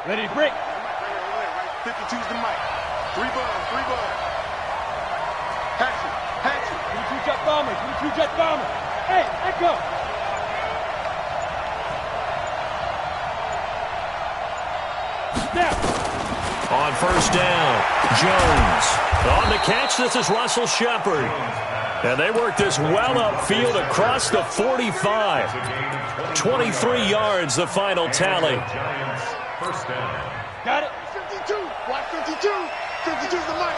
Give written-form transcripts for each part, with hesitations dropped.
Ready to break. 52's the mic. 3 buns, 3 buns. Hatchet, hatchet. 22 jet bombers, 22 jet bombers. Hey, echo. Snap. On first down, Jones. On the catch, this is Russell Shepard. And they work this well upfield across the 45. 23 yards, the final tally. First down. Got it. 52. Watch 52. 52's the mic.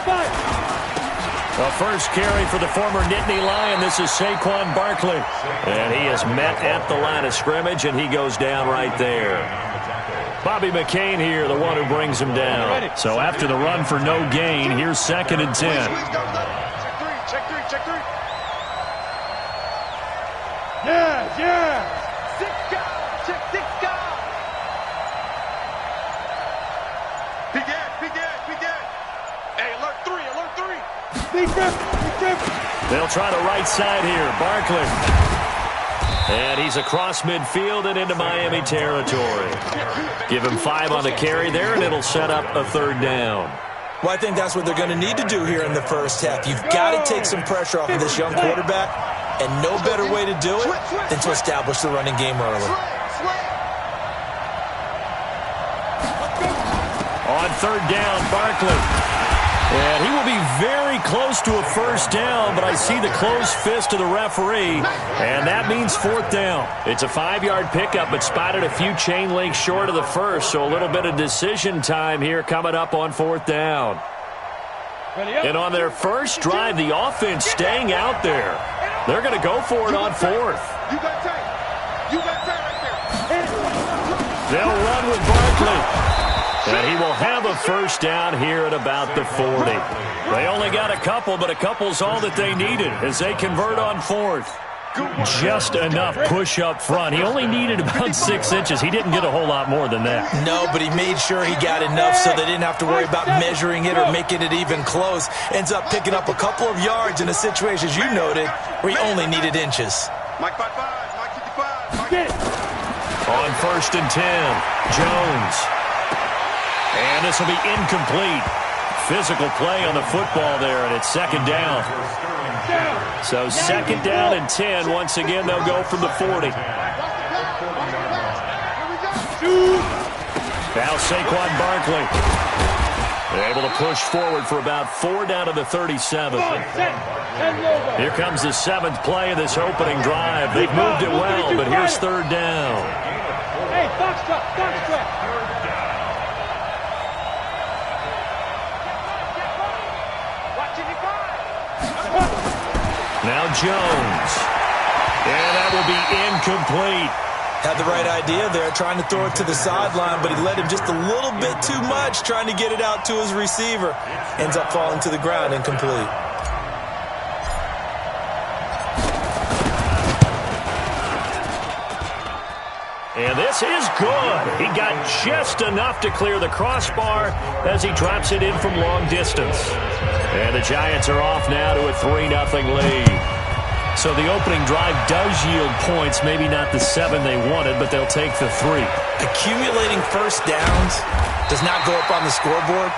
Fire. The first carry for the former Nittany Lion. This is Saquon Barkley. And he is met at the line of scrimmage, and he goes down right there. Bobby McCain here, the one who brings him down. So after the run for no gain, here's 2nd and 10. Check three. Yeah. 6 guys. Check 6 guys. Big gas. Hey, alert 3. Be careful. They'll try the right side here. Barkley. And he's across midfield and into Miami territory. Give him 5 on the carry there, and it'll set up a 3rd down. Well, I think that's what they're going to need to do here in the first half. You've got to take some pressure off of this young quarterback, and no better way to do it than to establish the running game early. On 3rd down, Barkley. And he will be very close to a first down, but I see the closed fist of the referee, and that means 4th down. It's a 5-yard pickup, but spotted a few chain links short of the first, so a little bit of decision time here coming up on 4th down. And on their first drive, the offense staying out there. They're going to go for it on 4th. You got time right there. They'll run with Barkley. And he will have a first down here at about the 40. They only got a couple, but a couple's all that they needed as they convert on 4th. Just enough push up front. He only needed about 6 inches. He didn't get a whole lot more than that. No, but he made sure he got enough so they didn't have to worry about measuring it or making it even close. Ends up picking up a couple of yards in a situation, as you noted, where he only needed inches. Mike 55, Mike 55. On 1st and 10, Jones. And this will be incomplete. Physical play on the football there, and it's 2nd down. So 2nd down and 10. Once again, they'll go from the 40. Now Saquon Barkley. They're able to push forward for about 4 down to the 37. Here comes the 7th play of this opening drive. They've moved it well, but here's 3rd down. Hey, foxtrot. Now Jones. And that will be incomplete. Had the right idea there, trying to throw it to the sideline, but he led him just a little bit too much, trying to get it out to his receiver. Ends up falling to the ground, incomplete. And this is good. He got just enough to clear the crossbar as he drops it in from long distance. And the Giants are off now to a 3-0 lead. So the opening drive does yield points, maybe not the 7 they wanted, but they'll take the 3. Accumulating first downs does not go up on the scoreboard,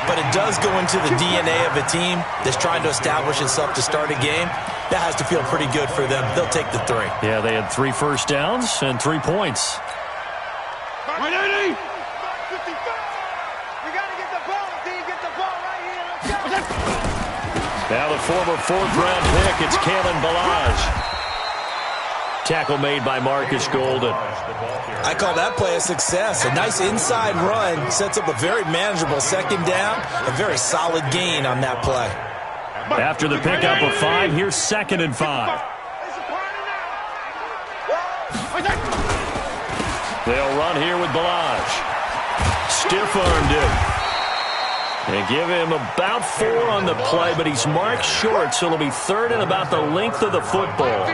but it does go into the DNA of a team that's trying to establish itself to start a game. That has to feel pretty good for them. They'll take the 3. Yeah, they had 3 first downs and 3 points. 180. We got to get the ball, D. Get the ball right here. Let's go. Now the former 4th-round pick, it's Kalen Ballage. Tackle made by Marcus Golden. I call that play a success. A nice inside run sets up a very manageable 2nd down. A very solid gain on that play. After the pickup of 5, here's 2nd and 5. They'll run here with Ballage. Stiff-armed it. And give him about 4 on the play, but he's marked short, so it'll be 3rd and about the length of the football.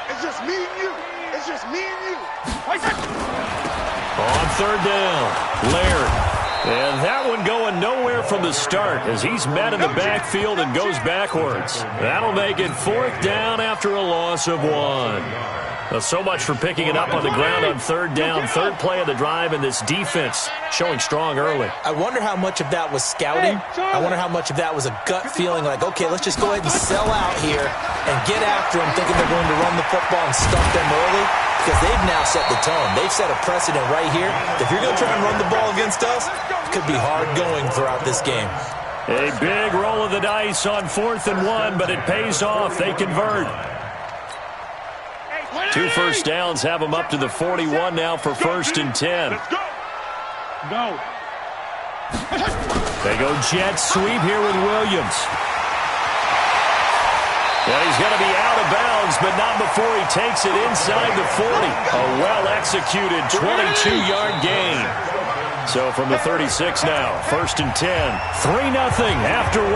It's just me and you. On 3rd down, Laird. And that one going nowhere from the start as he's met in the backfield and goes backwards. That'll make it 4th down after a loss of 1. Well, so much for picking it up on the ground on 3rd down. 3rd play of the drive, and this defense showing strong early. I wonder how much of that was scouting. I wonder how much of that was a gut feeling like, okay, let's just go ahead and sell out here and get after them, thinking they're going to run the football and stump them early, because they've now set the tone. They've set a precedent right here. If you're going to try and run the ball against us, it could be hard going throughout this game. A big roll of the dice on 4th and 1, but it pays off. They convert. 2 first downs have them up to the 41 now for 1st and 10. Go. They go jet sweep here with Williams. And he's going to be out of bounds, but not before he takes it inside the 40. A well-executed 22-yard gain. So from the 36 now, 1st and 10. 3-0 after 1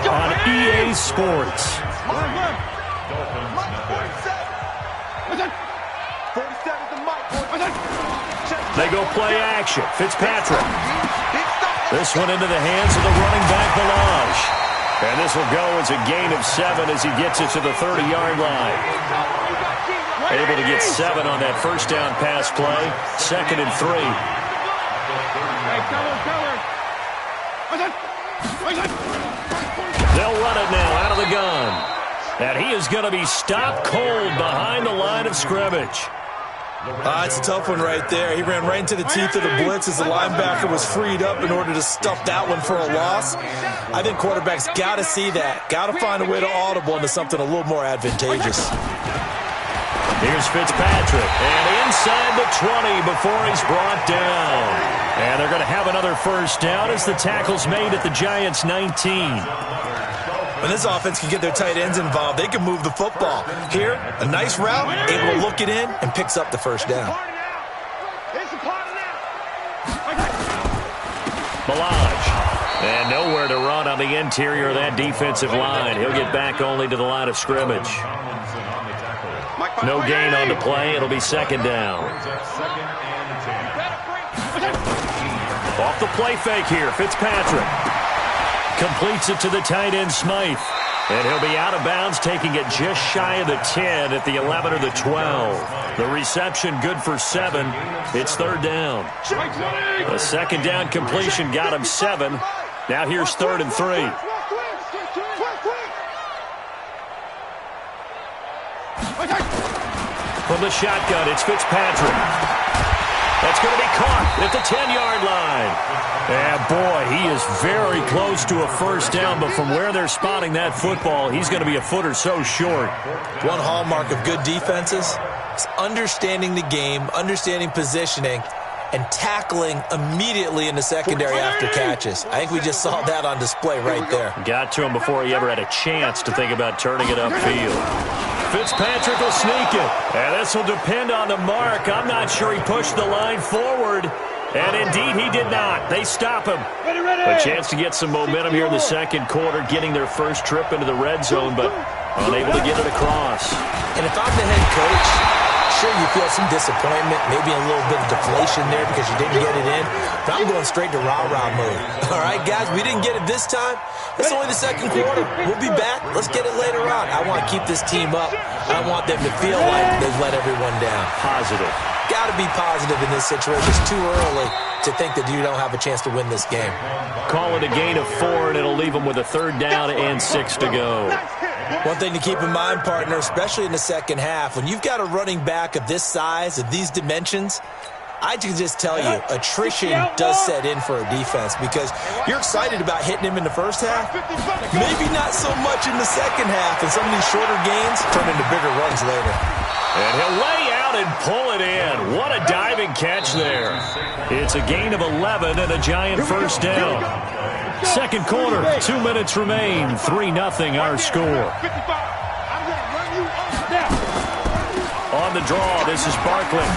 on EA Sports. They go play action. Fitzpatrick. This one into the hands of the running back, Balaj. And this will go as a gain of 7 as he gets it to the 30-yard line. Able to get 7 on that first down pass play. 2nd and 3. They'll run it now out of the gun. And he is going to be stopped cold behind the line of scrimmage. It's a tough one right there. He ran right into the teeth of the blitz as the linebacker was freed up in order to stuff that one for a loss. I think quarterbacks got to see that. Got to find a way to audible into something a little more advantageous. Here's Fitzpatrick. And inside the 20 before he's brought down. And they're going to have another first down as the tackle's made at the Giants' 19. When this offense can get their tight ends involved, they can move the football. Here, a nice route, able to look it in, and picks up the first down. Balaj. And nowhere to run on the interior of that defensive line. He'll get back only to the line of scrimmage. No gain on the play. It'll be 2nd down. Off the play fake here, Fitzpatrick. Completes it to the tight end, Smythe. And he'll be out of bounds, taking it just shy of the 10 at the 11 or the 12. The reception good for 7. It's 3rd down. A 2nd down completion got him 7. Now here's 3rd and 3. From the shotgun, it's Fitzpatrick. That's going to be caught at the 10-yard line. And, boy, he is very close to a first down, but from where they're spotting that football, he's going to be a foot or so short. One hallmark of good defenses is understanding the game, understanding positioning, and tackling immediately in the secondary after catches. I think we just saw that on display right there. Got to him before he ever had a chance to think about turning it upfield. Fitzpatrick will sneak it. And this will depend on the mark. I'm not sure he pushed the line forward. And indeed, he did not. They stop him. A chance to get some momentum here in the 2nd quarter, getting their first trip into the red zone, but unable to get it across. And if I'm the head coach, sure, you feel some disappointment, maybe a little bit of deflation there because you didn't get it in. But I'm going straight to rah-rah mode. All right, guys, we didn't get it this time. It's only the 2nd quarter. We'll be back. Let's get it later on. I want to keep this team up. I want them to feel like they've let everyone down. Positive. Got to be positive in this situation. It's too early to think that you don't have a chance to win this game. Call it a gain of 4, and it'll leave them with a 3rd down and 6 to go. One thing to keep in mind, partner, especially in the second half, when you've got a running back of this size, of these dimensions, I can just tell you, attrition does set in for a defense because you're excited about hitting him in the first half, maybe not so much in the second half, and some of these shorter gains turn into bigger runs later. And he'll lay out and pull it in. What a diving catch there. It's a gain of 11 and a Giant first down. 2nd quarter, 2 minutes remain. 3-0 our score. On the draw, this is Barkley.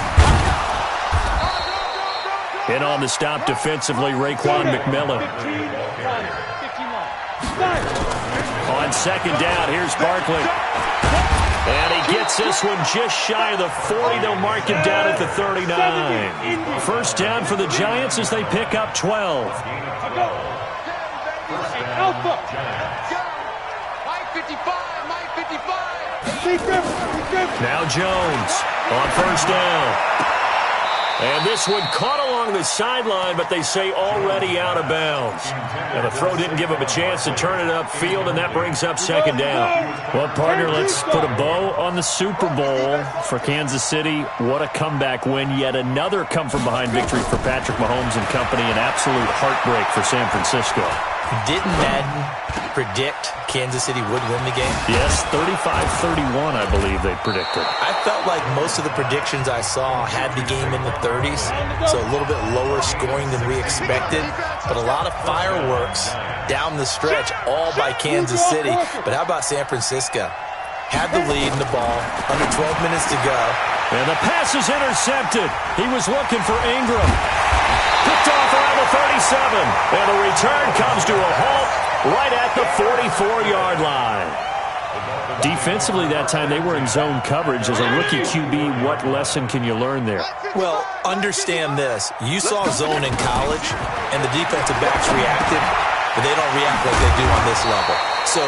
And on the stop defensively, Raekwon McMillan. On 2nd down, here's Barkley. And he gets this one just shy of the 40. They'll mark him down at the 39. First down for the Giants as they pick up 12. Alpha. Mike 55, Mike 55. Now Jones on first down. And this one caught along the sideline, but they say already out of bounds. And the throw didn't give him a chance to turn it upfield, and that brings up second down. Well, partner, let's put a bow on the Super Bowl for Kansas City. What a comeback win. Yet another come-from-behind victory for Patrick Mahomes and company. An absolute heartbreak for San Francisco. Didn't Madden predict Kansas City would win the game? Yes, 35-31, I believe they predicted. I felt like most of the predictions I saw had the game in the 30s, so a little bit lower scoring than we expected, but a lot of fireworks down the stretch, all by Kansas City. But how about San Francisco? Had the lead in the ball, under 12 minutes to go. And the pass is intercepted. He was looking for Ingram. Picked off around the 37. And the return comes to a halt right at the 44-yard line. Defensively that time, they were in zone coverage. As a rookie QB, what lesson can you learn there? Well, understand this. You saw zone in college, and the defensive backs reacted, but they don't react like they do on this level. So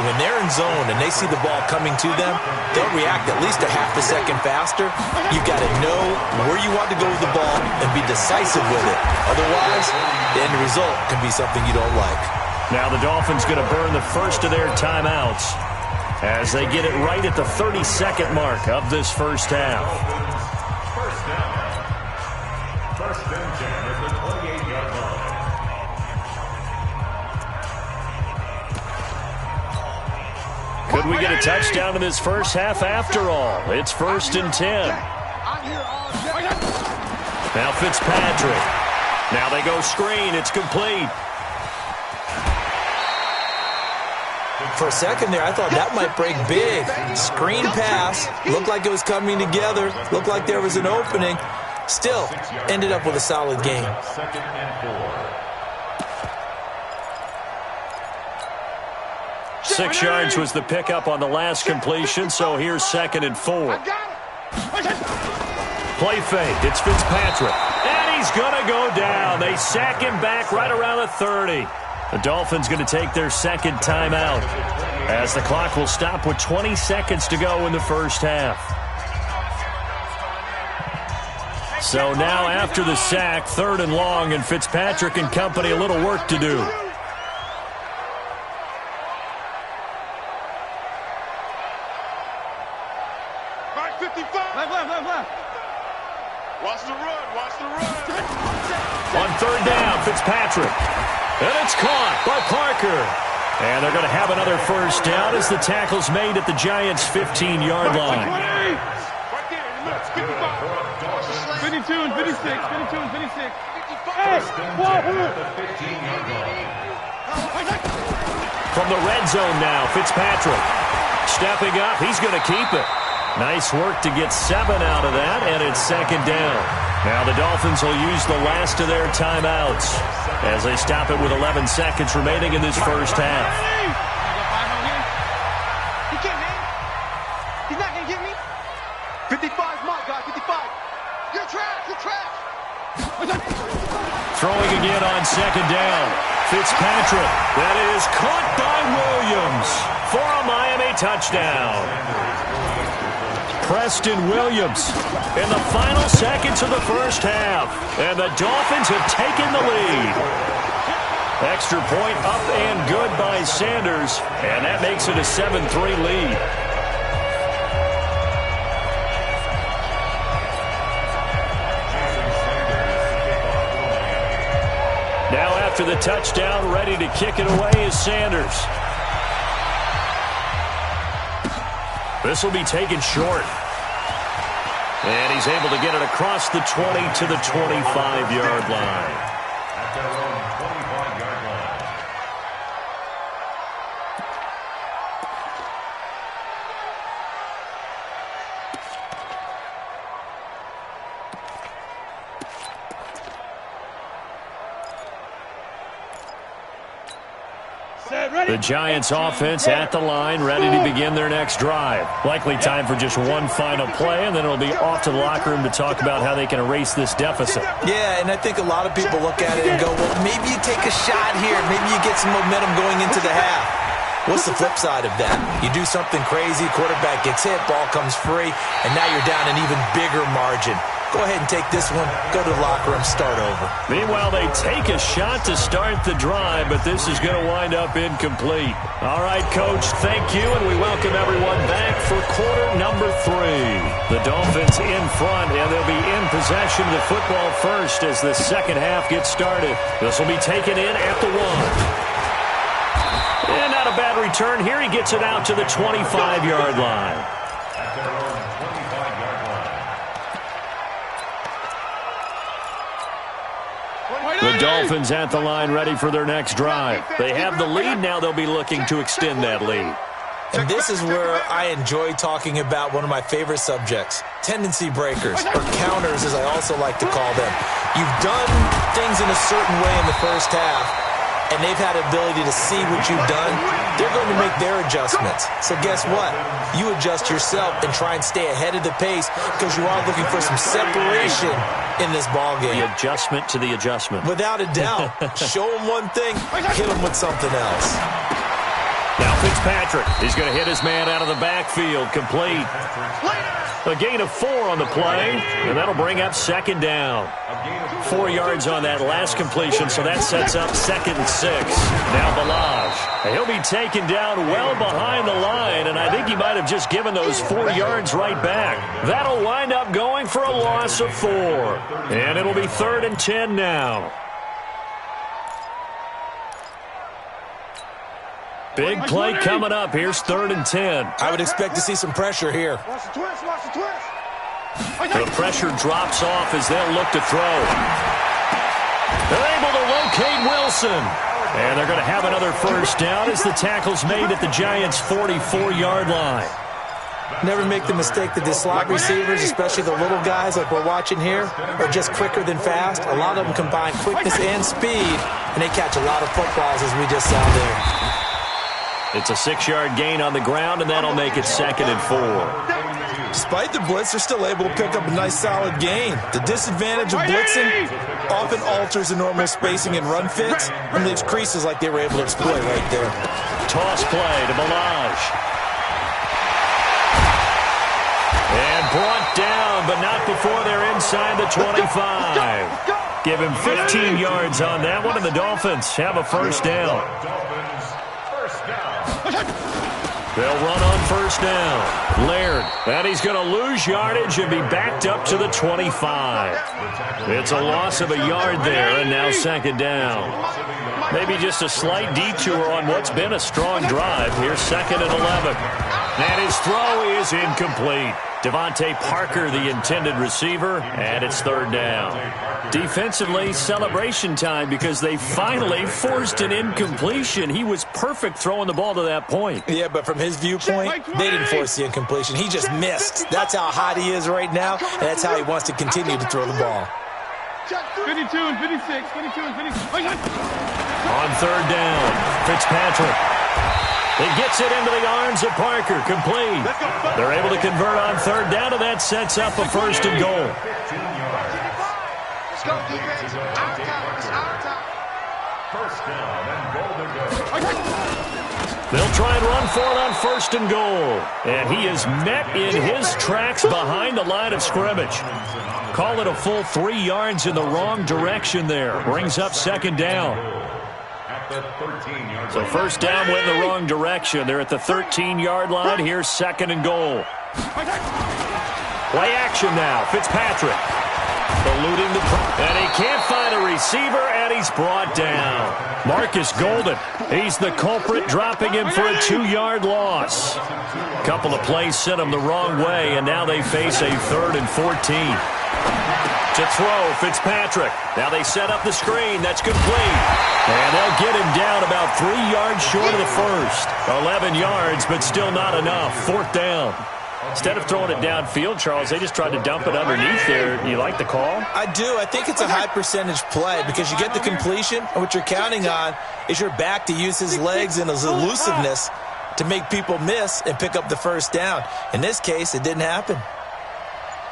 when they're in zone and they see the ball coming to them, they'll react at least a half a second faster. You've got to know where you want to go with the ball and be decisive with it. Otherwise, the end result can be something you don't like. Now the Dolphins going to burn the first of their timeouts as they get it right at the 32nd mark of this first half. First and 10 at the 28-yard line. Could we get a touchdown in this first half after all? It's first and 10. Now Fitzpatrick. Now they go screen. It's complete. For a second there, I thought that might break big. Screen pass. Looked like it was coming together. Looked like there was an opening. Still, ended up with a solid game. Second and 4. 6 yards was the pickup on the last completion, so here's second and 4. Play fake. It's Fitzpatrick. And he's going to go down. They sack him back right around the 30. The Dolphins going to take their second timeout as the clock will stop with 20 seconds to go in the first half. So now after the sack, third and long, and Fitzpatrick and company a little work to do. Watch the run, watch the run. On third down, Fitzpatrick. And it's caught by Parker. And they're going to have another first down as the tackle's made at the Giants' 15-yard line. Right there, in the middle, 55. 52 and 56, 52 and 56. Hey, From the red zone now, Fitzpatrick. Stepping up, he's going to keep it. Nice work to get 7 out of that, and it's second down. Now the Dolphins will use the last of their timeouts as they stop it with 11 seconds remaining in this first half. He can't, man. He's not going to get me. 55's my guy, 55. You're trash, you're trash. Throwing again on second down. Fitzpatrick. That is caught by Williams for a Miami touchdown. Preston Williams in the final seconds of the first half. And the Dolphins have taken the lead. Extra point up and good by Sanders. And that makes it a 7-3 lead. Now after the touchdown, ready to kick it away is Sanders. This will be taken short. And he's able to get it across the 20 to the 25-yard line. At their own 25-yard line. Set, The Giants offense at the line, ready to begin their next drive. Likely time for just one final play, and then it'll be off to the locker room to talk about how they can erase this deficit. Yeah, and I think a lot of people look at it and go, well, maybe you take a shot here. Maybe you get some momentum going into the half. What's the flip side of that? You do something crazy, quarterback gets hit, ball comes free, and now you're down an even bigger margin. Go ahead and take this one, go to the locker room, start over. Meanwhile, they take a shot to start the drive, but this is going to wind up incomplete. All right, Coach, thank you, and we welcome everyone back for quarter number 3. The Dolphins in front, and they'll be in possession of the football first as the second half gets started. This will be taken in at the 1. And not a bad return here. He gets it out to the 25-yard line. The Dolphins at the line ready for their next drive. They have the lead. Now they'll be looking to extend that lead. And this is where I enjoy talking about one of my favorite subjects, tendency breakers, or counters as I also like to call them. You've done things in a certain way in the first half, and they've had the ability to see what you've done. They're going to make their adjustments. So guess what? You adjust yourself and try and stay ahead of the pace because you are looking for some separation in this ballgame. The adjustment to the adjustment. Without a doubt. Show them one thing, hit them with something else. Now Fitzpatrick, he's going to hit his man out of the backfield, complete. A gain of 4 on the play, and that'll bring up second down. 4 yards on that last completion, so that sets up 2nd and 6. Now Balaj. He'll be taken down well behind the line, and I think he might have just given those 4 yards right back. That'll wind up going for a loss of 4. And it'll be 3rd and 10 now. Big play coming up. Here's 3rd and 10. I would expect to see some pressure here. Watch the twist, watch the twist. The pressure drops off as they'll look to throw. They're able to locate Wilson. And they're going to have another first down as the tackle's made at the Giants' 44-yard line. Never make the mistake that the slot receivers, especially the little guys like we're watching here, are just quicker than fast. A lot of them combine quickness and speed, and they catch a lot of footballs as we just saw there. It's a 6-yard gain on the ground, and that'll make it 2nd and 4. Despite the blitz, they're still able to pick up a nice, solid gain. The disadvantage of blitzing often alters the normal spacing and run fits and leaves creases like they were able to exploit right there. Toss play to Balaj. And brought down, but not before they're inside the 25. Give him 15 yards on that one, and the Dolphins have a first down. They'll run on first down. Laird, and he's going to lose yardage and be backed up to the 25. It's a loss of a yard there, and now 2nd down. Maybe just a slight detour on what's been a strong drive. Here's 2nd and 11. And his throw is incomplete. Devontae Parker, the intended receiver, and it's 3rd down. Defensively, celebration time because they finally forced an incompletion. He was perfect throwing the ball to that point. Yeah, but from his viewpoint, they didn't force the incompletion. He just missed. That's how hot he is right now, and that's how he wants to continue to throw the ball. 52 and 56, 52 and 56. On 3rd down, Fitzpatrick. He gets it into the arms of Parker, complete. They're able to convert on 3rd down, and that sets up a 1st and goal. Let's go, defense. Our time. It's our time. First down and goal to go. They'll try and run for it on 1st and goal. And he is met in his tracks behind the line of scrimmage. Call it a full 3 yards in the wrong direction there. Brings up 2nd down. So first down went in the wrong direction. They're at the 13-yard line. Here's 2nd and goal. Play action now. Fitzpatrick. Eluding the and he can't find a receiver, and he's brought down. Marcus Golden, he's the culprit, dropping him for a 2-yard loss. Couple of plays sent him the wrong way, and now they face a 3rd and 14. To throw, Fitzpatrick. Now they set up the screen. That's complete. And they'll get him down about 3 yards short of the first. 11 yards, but still not enough. 4th down. Instead of throwing it downfield, Charles, they just tried to dump it underneath there. You like the call? I do. I think it's a high percentage play because you get the completion, and what you're counting on is your back to use his legs and his elusiveness to make people miss and pick up the first down. In this case, it didn't happen.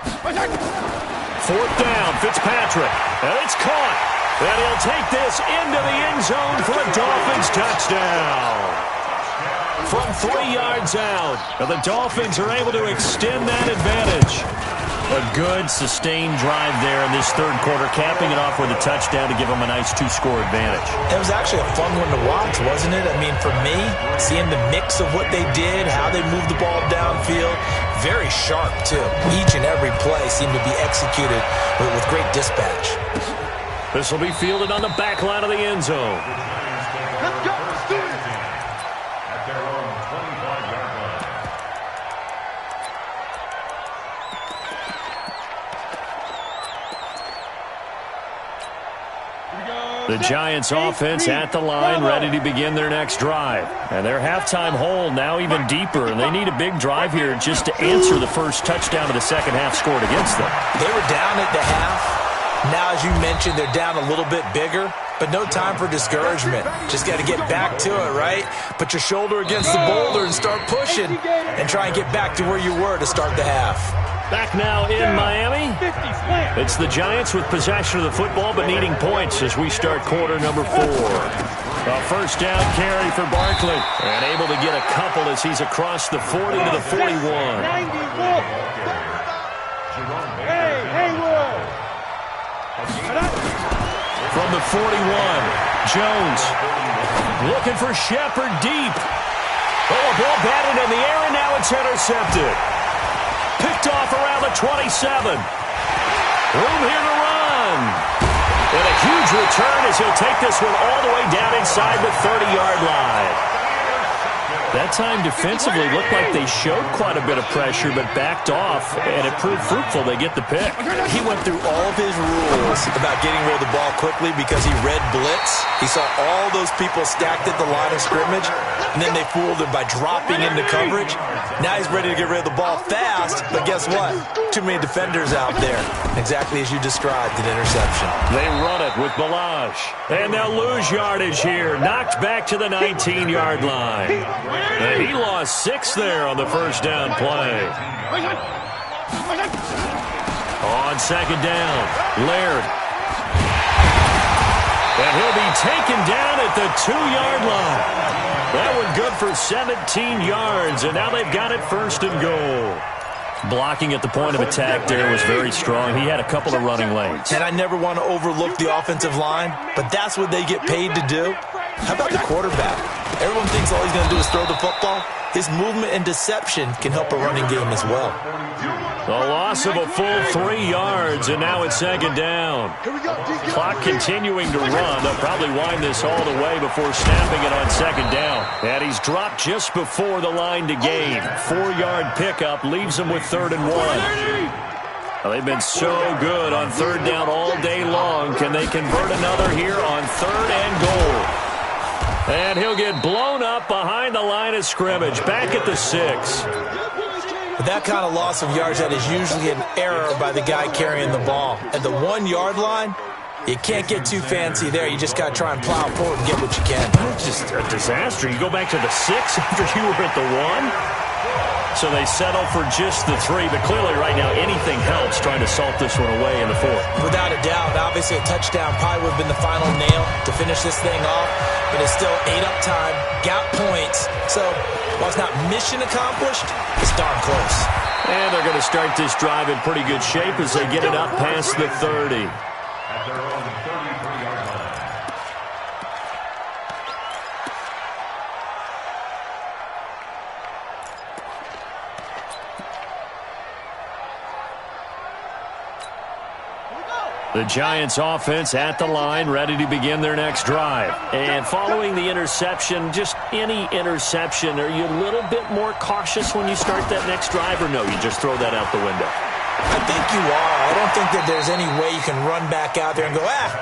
4th down, Fitzpatrick. And it's caught. And he'll take this into the end zone for a Dolphins touchdown. From 3 yards out, the Dolphins are able to extend that advantage. A good, sustained drive there in this third quarter, capping it off with a touchdown to give them a nice 2-score advantage. It was actually a fun one to watch, wasn't it? I mean, for me, seeing the mix of what they did, how they moved the ball downfield, very sharp, too. Each and every play seemed to be executed with great dispatch. This will be fielded on the back line of the end zone. Let's go. Let's do it. At their own 25-yard line. The Giants offense at the line, ready to begin their next drive. And their halftime hole now even deeper, and they need a big drive here just to answer the first touchdown of the second half scored against them. They were down at the half. Now, as you mentioned, they're down a little bit bigger, but no time for discouragement. Just got to get back to it, right? Put your shoulder against the boulder and start pushing and try and get back to where you were to start the half. Back now in Miami. It's the Giants with possession of the football but needing points as we start quarter number 4. A first down carry for Barkley. And able to get a couple as he's across the 40 to the 41. From the 41, Jones looking for Shepard deep. Oh, a ball batted in the air, and now it's intercepted. Picked off around the 27. Room here to run. And a huge return as he'll take this one all the way down inside the 30-yard line. That time defensively looked like they showed quite a bit of pressure but backed off, and it proved fruitful. They get the pick. He went through all of his rules about getting rid of the ball quickly because he read blitz. He saw all those people stacked at the line of scrimmage, and then they fooled him by dropping into coverage. Now he's ready to get rid of the ball fast, but guess what? Too many defenders out there. Exactly as you described, an interception. They run it with Balazs, and they'll lose yardage here. Knocked back to the 19-yard line. And he lost 6 there on the first down play. On second down, Laird. And he'll be taken down at the 2-yard line. That one good for 17 yards, and now they've got it first and goal. Blocking at the point of attack there was very strong. He had a couple of running lanes. And I never want to overlook the offensive line, but that's what they get paid to do. How about the quarterback? Everyone thinks all he's going to do is throw the football. His movement and deception can help a running game as well. The loss of a full 3 yards, and now it's second down. Clock continuing to run. They'll probably wind this all the way before snapping it on second down. And he's dropped just before the line to gain. 4-yard pickup leaves him with 3rd and 1. Well, they've been so good on third down all day long. Can they convert another here on 3rd and goal? And he'll get blown up behind the line of scrimmage, back at the 6. With that kind of loss of yards, that is usually an error by the guy carrying the ball. At the 1-yard line, you can't get too fancy there. You just got to try and plow forward and get what you can. It's just a disaster. You go back to the 6 after you were at the 1. So they settle for just the 3, but clearly right now anything helps trying to salt this one away in the 4th. Without a doubt, obviously a touchdown probably would have been the final nail to finish this thing off, but it's still 8 up time, got points, so while it's not mission accomplished, it's darn close. And they're going to start this drive in pretty good shape as they get it up past the 30. At their own 33-yard line. The Giants offense at the line, ready to begin their next drive. And following the interception, just any interception, are you a little bit more cautious when you start that next drive, or no, you just throw that out the window? I think you are. I don't think that there's any way you can run back out there and go,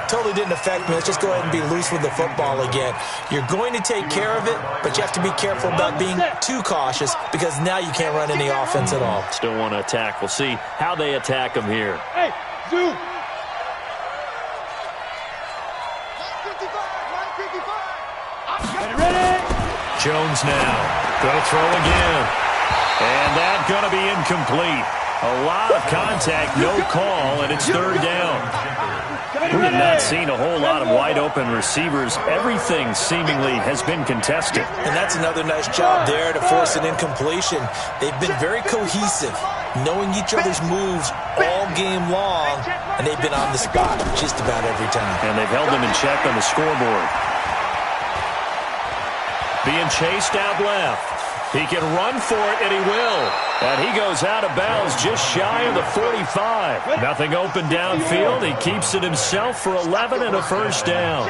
totally didn't affect me. Let's just go ahead and be loose with the football again. You're going to take care of it, but you have to be careful about being too cautious because now you can't run any offense at all. Still want to attack. We'll see how they attack him here. Hey, zoom. Ready? Jones now. Going to throw again. And that's going to be incomplete. A lot of contact, no call, and it's third down. We have not seen a whole lot of wide-open receivers. Everything seemingly has been contested. And that's another nice job there to force an incompletion. They've been very cohesive, knowing each other's moves all game long, and they've been on the spot just about every time. And they've held them in check on the scoreboard. Being chased out left. He can run for it, and he will. And he goes out of bounds just shy of the 45. Nothing open downfield. He keeps it himself for 11 and a first down.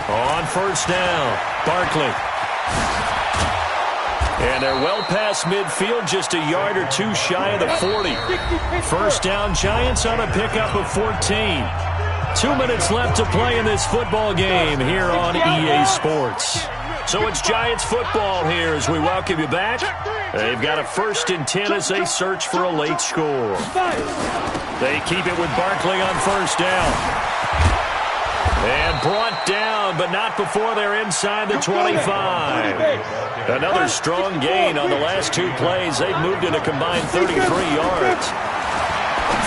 On first down, Barkley. And they're well past midfield, just a yard or two shy of the 40. First down, Giants on a pickup of 14. 2 minutes left to play in this football game here on EA Sports. So it's Giants football here as we welcome you back. They've got a 1st and 10 as they search for a late score. They keep it with Barkley on first down. And brought down, but not before they're inside the 25. Another strong gain on the last 2 plays. They've moved it a combined 33 yards.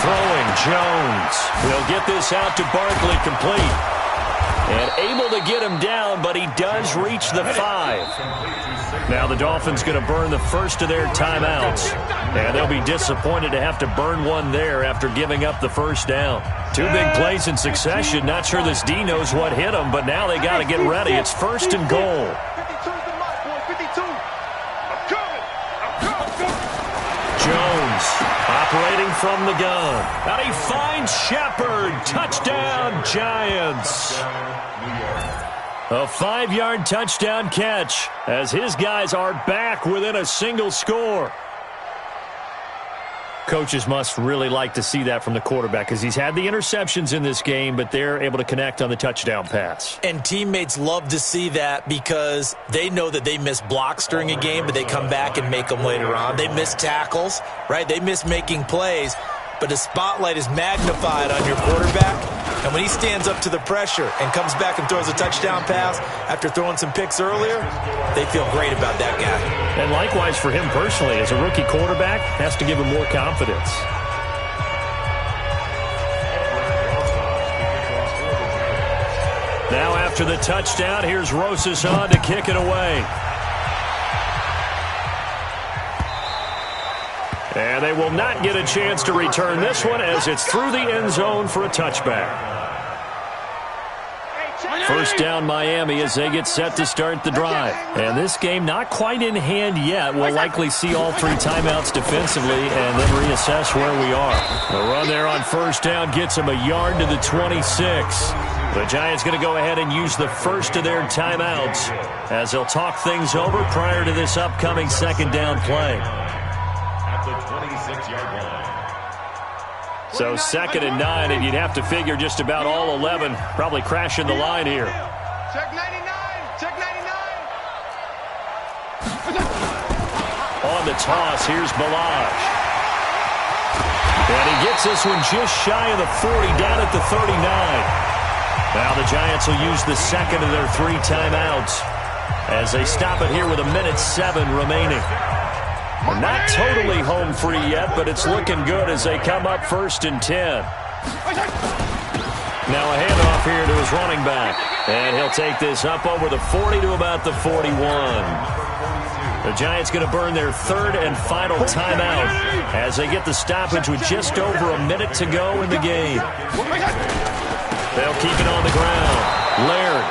Throwing, Jones. Will get this out to Barkley, complete. And able to get him down, but he does reach the 5. Now the Dolphins going to burn the first of their timeouts. And they'll be disappointed to have to burn one there after giving up the first down. 2 big plays in succession. Not sure this D knows what hit him, but now they got to get ready. It's 1st and goal. Jones operating from the gun. And he finds Shepard. Touchdown, Giants. A 5-yard touchdown catch as his guys are back within a single score. Coaches must really like to see that from the quarterback because he's had the interceptions in this game, but they're able to connect on the touchdown pass. And teammates love to see that because they know that they miss blocks during a game, but they come back and make them later on. They miss tackles, right? They miss making plays, but the spotlight is magnified on your quarterback. And when he stands up to the pressure and comes back and throws a touchdown pass after throwing some picks earlier, they feel great about that guy. And likewise for him personally, as a rookie quarterback, has to give him more confidence. Now after the touchdown, here's Rosas on to kick it away. And they will not get a chance to return this one as it's through the end zone for a touchback. First down Miami as they get set to start the drive. And this game not quite in hand yet. We'll likely see all 3 timeouts defensively and then reassess where we are. The run there on first down gets them a yard to the 26. The Giants going to go ahead and use the first of their timeouts as they'll talk things over prior to this upcoming second down play. At the 26-yard line. So 2nd and 9, and you'd have to figure just about all 11 probably crashing the line here. Check 99. Check 99. On the toss, here's Balaj. And he gets this one just shy of the 40, down at the 39. Now the Giants will use the second of their 3 timeouts as they stop it here with 1:07 remaining. We're not totally home free yet, but it's looking good as they come up 1st and 10. Now a handoff here to his running back. And he'll take this up over the 40 to about the 41. The Giants going to burn their 3rd and final timeout as they get the stoppage with just over a minute to go in the game. They'll keep it on the ground. Laird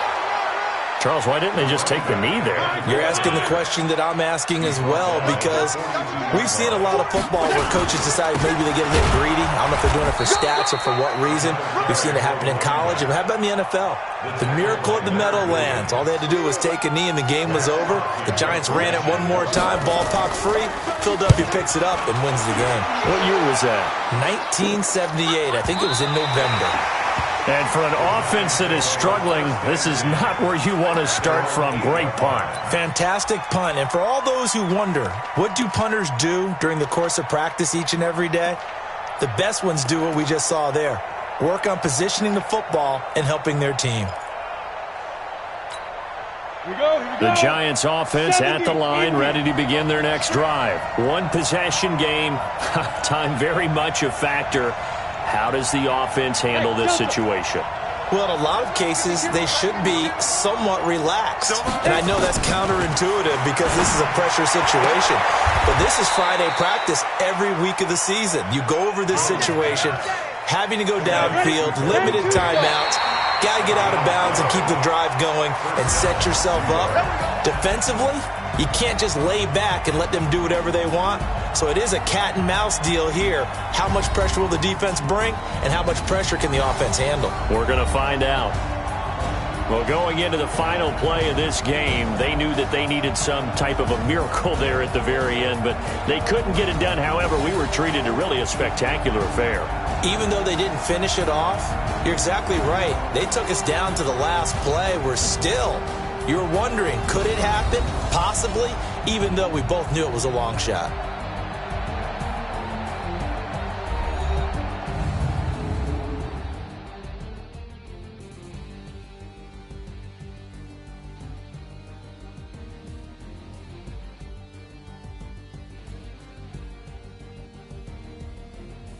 Charles, why didn't they just take the knee there? You're asking the question that I'm asking as well, because we've seen a lot of football where coaches decide maybe they get a little greedy. I don't know if they're doing it for stats or for what reason. We've seen it happen in college. And how about in the NFL? The miracle of the Meadowlands. All they had to do was take a knee and the game was over. The Giants ran it one more time. Ball popped free. Philadelphia picks it up and wins the game. What year was that? 1978. I think it was in November. And for an offense that is struggling, this is not where you want to start from. Great punt. Fantastic punt. And for all those who wonder, what do punters do during the course of practice each and every day? The best ones do what we just saw there. Work on positioning the football and helping their team. Here we go. The Giants offense at the line, ready to begin their next drive. One possession game, time very much a factor. How does the offense handle this situation? Well, in a lot of cases, they should be somewhat relaxed. And I know that's counterintuitive because this is a pressure situation. But this is Friday practice every week of the season. You go over this situation, having to go downfield, limited timeouts, got to get out of bounds and keep the drive going and set yourself up. Defensively, you can't just lay back and let them do whatever they want. So it is a cat and mouse deal here. How much pressure will the defense bring, and how much pressure can the offense handle? We're going to find out. Well, going into the final play of this game, they knew that they needed some type of a miracle there at the very end, but they couldn't get it done. However, we were treated to really a spectacular affair. Even though they didn't finish it off, you're exactly right. They took us down to the last play. We're still, you're wondering, could it happen? Possibly, even though we both knew it was a long shot.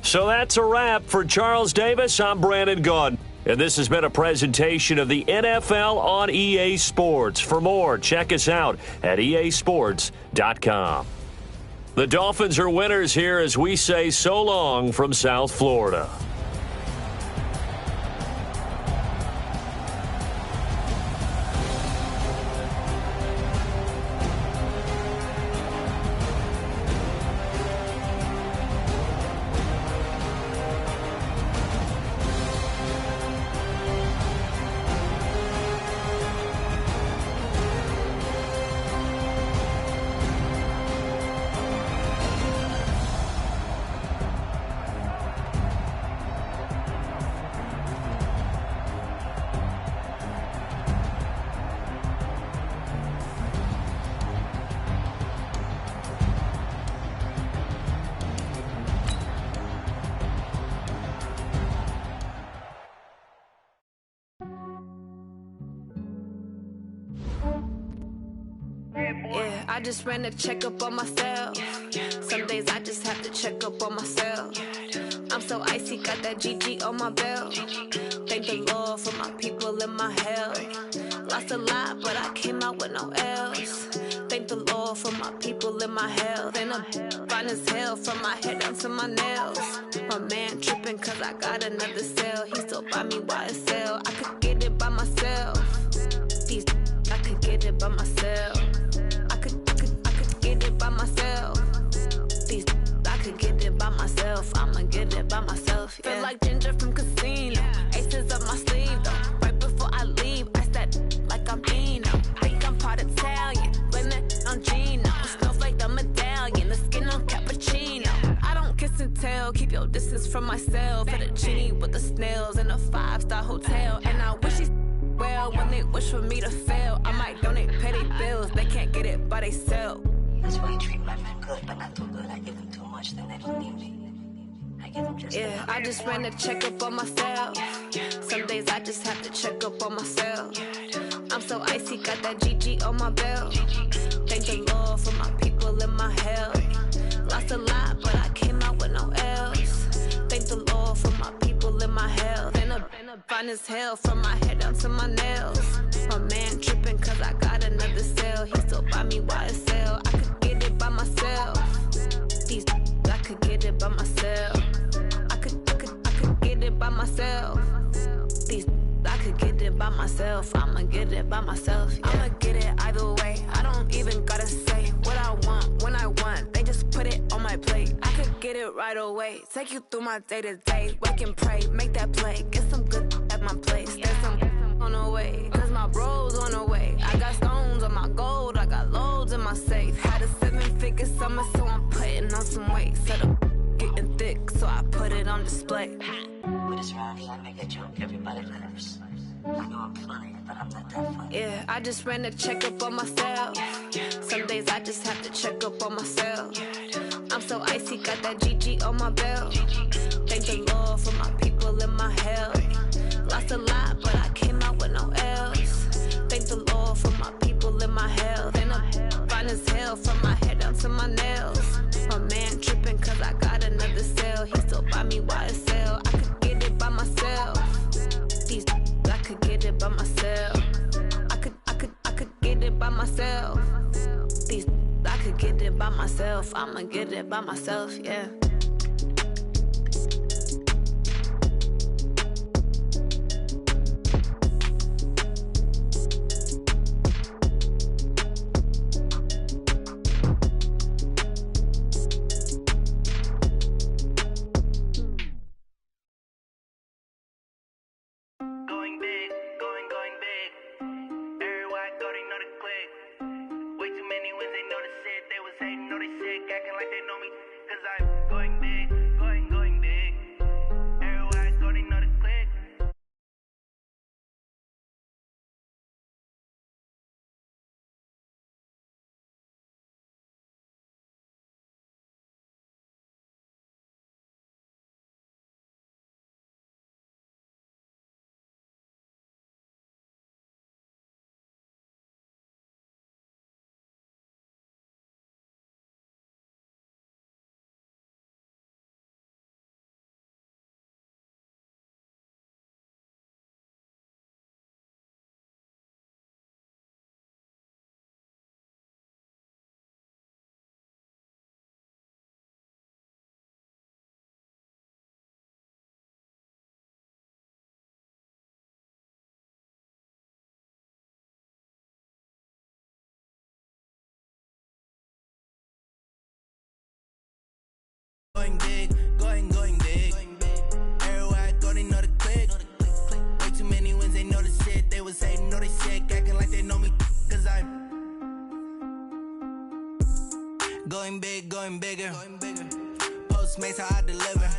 So that's a wrap for Charles Davis. I'm Brandon Gunn. And this has been a presentation of the NFL on EA Sports. For more, check us out at easports.com. The Dolphins are winners here as we say so long from South Florida. Yeah, I just ran a checkup on myself. Some days I just have to check up on myself. I'm so icy, got that GG on my belt. Thank the Lord for my people in my health. Lost a lot, but I came out with no else. Thank the Lord for my people in my health. And I'm fine as hell from my head down to my nails. My man tripping cause I got another cell. He still buy me YSL. I could get it by myself. These I could get it by myself. I could get it by myself. These I could get it by myself. I'ma get it by myself. Yeah. Feel like Ginger from Casino. Aces up my sleeve though. Right before I leave, I said like I'm Dino. Think I'm part Italian. Blame it on Gino. Smells like the medallion. The skin on cappuccino. I don't kiss and tell. Keep your distance from myself. Fettuccine with the snails in a 5-star hotel. And I wish he's well when they wish for me to fail. I might donate petty bills. They can't get it by themselves. That's why you treat my men good, but not too good. I give them too much, then they don't need me. I give them just yeah, enough. I just ran a checkup on myself. Some days I just have to check up on myself. I'm so icy, got that GG on my belt. Thank the Lord for my people in my health. Lost a lot, but I came out with no else. Thank the Lord for my people in my health. And I'm fine as hell from my head down to my nails. My man tripping cause I got another cell. He still buy me YSL. I could get it by myself. These I could get it by myself. I could get it by myself. These I could get it by by myself. I'ma get it by myself. Yeah. I'ma get it either way. I don't even gotta say what I want when I want. They just put it on my plate. I could get it right away. Take you through my day to day. Wake and pray, make that play. Get some good at my place. There's some on the way, cause my bro's on the way. I got stones on my gold. I got loads in my safe. Had a 7-figure summer, so I'm putting on some weight. Set up getting thick, so I put it on display. With this round here, I make a joke, everybody laughs. I know I'm funny, but I'm not that funny. Yeah, I just ran a checkup on myself. Some days I just have to check up on myself. I'm so icy, got that GG on my belt. Thank the Lord for my people in my health. Lost a lot, but I came out with no L's. Thank the Lord for my people in my health. And I'm fine as hell from my head down to my nails. My man tripping cause I got another sale. He still buy me YSL. I could get it by myself. These I could get it by myself. I could get it by myself. These I could get it by myself. I'ma get it by myself, yeah. Going big, going big. Everywhere I go, they know the click. Way too many wins, they know the shit. They was hating, know they sick, acting like they know me. Cause I'm going big, going bigger. Postmates, how I deliver.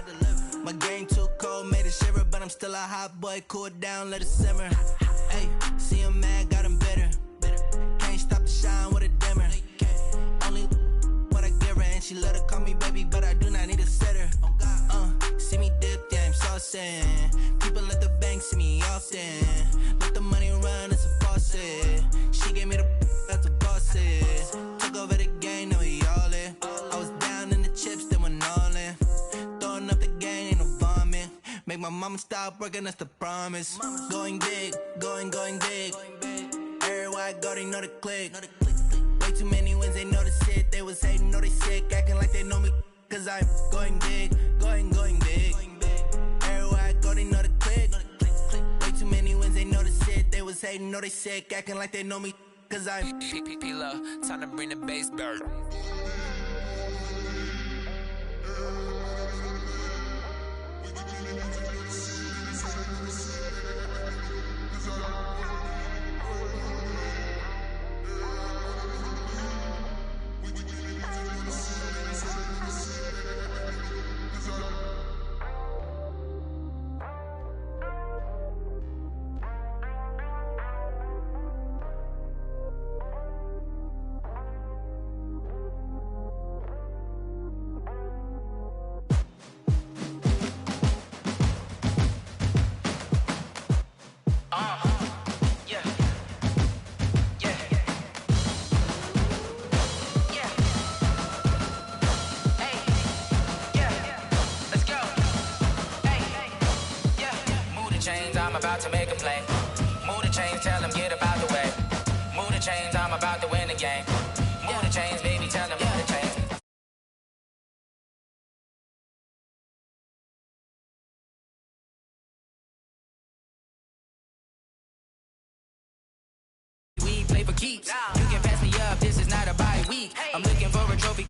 My game too cold, made it shiver. But I'm still a hot boy, cool it down, let it simmer. Hey, see him mad, got him bitter. Can't stop the shine with a dimmer. Only what I give her, and she let her call me baby, but I do not need a sitter. See me dip, yeah, I'm saucing. People at the bank see me often. Let the money run, it's a faucet. She gave me the that's a boss is. Took over the game, now we all in. I was down in the chips, they went all in. Throwing up the game, ain't no vomit. Make my mama stop working, that's the promise. Going big, going big. Everywhere I go, they know the click. Way too many wins, they know the shit. They was hating, know they sick, acting like they know me. Cause I'm going big, going big. Everywhere I go, they know the click. Way too many wins, they know the shit. They was hating, know they sick, acting like they know me. Cause I'm P-P-P-Lo, time to bring the bass back. I'm about to make a play. Move the chains, tell them get up out the way. Move the chains, I'm about to win the game. Move the chains, baby, tell them move the chains. keeps. You can pass me up, this is not a bye week. I'm looking for a trophy.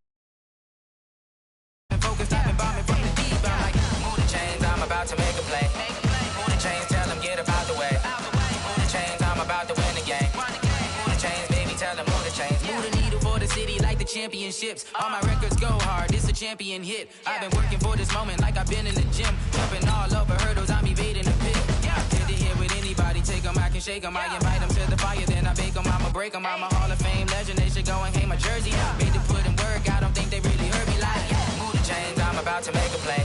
Focused, I've been bombing from the deep. I'm like, move the chains, I'm about to make a play. Move the chains, tell them get about the way. Move the chains, I'm about to win the game. Move the chains, baby, tell them move the chains. Move the needle for the city like the championships. All my records go hard, this a champion hit. I've been working for this moment like I've been in the gym. Jumping all over hurdles, I'm evading the pit. Did it here with anybody, take them, I can shake them. I invite them to the fire, then I bake them, I'ma break them. I'm a Hall of Fame legend, they should go and hang my jersey. Made to put in work, I don't think they really heard me like, move the chains, I'm about to make a play.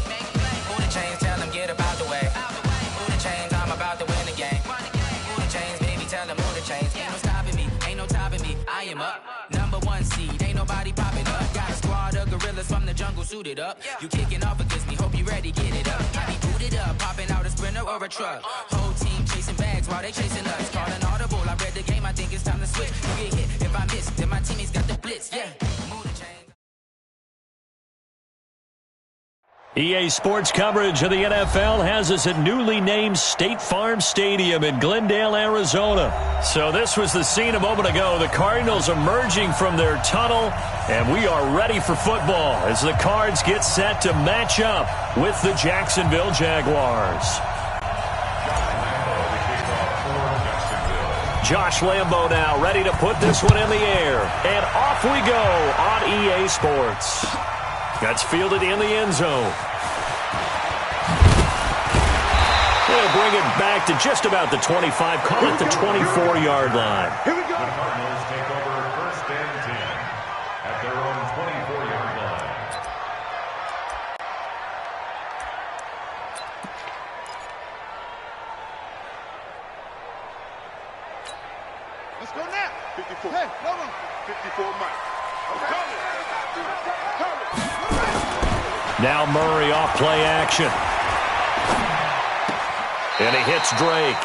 Move the chains, tell them get about the way. Move the chains, I'm about to win the game. Move the chains, baby, tell them move the chains. Ain't no stopping me, ain't no topping me. I am up, number one seed, ain't nobody popping up. Got a squad of gorillas from the jungle suited up. You kicking off against me, hope you ready, get it up. I be booted up, popping out a Sprinter or a truck. Whole team chasing bags while they chasing us. Calling audible, I read the game, I think it's time to switch. You get hit if I miss, then my teammates got the blitz, yeah. Move the chains. EA Sports coverage of the NFL has us at newly named State Farm Stadium in Glendale, Arizona. So this was the scene a moment ago. The Cardinals emerging from their tunnel, and we are ready for football as the Cards get set to match up with the Jacksonville Jaguars. Josh Lambo now ready to put this one in the air, and off we go on EA Sports. That's fielded in the end zone. They'll bring it back to just about the 25, call it the 24-yard line. Here we go. The Cardinals take over first and 10 at their own 24-yard line. Let's go now. 54. Hey, no, no. 54, Mike. I'm coming. Now Murray off play action. And he hits Drake.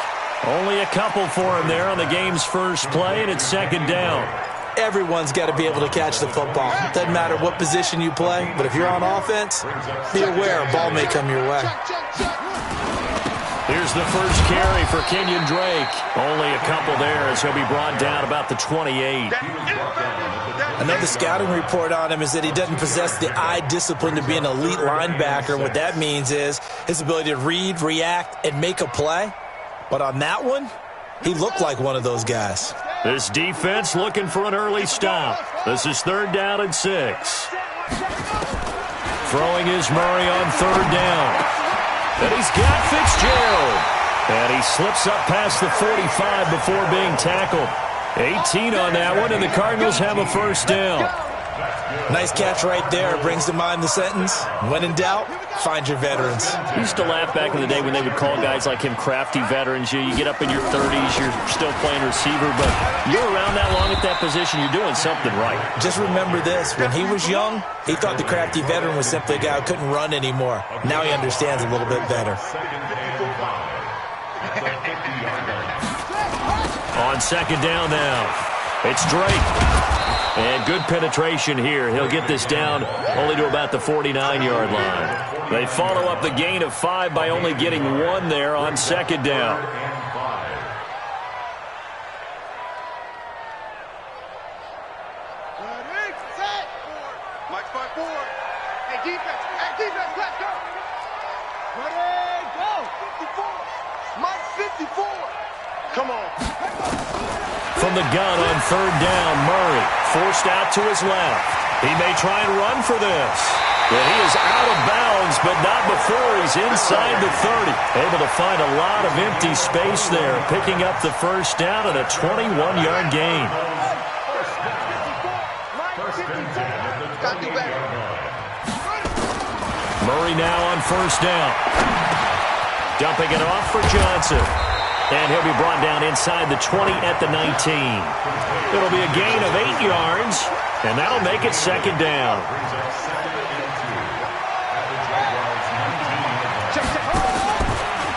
Only a couple for him there on the game's first play, and it's second down. Everyone's got to be able to catch the football. Doesn't matter what position you play, but if you're on offense, be aware a ball may come your way. Here's the first carry for Kenyon Drake. Only a couple there as he'll be brought down about the 28. Another scouting report on him is that he doesn't possess the eye discipline to be an elite linebacker. What that means is his ability to read, react, and make a play. But on that one, he looked like one of those guys. This defense looking for an early stop. This is third down and 6. Throwing is Murray on third down. And he's got Fitzgerald. And he slips up past the 45 before being tackled. 18 on that one, and the Cardinals have a first down. Nice catch right there. Brings to mind the sentence, when in doubt, find your veterans. I used to laugh back in the day when they would call guys like him crafty veterans. You get up in your 30s, you're still playing receiver, but you're around that long at that position, you're doing something right. Just remember this. When he was young, he thought the crafty veteran was simply a guy who couldn't run anymore. Now he understands a little bit better. On second down now, it's Drake. And good penetration here. He'll get this down only to about the 49-yard line. They follow up the gain of 5 by only getting 1 there on second down. Mike's 5-4. Hey, defense, let's go. Ready, go. 54. Mike's 54. Come on. From the gun on third down, Murray forced out to his left. He may try and run for this. But he is out of bounds, but not before he's inside the 30. Able to find a lot of empty space there, picking up the first down and a 21-yard gain. Murray now on first down. Dumping it off for Johnson. And he'll be brought down inside the 20 at the 19. It'll be a gain of 8 yards, and that'll make it second down.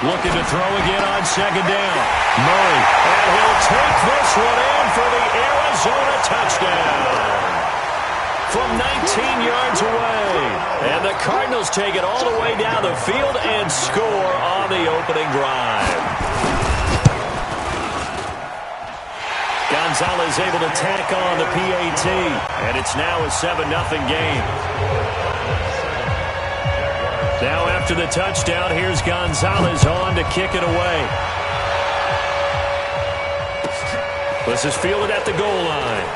Looking to throw again on second down. Murray, and he'll take this one in for the Arizona touchdown. From 19 yards away. And the Cardinals take it all the way down the field and score on the opening drive. Gonzalez able to tack on the PAT, and it's now a 7-0 game. Now after the touchdown, here's Gonzalez on to kick it away. This is fielded at the goal line.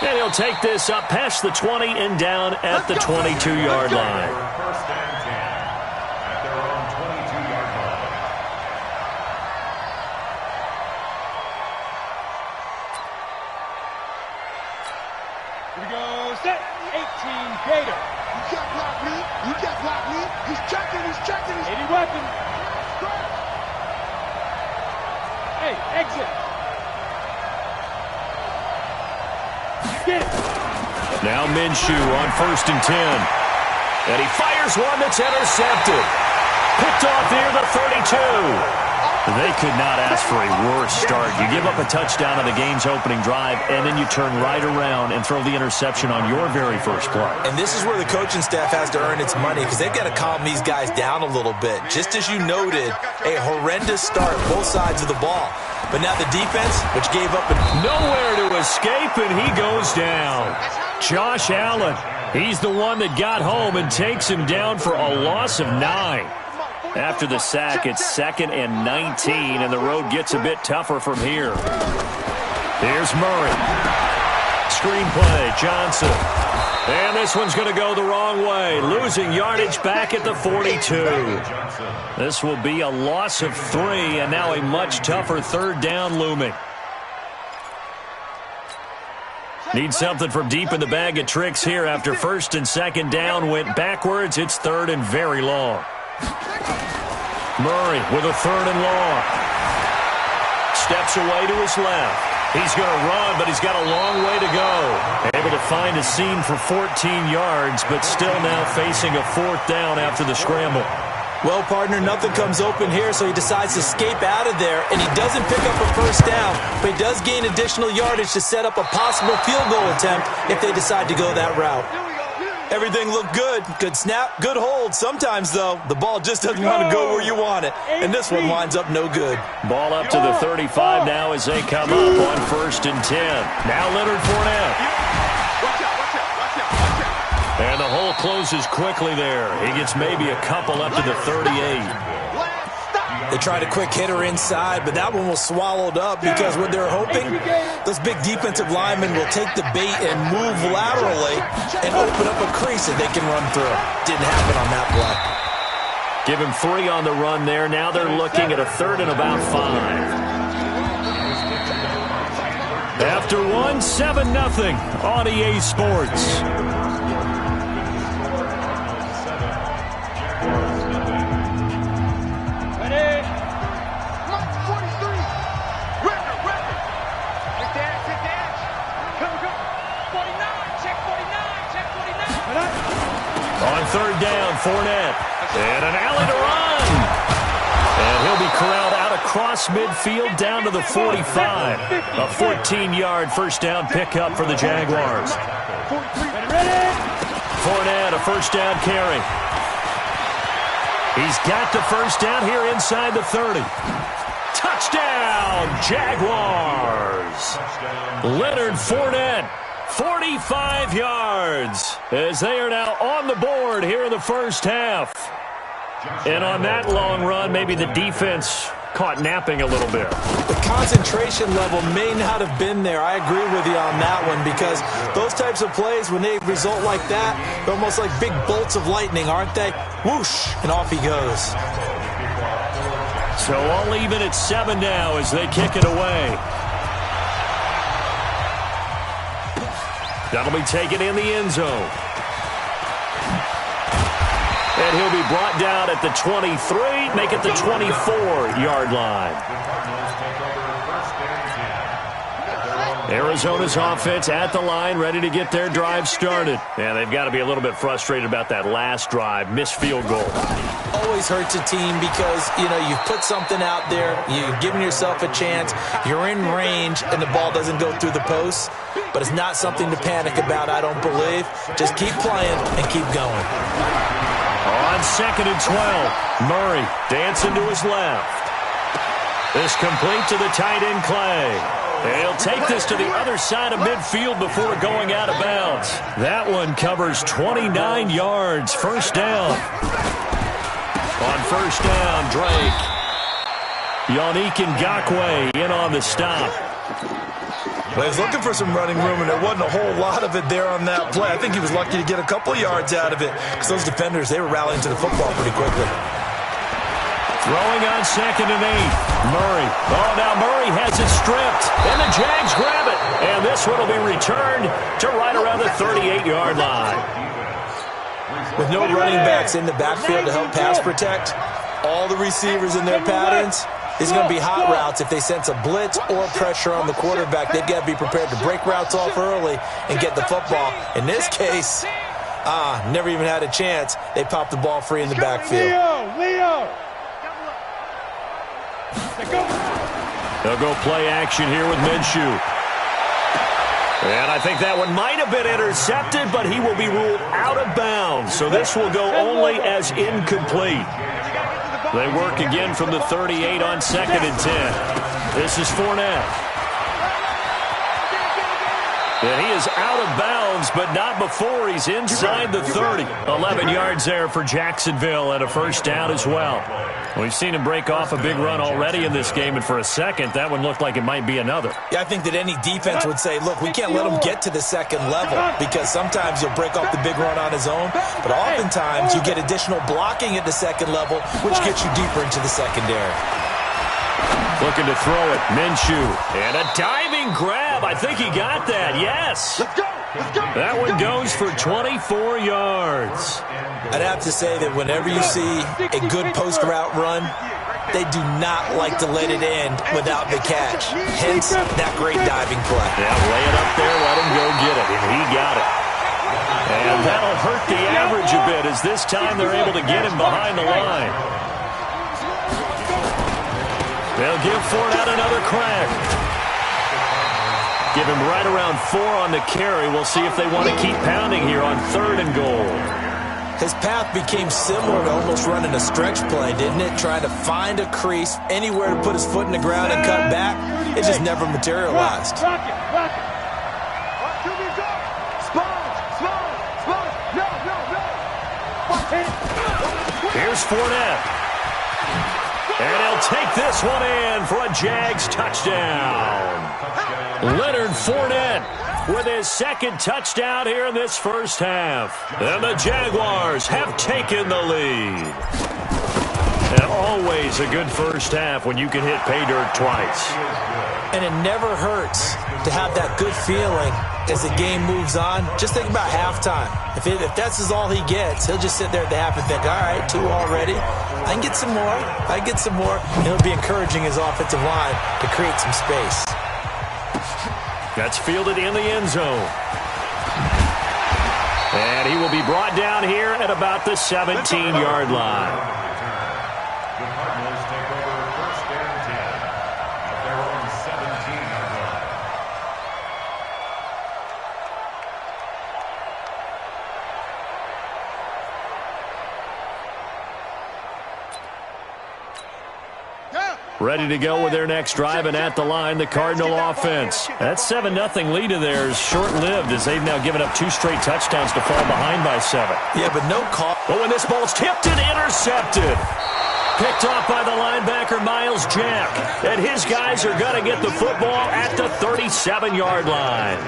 And he'll take this up past the 20 and down at the 22-yard line. First and 10 at their own 22-yard line. Here we go. Set. 18 Gator. You can't block me. You can't block me. He's checking. He's checking. 80 weapon. Hey, exit. Get it. Now Minshew on 1st and 10. And he fires one that's intercepted. Picked off near the 32. They could not ask for a worse start. You give up a touchdown on the game's opening drive, and then you turn right around and throw the interception on your very first play. And this is where the coaching staff has to earn its money because they've got to calm these guys down a little bit. Just as you noted, a horrendous start, both sides of the ball. But now the defense, which gave up nowhere to escape, and he goes down. Josh Allen, he's the one that got home and takes him down for a loss of 9. After the sack, it's 2nd and 19, and the road gets a bit tougher from here. Here's Murray. Screenplay, Johnson. And this one's going to go the wrong way, losing yardage back at the 42. This will be a loss of 3, and now a much tougher 3rd down looming. Need something from deep in the bag of tricks here after 1st and 2nd down went backwards. It's 3rd and very long. Murray with a 3rd and long. Steps away to his left. He's going to run, but he's got a long way to go. Able to find a seam for 14 yards, but still now facing a 4th down after the scramble. Well, partner, nothing comes open here, so he decides to escape out of there, and he doesn't pick up a 1st down, but he does gain additional yardage to set up a possible field goal attempt if they decide to go that route. Everything looked good. Good snap, good hold. Sometimes, though, the ball just doesn't want to go where you want it. And this one winds up no good. Ball up to the 35 now as they come up on 1st and 10. Now Leonard Fournette. And the hole closes quickly there. He gets maybe a couple up to the 38. They tried a quick hitter inside, but that one was swallowed up because what they're hoping, those big defensive linemen will take the bait and move laterally and open up a crease that they can run through. Didn't happen on that play. Give him 3 on the run there. Now they're looking at a 3rd and about 5. After 1, 7-0 on EA Sports. On 3rd down, Fournette. And an alley to run. And he'll be corralled out across midfield down to the 45. A 14-yard 1st down pickup for the Jaguars. Fournette, a 1st down carry. He's got the 1st down here inside the 30. Touchdown, Jaguars. Leonard Fournette. 45 yards as they are now on the board here in the 1st half. And on that long run, maybe the defense caught napping a little bit. The concentration level may not have been there. I agree with you on that one because those types of plays, when they result like that, they're almost like big bolts of lightning, aren't they? Whoosh, and off he goes. So all even at 7 now as they kick it away. That'll be taken in the end zone. And he'll be brought down at the 23, make it the 24-yard line. Arizona's offense at the line, ready to get their drive started. And they've got to be a little bit frustrated about that last drive, missed field goal. Always hurts a team because, you've put something out there, you've given yourself a chance, you're in range, and the ball doesn't go through the posts. But it's not something to panic about, I don't believe. Just keep playing and keep going. On 2nd and 12, Murray dancing to his left. This complete to the tight end, Clay. He'll take this to the other side of midfield before going out of bounds. That one covers 29 yards. First down. On first down, Drake. Yannick Ngakoue in on the stop. Well, he was looking for some running room, and there wasn't a whole lot of it there on that play. I think he was lucky to get a couple yards out of it because those defenders, they were rallying to the football pretty quickly. Throwing on 2nd and 8. Murray. Oh, now Murray has it stripped. And the Jags grab it. And this one will be returned to right around the 38-yard line. With no running backs in the backfield to help pass protect, all the receivers in their patterns, it's going to be hot routes. If they sense a blitz or pressure on the quarterback, they've got to be prepared to break routes off early and get the football. In this case, never even had a chance. They popped the ball free in the backfield. Leo! They'll go play action here with Minshew. And I think that one might have been intercepted, but he will be ruled out of bounds. So this will go only as incomplete. They work again from the 38 on 2nd and 10. This is Fournette. And he is out of bounds, but not before he's inside the 30. 11 yards there for Jacksonville and a first down as well. We've seen him break off a big run already in this game, and for a second, that one looked like it might be another. Yeah, I think that any defense would say, look, we can't let him get to the second level because sometimes he'll break off the big run on his own, but oftentimes you get additional blocking at the second level, which gets you deeper into the secondary. Looking to throw it, Minshew. And a diving grab. I think he got that, yes. Let's go! That one goes for 24 yards. I'd have to say that whenever you see a good post route run, they do not like to let it end without the catch. Hence, that great diving play. Yeah, lay it up there, let him go get it, and he got it. And that'll hurt the average a bit as this time they're able to get him behind the line. They'll give Fournette another crack. Give him right around 4 on the carry. We'll see if they want to keep pounding here on 3rd and goal. His path became similar to almost running a stretch play, didn't it? Trying to find a crease, anywhere to put his foot in the ground and cut back. It just never materialized. Here's Fournette. And he'll take this one in for a Jags touchdown. Leonard Fournette with his 2nd touchdown here in this first half. And the Jaguars have taken the lead. And always a good first half when you can hit pay dirt twice. And it never hurts to have that good feeling as the game moves on. Just think about halftime. If that's all he gets, he'll just sit there at the half and think, all right, 2 already. I can get some more. I can get some more. And he'll be encouraging his offensive line to create some space. That's fielded in the end zone. And he will be brought down here at about the 17-yard line. The Cardinals take over 1st and 10 at their own 17-yard line. Ready to go with their next drive, and at the line, the Cardinal offense. That 7-0 lead of theirs short-lived as they've now given up 2 straight touchdowns to fall behind by 7. Yeah, but no call. Oh, and this ball's tipped and intercepted. Picked off by the linebacker, Miles Jack. And his guys are going to get the football at the 37-yard line.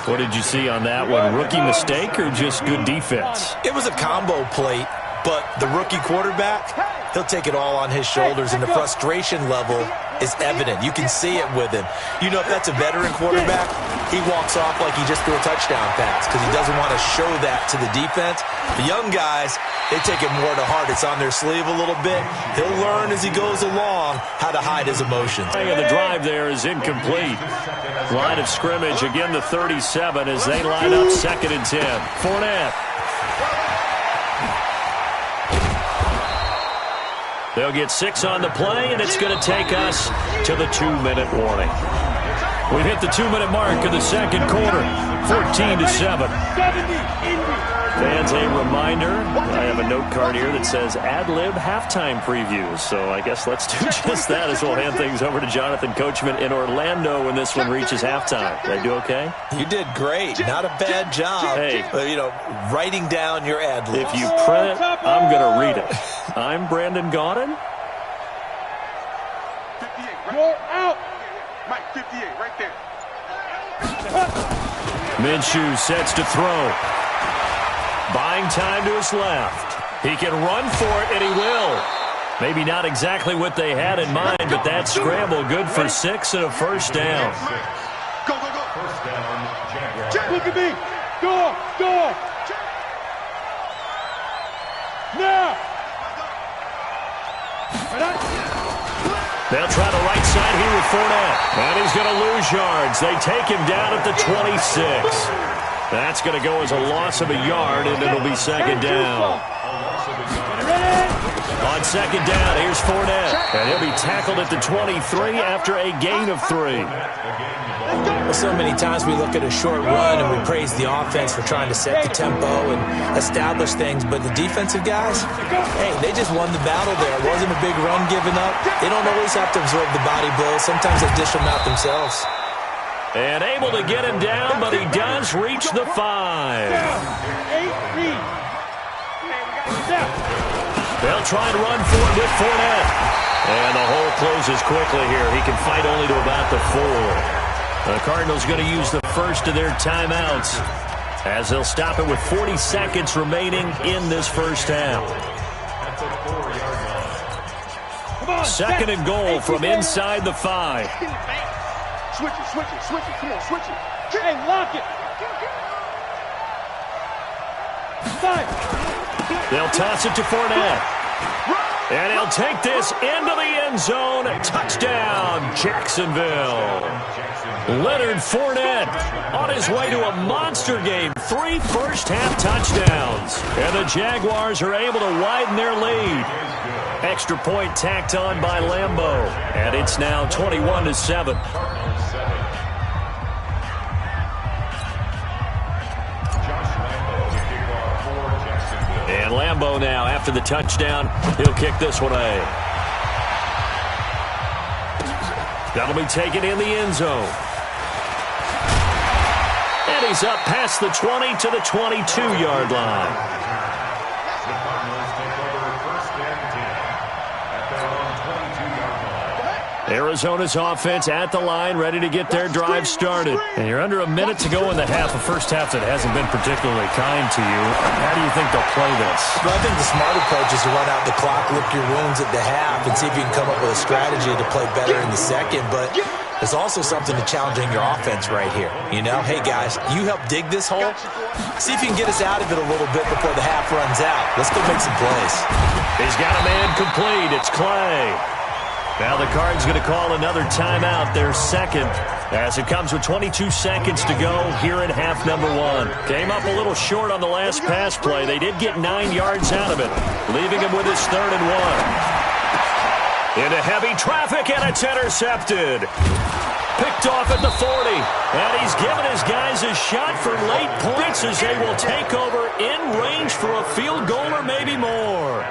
What did you see on that one? Rookie mistake or just good defense? It was a combo plate, but the rookie quarterback, he'll take it all on his shoulders, and the frustration level is evident. You can see it with him. You know, if that's a veteran quarterback, he walks off like he just threw a touchdown pass because he doesn't want to show that to the defense. The young guys, they take it more to heart. It's on their sleeve a little bit. He'll learn as he goes along how to hide his emotions. The drive there is incomplete. Line of scrimmage, again the 37 as they line up 2nd and 10. Fournette. They'll get 6 on the play, and it's going to take us to the 2-minute warning. We've hit the 2-minute mark of the second quarter, 14-7. Fans, a reminder, I have a note card here that says ad-lib halftime previews. So I guess let's do just that as we'll hand things over to Jonathan Coachman in Orlando when this one reaches halftime. Did I do okay? You did great. Not a bad job. Hey. Writing down your ad-libs. If you print it, I'm going to read it. I'm Brandon Gaudin. You're out. Mike, 58, right there. Minshew sets to throw. Buying time to his left. He can run for it, and he will. Maybe not exactly what they had in mind, but that scramble good for 6 and a first down. Go, go, go. First down, Jaguars. Look at me. Go. Now. They'll try the right side here with Fournette. And he's going to lose yards. They take him down at the 26. That's going to go as a loss of a yard, and it'll be second down. On second down, here's Fournette. And he'll be tackled at the 23 after a gain of 3. Well, so many times we look at a short run and we praise the offense for trying to set the tempo and establish things, but the defensive guys, hey, they just won the battle there. It wasn't a big run given up. They don't always have to absorb the body blows. Sometimes they dish them out themselves. And able to get him down, but he does reach the 5. They'll try and run for it with Fournette. And the hole closes quickly here. He can fight only to about the 4. The Cardinals going to use the first of their timeouts as they'll stop it with 40 seconds remaining in this first half. Second and goal from inside the 5. Switch it. Come on, switch it. Hey, lock it. 5. They'll toss it to Fournette. And he'll take this into the end zone. Touchdown, Jacksonville. Leonard Fournette on his way to a monster game. 3 first-half touchdowns. And the Jaguars are able to widen their lead. Extra point tacked on by Lambeau. And it's now 21-7. And Lambeau now, after the touchdown, he'll kick this one away. That'll be taken in the end zone. And he's up past the 20 to the 22-yard line. Arizona's offense at the line, ready to get their drive started. And you're under a minute to go in the half, a first half that hasn't been particularly kind to you. How do you think they'll play this? Well, I think the smart approach is to run out the clock, lick your wounds at the half, and see if you can come up with a strategy to play better in the second. But there's also something to challenging your offense right here. You know, hey, guys, you help dig this hole. See if you can get us out of it a little bit before the half runs out. Let's go make some plays. He's got a man complete. It's Clay. Now the Cards going to call another timeout, their second, as it comes with 22 seconds to go here in half number 1. Came up a little short on the last pass play. They did get 9 yards out of it, leaving him with his 3rd and 1. Into heavy traffic, and it's intercepted. Picked off at the 40, and he's given his guys a shot for late points as they will take over in range for a field goal or maybe more.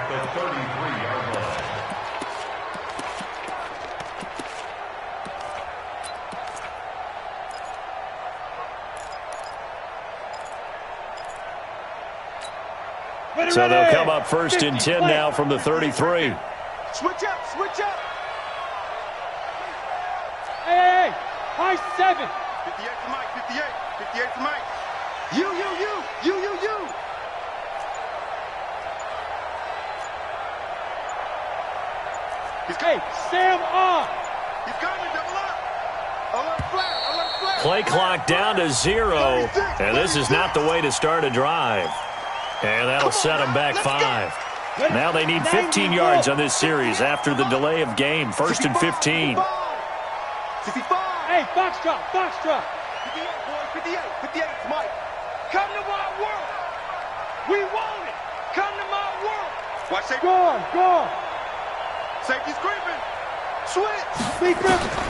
So they'll come up first and 10 now from the 33. Switch up. Hey, high 7. 58 for Mike, 58 for Mike. You. Hey, Sam off. He's coming, double up. Alert flat. Play clock down to 0, and this is not the way to start a drive. And that'll set them back 5. Now they need 15 yards on this series after the delay of game. 1st and 15. 65. Hey, Foxtrot. 58, boys. 58, Mike. Come to my world. We want it. Come to my world. Watch safety. Go. Safety's creeping. Switch. Be gripping.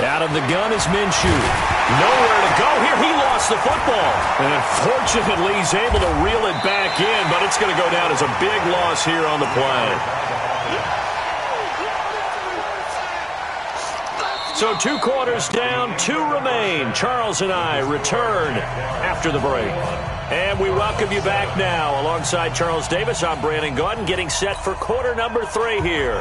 Out of the gun is Minshew. Nowhere to go here. He lost the football. And unfortunately, he's able to reel it back It's going to go down as a big loss here on the play. So 2 quarters down, 2 remain. Charles and I return after the break. And we welcome you back now. Alongside Charles Davis, I'm Brandon Gaudin, getting set for quarter number 3 here.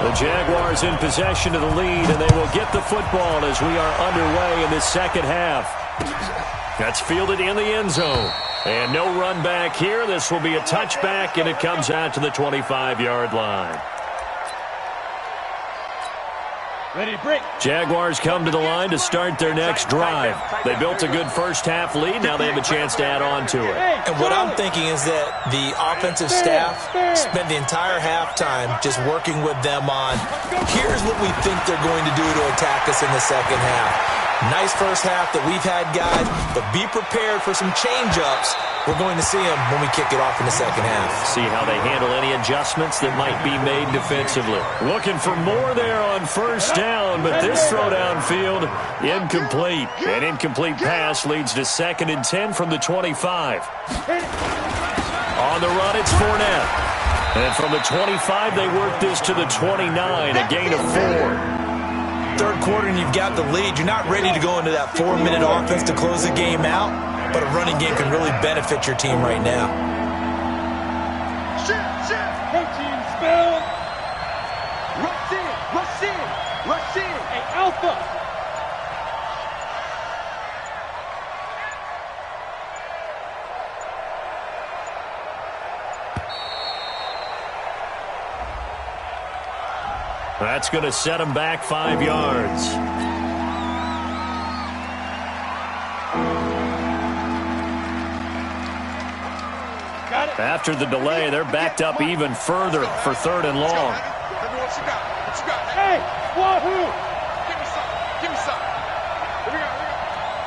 The Jaguars in possession of the lead, and they will get the football as we are underway in this second half. That's fielded in the end zone. And no run back here. This will be a touchback, and it comes out to the 25-yard line. Ready to break. Jaguars come to the line to start their next drive. They built a good first-half lead. Now they have a chance to add on to it. And what I'm thinking is that the offensive staff spent the entire halftime just working with them on, here's what we think they're going to do to attack us in the second half. Nice first half that we've had, guys, but be prepared for some change-ups. We're going to see them when we kick it off in the second half. See how they handle any adjustments that might be made defensively. Looking for more there on first down, but this throw downfield, incomplete. An incomplete pass leads to 2nd and 10 from the 25. On the run, it's Fournette. And from the 25, they work this to the 29, a gain of 4. Third quarter and you've got the lead. You're not ready to go into that 4-minute offense to close the game out, but a running game can really benefit your team right now. Protein spell. Rush in, rush in, rush in. Hey, Alpha. That's going to set them back 5 yards. Got it. After the delay, they're backed up even further for 3rd and long. Hey, Wahoo! Give me some. Give me some. Here we go.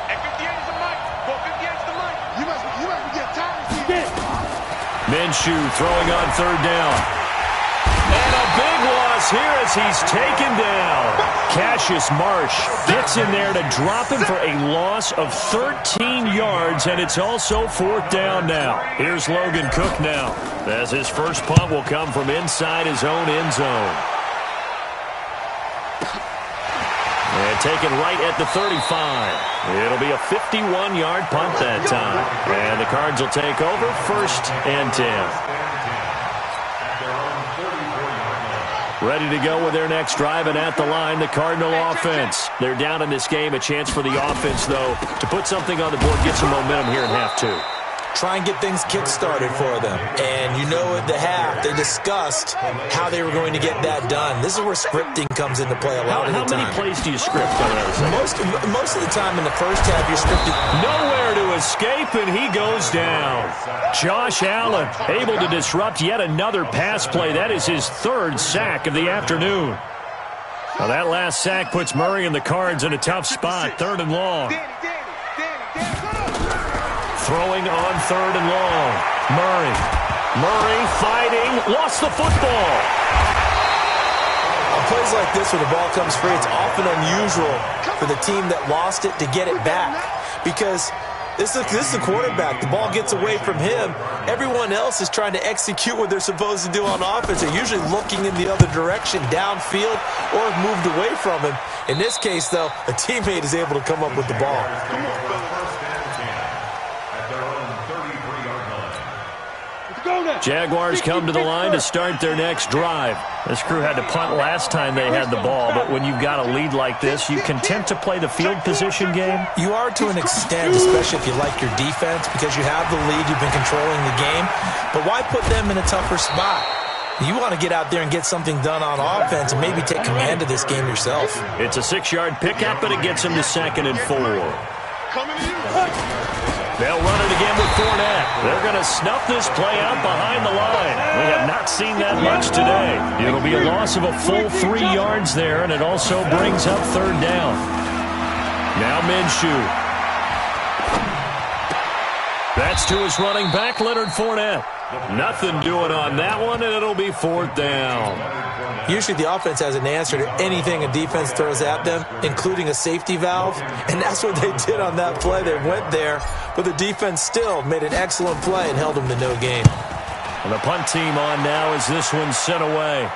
Hey, 58 is the mic. Go 58 is the mic. You must be getting tired. Get it. Minshew throwing on 3rd down. And a big loss here as he's taken down. Cassius Marsh gets in there to drop him for a loss of 13 yards, and it's also 4th down now. Here's Logan Cook now, as his first punt will come from inside his own end zone. And taken right at the 35. It'll be a 51-yard punt that time. And the Cards will take over 1st and 10. Ready to go with their next drive, and at the line, the Cardinal offense. They're down in this game. A chance for the offense, though, to put something on the board, get some momentum here in half 2. Try and get things kick-started for them. And you know at the half, they discussed how they were going to get that done. This is where scripting comes into play a lot of the time. How many plays do you script? Most of the time in the first half, you're scripting. Nowhere to escape, and he goes down. Josh Allen able to disrupt yet another pass play. That is his 3rd sack of the afternoon. Now that last sack puts Murray and the Cards in a tough spot. 3rd and long. Throwing on 3rd and long. Murray fighting. Lost the football. On plays like this where the ball comes free, it's often unusual for the team that lost it to get it back. Because this is the quarterback. The ball gets away from him. Everyone else is trying to execute what they're supposed to do on offense. They're usually looking in the other direction, downfield, or have moved away from him. In this case, though, a teammate is able to come up with the ball. Jaguars come to the line to start their next drive. This crew had to punt last time they had the ball, but when you've got a lead like this, you content to play the field position game? You are to an extent, especially if you like your defense, because you have the lead, you've been controlling the game. But why put them in a tougher spot? You want to get out there and get something done on offense and maybe take command of this game yourself. It's a 6-yard pickup, but it gets them to 2nd and 4. They'll run it again with Fournette. They're going to snuff this play out behind the line. We have not seen that much today. It'll be a loss of a full 3 yards there, and it also brings up 3rd down. Now Minshew. That's to his running back, Leonard Fournette. Nothing doing on that one, and it'll be 4th down. Usually the offense has an answer to anything a defense throws at them, including a safety valve, and that's what they did on that play. They went there, but the defense still made an excellent play and held them to no gain. And the punt team on now as this one's sent away.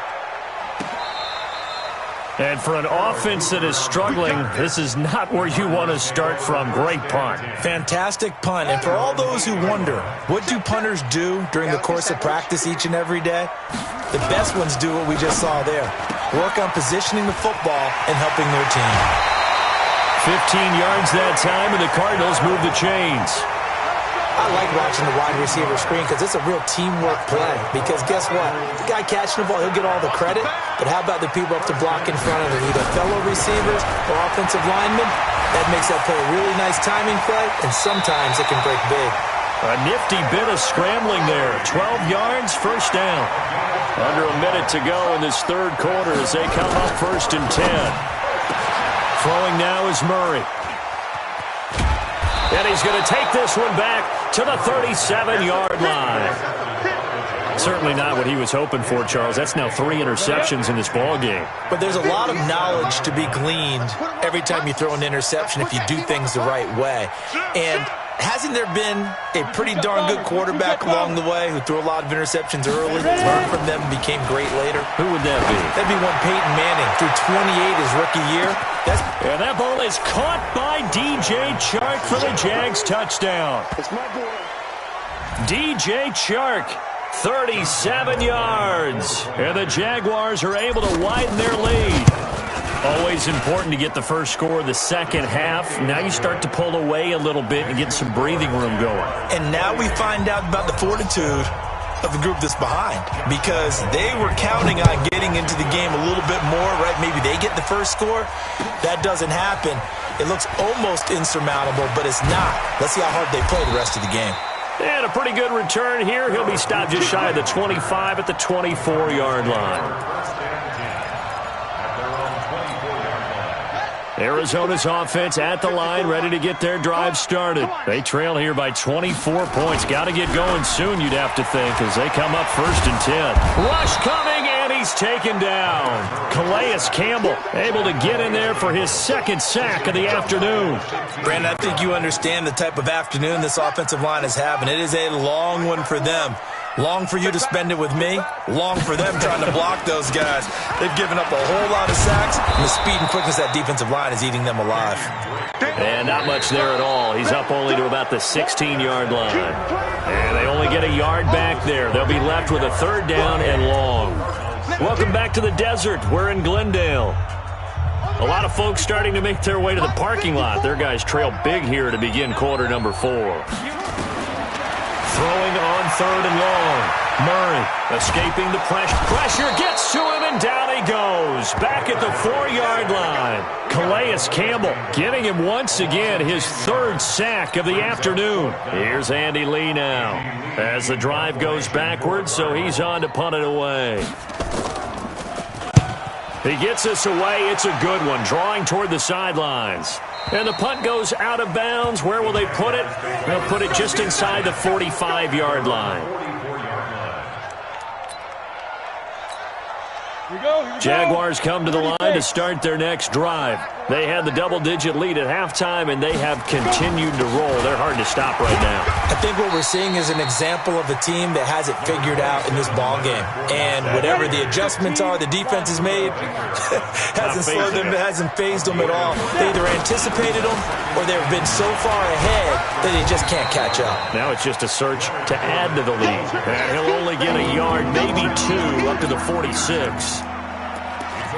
And for an offense that is struggling, this is not where you want to start from. Great punt. Fantastic punt. And for all those who wonder, what do punters do during the course of practice each and every day? The best ones do what we just saw there. Work on positioning the football and helping their team. 15 yards that time, and the Cardinals move the chains. I like watching the wide receiver screen because it's a real teamwork play. Because guess what? The guy catching the ball, he'll get all the credit. But how about the people up to block in front of him? Either fellow receivers or offensive linemen. That makes that play a really nice timing play, and sometimes it can break big. A nifty bit of scrambling there. 12 yards, 1st down. Under a minute to go in this 3rd quarter as they come up 1st and 10. Throwing now is Murray. And he's going to take this one back to the 37-yard line. Certainly not what he was hoping for, Charles. That's now 3 interceptions in this ball game. But there's a lot of knowledge to be gleaned every time you throw an interception if you do things the right way. And hasn't there been a pretty darn good quarterback along the way who threw a lot of interceptions early, learned from them, and became great later? Who would that be? That'd be one Peyton Manning. Threw 28 his rookie year. And that ball is caught by DJ Chark for the Jags touchdown. DJ Chark, 37 yards. And the Jaguars are able to widen their lead. Always important to get the first score of the second half. Now you start to pull away a little bit and get some breathing room going. And now we find out about the fortitude of the group that's behind, because they were counting on getting into the game a little bit more, right? Maybe they get the first score. That doesn't happen. It looks almost insurmountable, but it's not. Let's see how hard they play the rest of the game. And a pretty good return here. He'll be stopped just shy of the 25 at the 24-yard line. Arizona's offense at the line, ready to get their drive started. They trail here by 24 points. Got to get going soon, you'd have to think, as they come up 1st and 10. Rush coming, and he's taken down. Calais Campbell able to get in there for his 2nd sack of the afternoon. Brandon, I think you understand the type of afternoon this offensive line is having. It is a long one for them. Long for you to spend it with me. Long for them trying to block those guys. They've given up a whole lot of sacks, and the speed and quickness of that defensive line is eating them alive. And not much there at all. He's up only to about the 16-yard line. And they only get a yard back there. They'll be left with a 3rd down and long. Welcome back to the desert. We're in Glendale. A lot of folks starting to make their way to the parking lot. Their guys trail big here to begin quarter number 4. Throwing on 3rd and long. Murray escaping the pressure. Pressure gets to him, and down he goes. Back at the 4-yard line. Calais Campbell getting him once again his 3rd sack of the afternoon. Here's Andy Lee now as the drive goes backwards, so he's on to punt it away. He gets us away. It's a good one, drawing toward the sidelines. And the punt goes out of bounds. Where will they put it? They'll put it just inside the 45-yard line. Jaguars come to the line to start their next drive. They had the double-digit lead at halftime, and they have continued to roll. They're hard to stop right now. I think what we're seeing is an example of a team that has it figured out in this ball game. And whatever the adjustments are the defense has made hasn't slowed them, hasn't phased them at all. They either anticipated them or they've been so far ahead that they just can't catch up. Now it's just a search to add to the lead. And he'll only get a yard, maybe 2, up to the 46.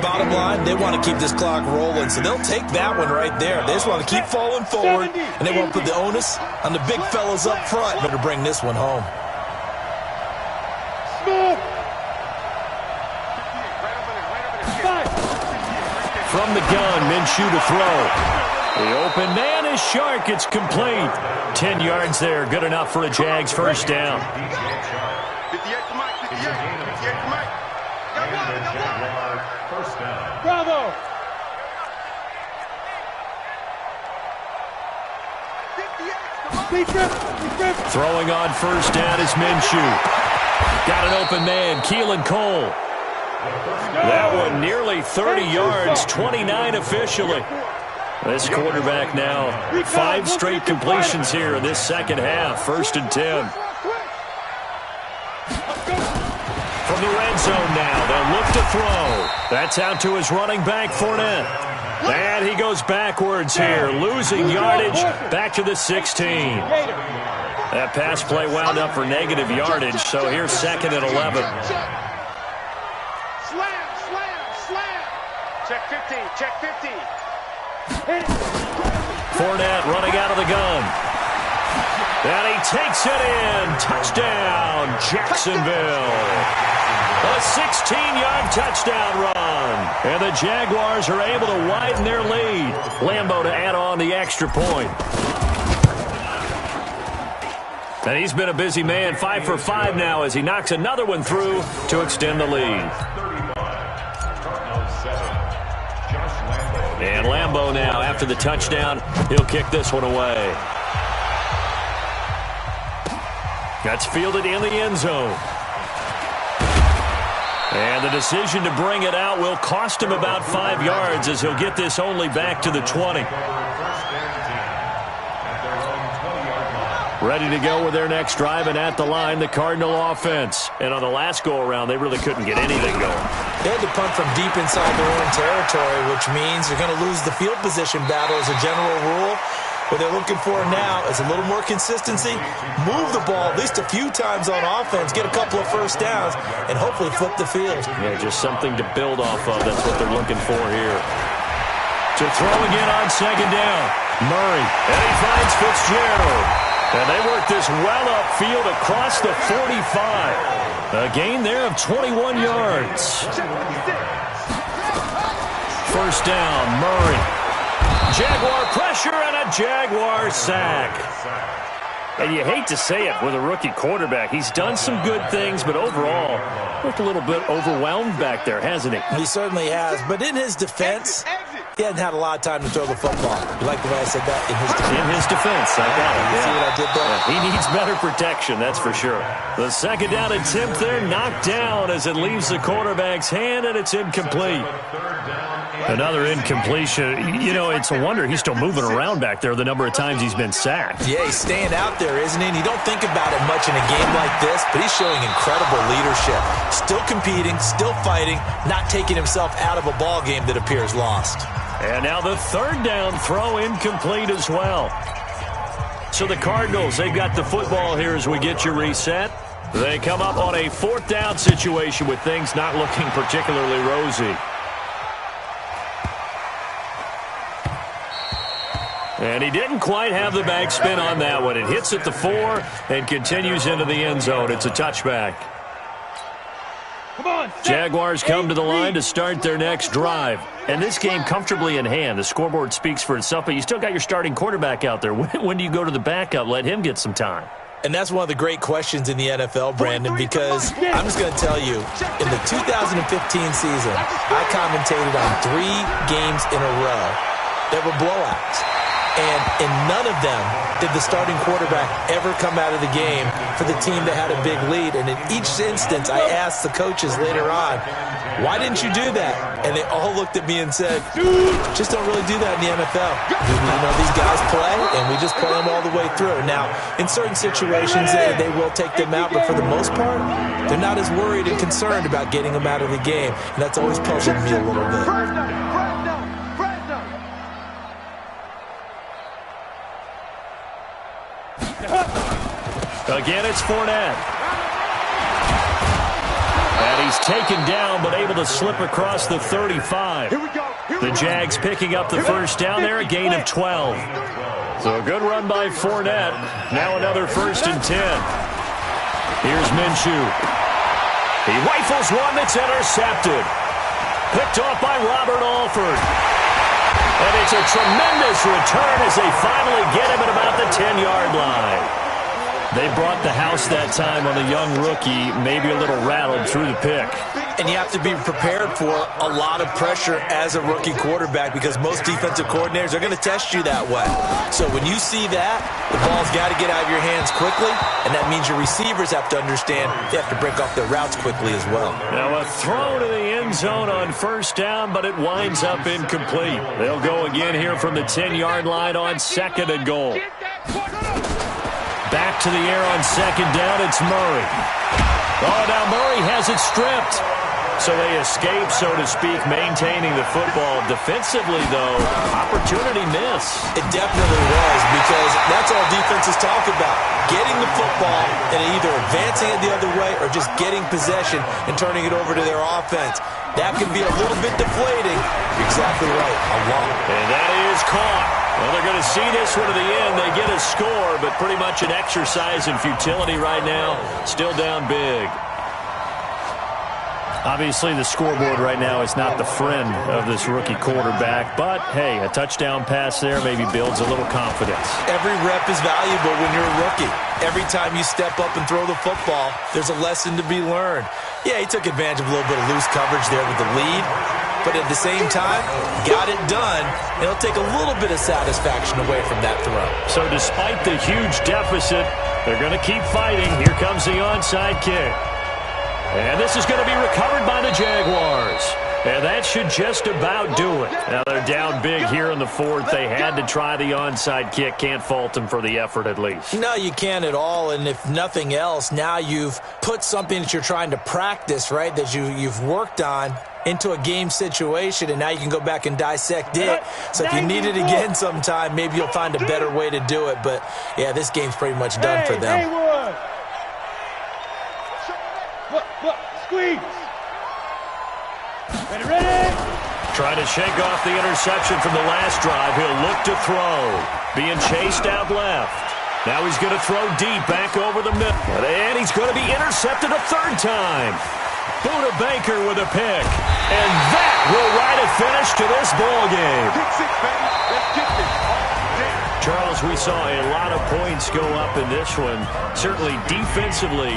Bottom line, they want to keep this clock rolling, so they'll take that one right there. They just want to keep falling forward, and they won't put the onus on the big fellas up front to bring this one home. From the gun, Minshew to throw. The open man is Chark. It's complete. 10 yards there. Good enough for a Jags 1st down. 58 to Mike, 58 to Mike. First down. Bravo! Throwing on 1st down is Minshew. Got an open man, Keelan Cole. That one nearly 30 yards, 29 officially. This quarterback now, 5 straight completions here in this second half, 1st and 10. From the red zone now, they'll look to throw. That's out to his running back, Fournette. And he goes backwards here, losing yardage back to the 16. That pass play wound up for negative yardage, so here's 2nd and 11. Slam, slam, slam. Check 15, check 15. Fournette running out of the gun. And he takes it in. Touchdown, Jacksonville. A 16-yard touchdown run. And the Jaguars are able to widen their lead. Lambeau to add on the extra point. And he's been a busy man, 5 for 5 now as he knocks another one through to extend the lead. And Lambeau now, after the touchdown, he'll kick this one away. That's fielded in the end zone. And the decision to bring it out will cost him about 5 yards as he'll get this only back to the 20. Ready to go with their next drive, and at the line, the Cardinal offense. And on the last go-around, they really couldn't get anything going. They had to punt from deep inside their own territory, which means they're going to lose the field position battle as a general rule. What they're looking for now is a little more consistency, move the ball at least a few times on offense, get a couple of first downs, and hopefully flip the field. Yeah, just something to build off of. That's what they're looking for here. To throw again on 2nd down. Murray, and he finds Fitzgerald. And they work this well upfield across the 45. A gain there of 21 yards. 1st down, Murray. Jaguar pressure and a Jaguar sack. And you hate to say it with a rookie quarterback. He's done some good things, but overall, looked a little bit overwhelmed back there, hasn't he? He certainly has. But in his defense, he hasn't had a lot of time to throw the football. You like the way I said that? In his defense. In his defense, I got it. You see what I did there? Yeah, he needs better protection, that's for sure. The 2nd down attempt there, knocked down as it leaves the quarterback's hand, and it's incomplete. Another incompletion. You know, it's a wonder he's still moving around back there the number of times he's been sacked. Yeah, he's staying out there, isn't he? And you don't think about it much in a game like this, but he's showing incredible leadership. Still competing, still fighting, not taking himself out of a ball game that appears lost. And now the 3rd down throw incomplete as well. So the Cardinals, they've got the football here as we get you reset. They come up on a 4th down situation with things not looking particularly rosy. And he didn't quite have the backspin on that one. It hits at the 4 and continues into the end zone. It's a touchback. Come on, Jaguars come to the line to start their next drive. And this game comfortably in hand. The scoreboard speaks for itself, but you still got your starting quarterback out there. When do you go to the backup? Let him get some time. And that's one of the great questions in the NFL, Brandon, because I'm just going to tell you, in the 2015 season, I commentated on 3 games in a row that were blowouts. And in none of them did the starting quarterback ever come out of the game for the team that had a big lead. And in each instance, I asked the coaches later on, why didn't you do that? And they all looked at me and said, just don't really do that in the NFL. You know, these guys play, and we just play them all the way through. Now, in certain situations, they will take them out, but for the most part, they're not as worried and concerned about getting them out of the game. And that's always puzzled me a little bit. Again, it's Fournette. And he's taken down, but able to slip across the 35. The Jags picking up the 1st down there, a gain of 12. So a good run by Fournette. Now another 1st and 10. Here's Minshew. He rifles one that's intercepted. Picked off by Robert Alford. And it's a tremendous return as they finally get him at about the 10-yard line. They brought the house that time on the young rookie, maybe a little rattled through the pick. And you have to be prepared for a lot of pressure as a rookie quarterback because most defensive coordinators are going to test you that way. So when you see that, the ball's got to get out of your hands quickly, and that means your receivers have to understand they have to break off their routes quickly as well. Now a throw to the end zone on first down, but it winds up incomplete. They'll go again here from the 10-yard line on second and goal. Back to the air on second down, it's Murray. Oh, now Murray has it stripped. So they escape, so to speak, maintaining the football. Defensively, though, opportunity miss. It definitely was because that's all defenses talk about. Getting the football and either advancing it the other way or just getting possession and turning it over to their offense. That can be a little bit deflating. You're exactly right. A lot. And that is caught. Well, they're going to see this one to the end. They get a score, but pretty much an exercise in futility right now. Still down big. Obviously, the scoreboard right now is not the friend of this rookie quarterback. But, hey, a touchdown pass there maybe builds a little confidence. Every rep is valuable when you're a rookie. Every time you step up and throw the football, there's a lesson to be learned. Yeah, he took advantage of a little bit of loose coverage there with the lead. But at the same time, got it done. And it'll take a little bit of satisfaction away from that throw. So despite the huge deficit, they're going to keep fighting. Here comes the onside kick. And this is going to be recovered by the Jaguars. And that should just about do it. Now they're down big here in the fourth. They had to try the onside kick. Can't fault them for the effort at least. No, you can't at all. And if nothing else, now you've put something that you're trying to practice, right, that you've worked on into a game situation, and now you can go back and dissect it. So if you need it again sometime, maybe you'll find a better way to do it. But, yeah, this game's pretty much done for them. Squeeze. Ready? Trying to shake off the interception from the last drive. He'll look to throw. Being chased out left. Now he's going to throw deep back over the middle. And he's going to be intercepted a third time. Buda Baker with a pick. And that will write a finish to this ball game. Charles, we saw a lot of points go up in this one. Certainly defensively,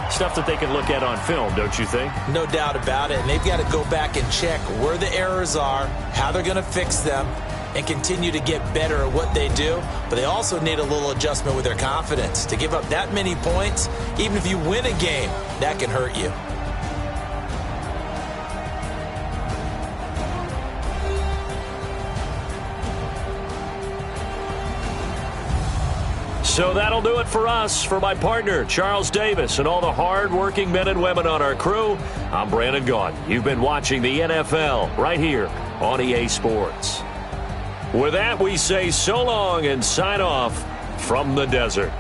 stuff that they can look at on film, don't you think? No doubt about it. And they've got to go back and check where the errors are, how they're going to fix them, and continue to get better at what they do. But they also need a little adjustment with their confidence. To give up that many points, even if you win a game, that can hurt you. So that'll do it for us. For my partner, Charles Davis, and all the hard-working men and women on our crew, I'm Brandon Gaudin. You've been watching the NFL right here on EA Sports. With that, we say so long and sign off from the desert.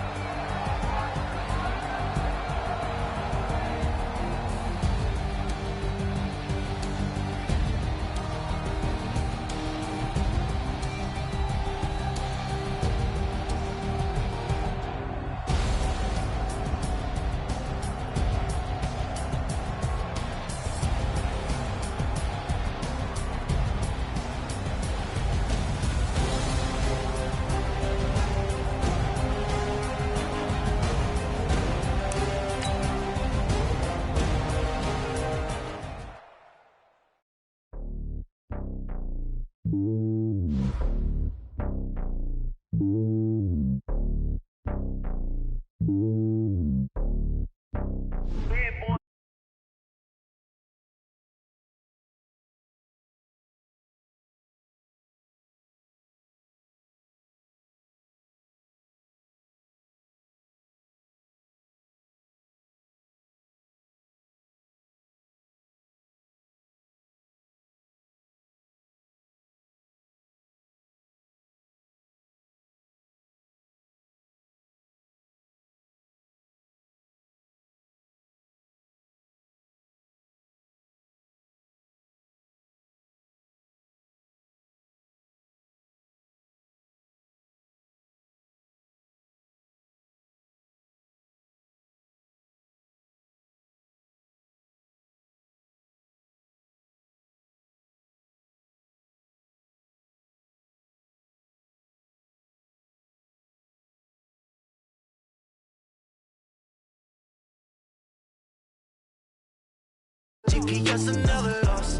you could use another loss.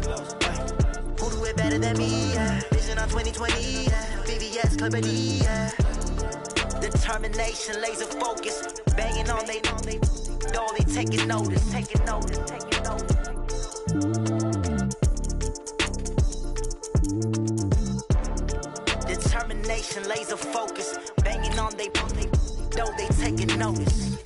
Who do it better than me? Yeah. Vision on 2020. Yeah. VVS, Clippity. Yeah. Determination, laser focus. Banging on they door, they taking notice. Taking notice. Taking notice. Determination, laser focus. Banging on they door, they taking notice.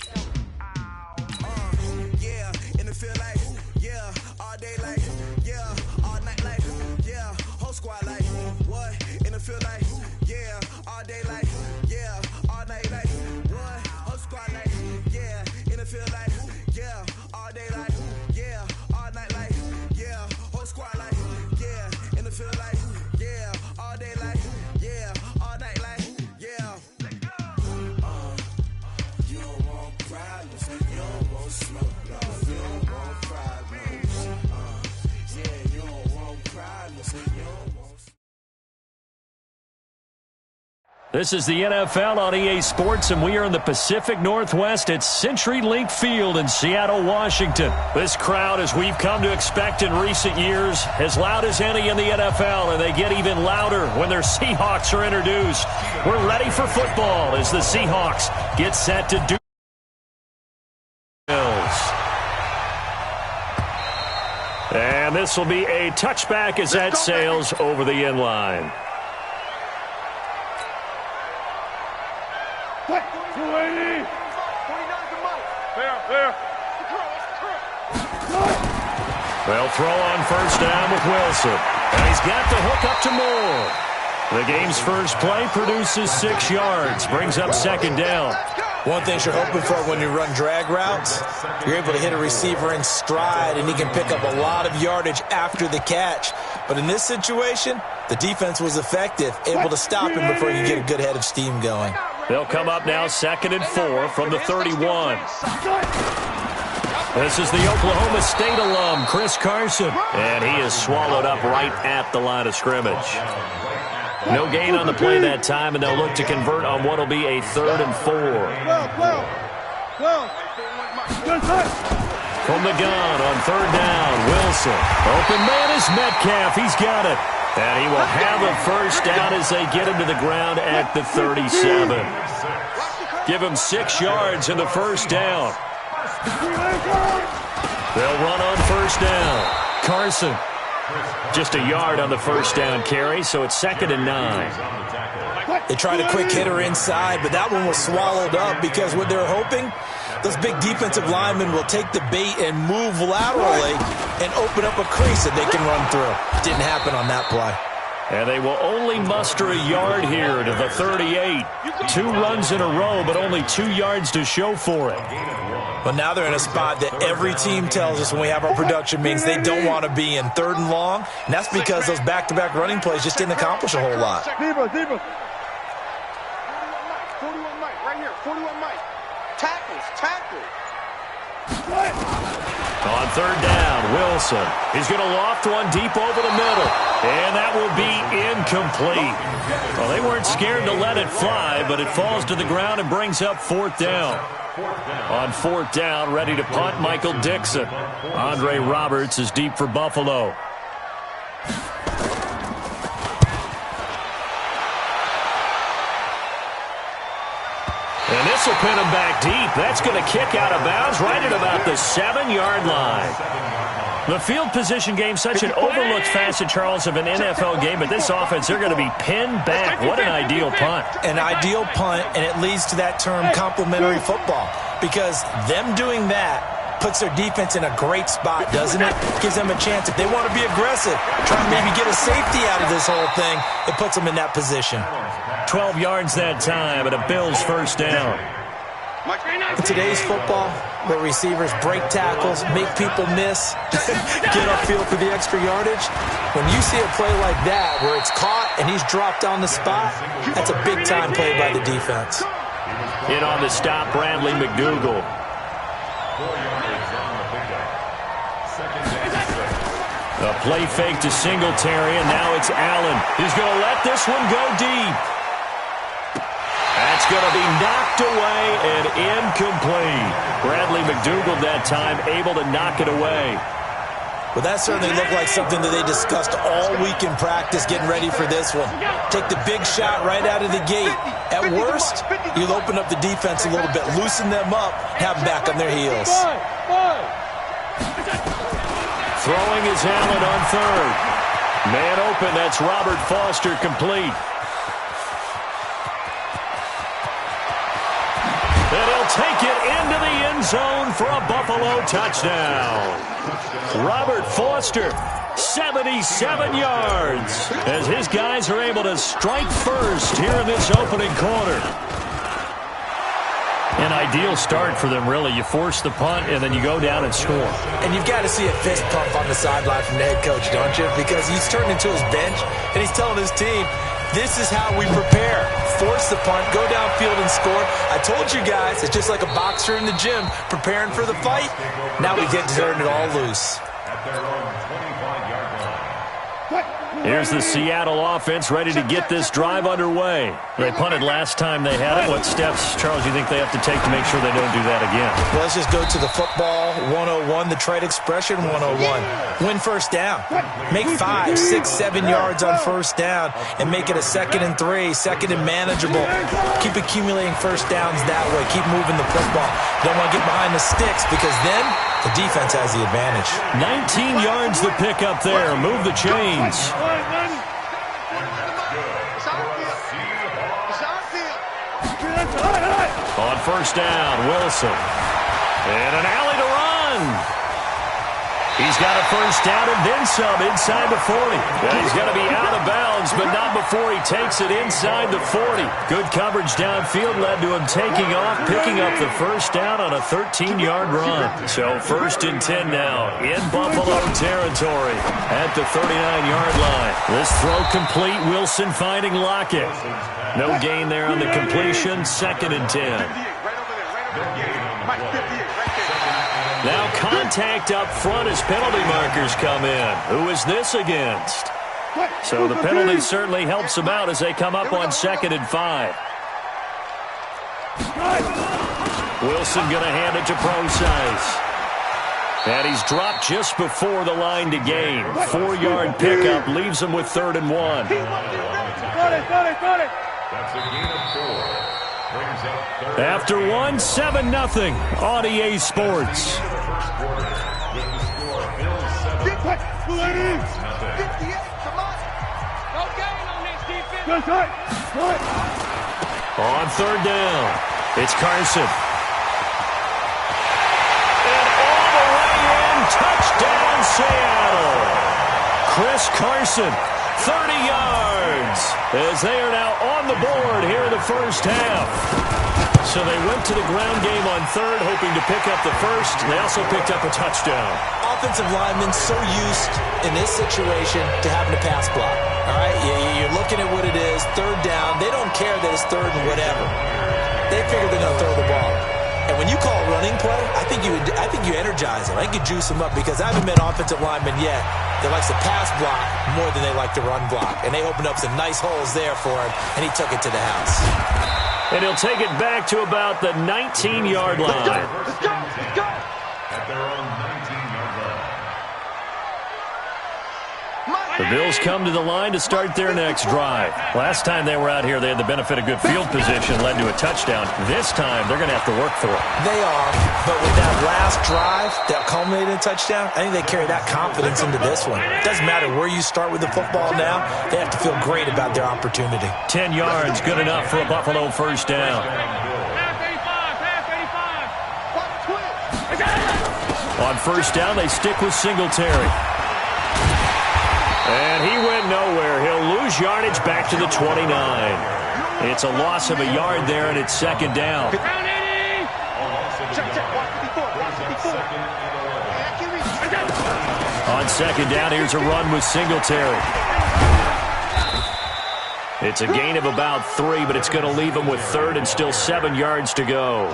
Yeah, in the field like, yeah, all day like, yeah, all night like, yeah, whole squad like, what? In the field like, yeah, all day like, yeah, all night like, what? Whole squad like, yeah, in the field like, yeah, all day like, yeah, all night like, yeah, whole squad like, yeah, in the field like, yeah, all day like, yeah, all night like, yeah. You don't want problems, you don't want smoke, you don't want problems. Yeah, you don't want problems, you don't want. This is the NFL on EA Sports, and we are in the Pacific Northwest at CenturyLink Field in Seattle, Washington. This crowd, as we've come to expect in recent years, as loud as any in the NFL, and they get even louder when their Seahawks are introduced. We're ready for football as the Seahawks get set to do Bills. And this will be a touchback as that sails over the end line. They'll throw on first down with Wilson. And he's got the hook up to Moore. The game's first play produces 6 yards, brings up second down. One thing you're hoping for when you run drag routes, you're able to hit a receiver in stride, and he can pick up a lot of yardage after the catch. But in this situation, the defense was effective, able to stop him before he could get a good head of steam going. They'll come up now 2nd and 4 from the 31. This is the Oklahoma State alum, Chris Carson. And he is swallowed up right at the line of scrimmage. No gain on the play that time, and they'll look to convert on what will be a 3rd and 4. From the gun on 3rd down, Wilson. Open man is Metcalf. He's got it. And he will have a first down as they get him to the ground at the 37. Give him 6 yards in the first down. They'll run on first down. Carson. Just a yard on the first down carry, so it's 2nd and 9. They tried a quick hitter inside, but that one was swallowed up because what they're hoping, those big defensive linemen will take the bait and move laterally and open up a crease that they can run through. Didn't happen on that play. And they will only muster a yard here to the 38. 2 runs in a row, but only 2 yards to show for it. But now they're in a spot that every team tells us when we have our production meetings they don't want to be in, 3rd and long. And that's because those back-to-back running plays just didn't accomplish a whole lot. 41 Mike, right here, 41 Mike. Tackles. On 3rd down, Wilson. He's going to loft one deep over the middle. And that will be incomplete. Well, they weren't scared to let it fly, but it falls to the ground and brings up 4th down. On 4th down, ready to punt, Michael Dixon. Andre Roberts is deep for Buffalo. And this will pin him back deep. That's going to kick out of bounds right at about the 7-yard line. The field position game, such an overlooked facet, Charles, of an NFL game, but this offense, they're going to be pinned back. What an ideal punt. An ideal punt, and it leads to that term complementary football, because them doing that puts their defense in a great spot, doesn't it? Gives them a chance. If they want to be aggressive, try to maybe get a safety out of this whole thing, it puts them in that position. 12 yards that time, and a Bills first down. In today's football, where receivers break tackles, make people miss, get upfield for the extra yardage, when you see a play like that where it's caught and he's dropped on the spot, that's a big-time play by the defense. In on the stop, Bradley McDougall. A play fake to Singletary, and now it's Allen. He's going to let this one go deep. That's going to be knocked away and incomplete. Bradley McDougall that time able to knock it away. Well, that certainly looked like something that they discussed all week in practice getting ready for this one. Take the big shot right out of the gate. At worst, you'll open up the defense a little bit, loosen them up, have them back on their heels. Throwing is Allen on third. Man open, that's Robert Foster complete. And he'll take it into the end zone for a Buffalo touchdown. Robert Foster, 77 yards, as his guys are able to strike first here in this opening quarter. An ideal start for them, really. You force the punt, and then you go down and score. And you've got to see a fist pump on the sideline from the head coach, don't you? Because he's turned into his bench, and he's telling his team, this is how we prepare. Force the punt, go downfield and score. I told you guys, it's just like a boxer in the gym preparing for the fight. Now we get to turn it all loose. At their own 25-yard line. Here's the Seattle offense ready to get this drive underway. They punted last time they had it. What steps, Charles, do you think they have to take to make sure they don't do that again? Well, let's just go to the football 101, the trade expression 101. Win first down. Make 5, 6, 7 yards on first down and make it a 2nd and 3, 2nd and manageable. Keep accumulating first downs that way. Keep moving the football. Don't want to get behind the sticks because then the defense has the advantage. 19 yards to pick up there. Move the chains. On first down, Wilson. And an alley to run. He's got a first down and then some inside the 40. Yeah, he's going to be out of bounds, but not before he takes it inside the 40. Good coverage downfield led to him taking off, picking up the first down on a 13-yard run. So 1st and 10 now in Buffalo territory at the 39-yard line. This throw complete. Wilson finding Lockett. No gain there on the completion. 2nd and 10. Now contact up front as penalty markers come in. Who is this against? So the penalty certainly helps them out as they come up on 2nd and 5. Wilson going to hand it to Procise. And he's dropped just before the line to gain. 4-yard pickup leaves him with 3rd and 1. That's a gain of 4. After 1, 7-0 on EA Sports. On 3rd down, it's Carson. And all the way in, touchdown Seattle. Chris Carson, 30 yards, as they are now on the board here in the first half. So they went to the ground game on 3rd, hoping to pick up the first. They also picked up a touchdown. Offensive linemen so used in this situation to having to pass block. All right, you're looking at what it is, 3rd down. They don't care that it's 3rd and whatever. They figure they're going to throw the ball. And when you call a running play, I think you energize them. I think you juice them up because I haven't met an offensive lineman yet that likes to pass block more than they like to run block. And they opened up some nice holes there for him, and he took it to the house. And he'll take it back to about the 19-yard line. Let's go! At their own 19-yard line. The Bills come to the line to start their next drive. Last time they were out here, they had the benefit of good field position, led to a touchdown. This time, they're going to have to work for it. They are, but with that last drive that culminated in a touchdown, I think they carry that confidence into this one. It doesn't matter where you start with the football now. They have to feel great about their opportunity. 10 yards, good enough for a Buffalo first down. On first down, they stick with Singletary. And he went nowhere. He'll lose yardage back to the 29. It's a loss of a yard there, and it's 2nd down. On 2nd down, here's a run with Singletary. It's a gain of about 3, but it's going to leave him with 3rd and still 7 yards to go.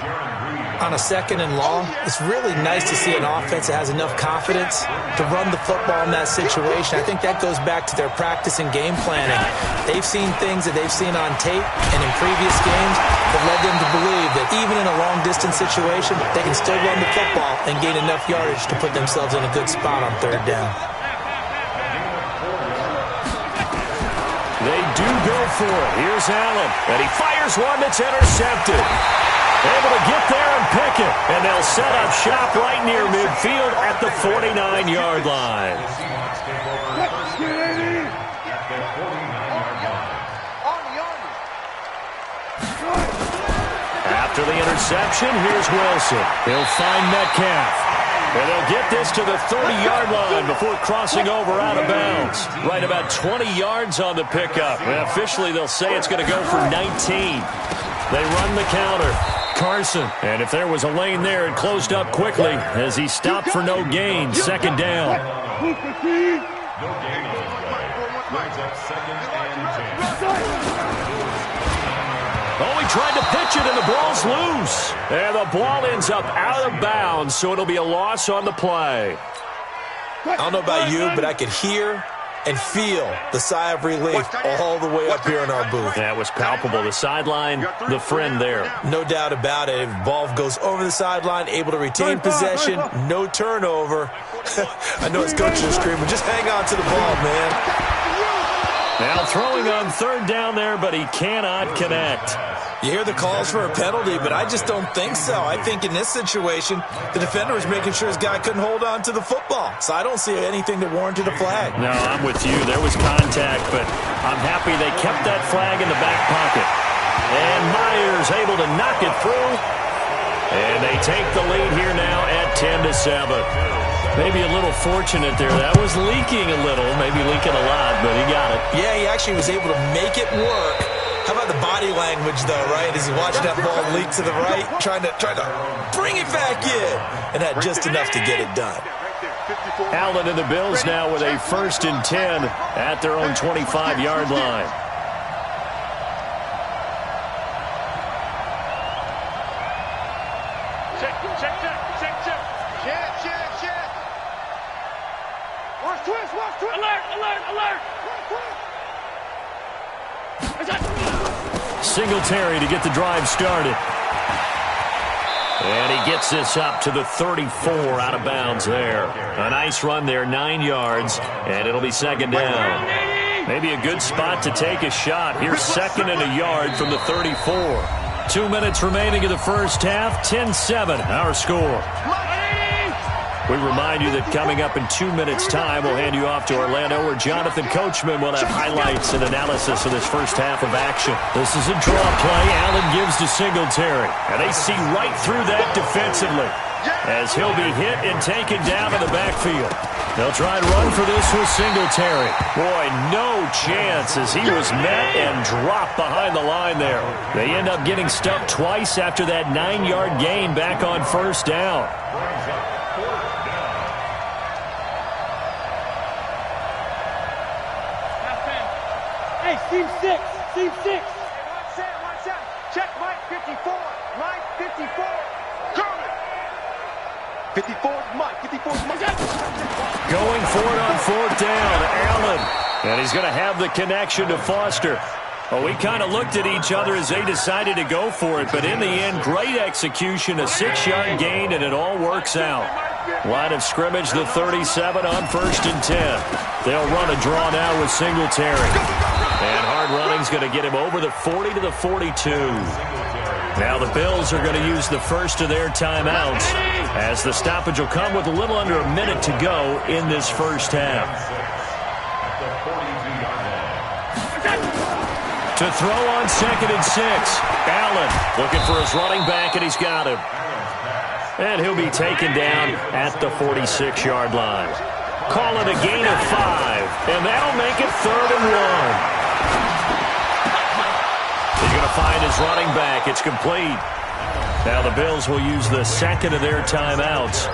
On a 2nd and long, it's really nice to see an offense that has enough confidence to run the football in that situation. I think that goes back to their practice and game planning. They've seen things that they've seen on tape and in previous games that led them to believe that even in a long-distance situation, they can still run the football and gain enough yardage to put themselves in a good spot on 3rd down. They do go for it. Here's Allen, and he fires one that's intercepted. Able to get there and pick it, and they'll set up shop right near midfield at the 49-yard line. After the interception, here's Wilson. He'll find Metcalf. And they'll get this to the 30-yard line before crossing over out of bounds. Right about 20 yards on the pickup. And officially, they'll say it's going to go for 19. They run the counter. Carson, and if there was a lane there, it closed up quickly as he stopped for no gain. 2nd down. No gain on the play. Brings up 2nd and 10. Oh, he tried to pitch it, and the ball's loose. And the ball ends up out of bounds, so it'll be a loss on the play. I don't know about you, but I could hear and feel the sigh of relief all the way up here in our booth. That was palpable. The sideline, the friend there. No doubt about it. Ball goes over the sideline, able to retain possession, no turnover. I know his coach is screaming, just hang on to the ball, man. Now throwing on 3rd down there, but he cannot connect. You hear the calls for a penalty, but I just don't think so. I think in this situation, the defender was making sure his guy couldn't hold on to the football. So I don't see anything that warranted a flag. No, I'm with you. There was contact, but I'm happy they kept that flag in the back pocket. And Myers able to knock it through. And they take the lead here now at 10-7. Maybe a little fortunate there. That was leaking a little, maybe leaking a lot, but he got it. Yeah, he actually was able to make it work. How about the body language, though, right? As he watched that ball leak to the right, trying to bring it back in, and had just enough to get it done. Allen and the Bills now with a 1st and 10 at their own 25-yard line. Check. Watch twist. Alert. Singletary to get the drive started. And he gets this up to the 34 out of bounds there. A nice run there, 9 yards, and it'll be 2nd down. Maybe a good spot to take a shot. Here's 2nd and a yard from the 34. 2 minutes remaining in the first half, 10-7, our score. We remind you that coming up in 2 minutes' time, we'll hand you off to Orlando, where Jonathan Coachman will have highlights and analysis of this first half of action. This is a draw play. Allen gives to Singletary, and they see right through that defensively as he'll be hit and taken down in the backfield. They'll try and run for this with Singletary. Boy, no chance as he was met and dropped behind the line there. They end up getting stuffed twice after that 9-yard gain back on 1st down. Team 6. Watch out. Check Mike 54. Mike 54. Coming. 54's Mike. 54's Mike. Going for it on 4th down. Allen. And he's going to have the connection to Foster. Well, we kind of looked at each other as they decided to go for it, but in the end, great execution, a 6-yard gain, and it all works out. Line of scrimmage, the 37 on 1st and 10. They'll run a draw now with Singletary. And hard running's going to get him over the 40 to the 42. Now the Bills are going to use the first of their timeouts as the stoppage will come with a little under a minute to go in this first half. To throw on 2nd and 6. Allen looking for his running back, and he's got him. And he'll be taken down at the 46-yard line. Call it a gain of 5, and that'll make it 3rd and 1. He's going to find his running back. It's complete. Now the Bills will use the 2nd of their timeouts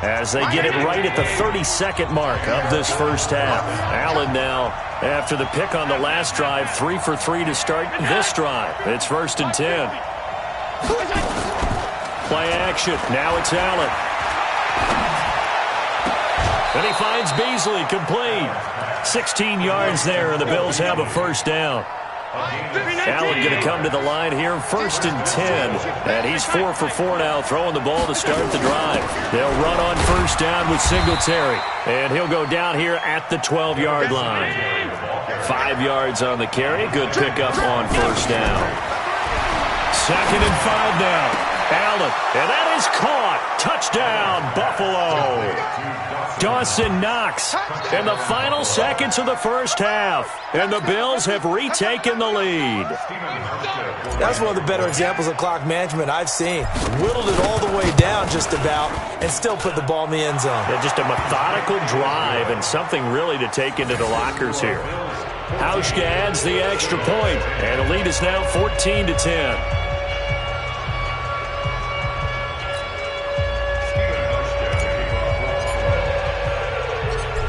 as they get it right at the 32nd mark of this first half. Allen now, after the pick on the last drive, 3 for 3 to start this drive. It's 1st and 10. Play action. Now it's Allen. And he finds Beasley, complete. 16 yards there, and the Bills have a first down. Allen going to come to the line here, 1st and 10. And he's 4 for 4 now, throwing the ball to start the drive. They'll run on first down with Singletary. And he'll go down here at the 12-yard line. 5 yards on the carry. Good pickup on first down. 2nd and 5 now. Allen, and that is caught. Touchdown, Buffalo. Dawson Knox in the final seconds of the first half. And the Bills have retaken the lead. That's one of the better examples of clock management I've seen. Whittled it all the way down just about and still put the ball in the end zone. Yeah, just a methodical drive and something really to take into the lockers here. Hauschka adds the extra point, and the lead is now 14-10.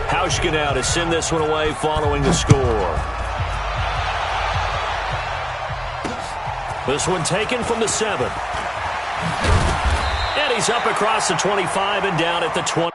Hauschka now to send this one away following the score. This one taken from the 7. And he's up across the 25 and down at the 20.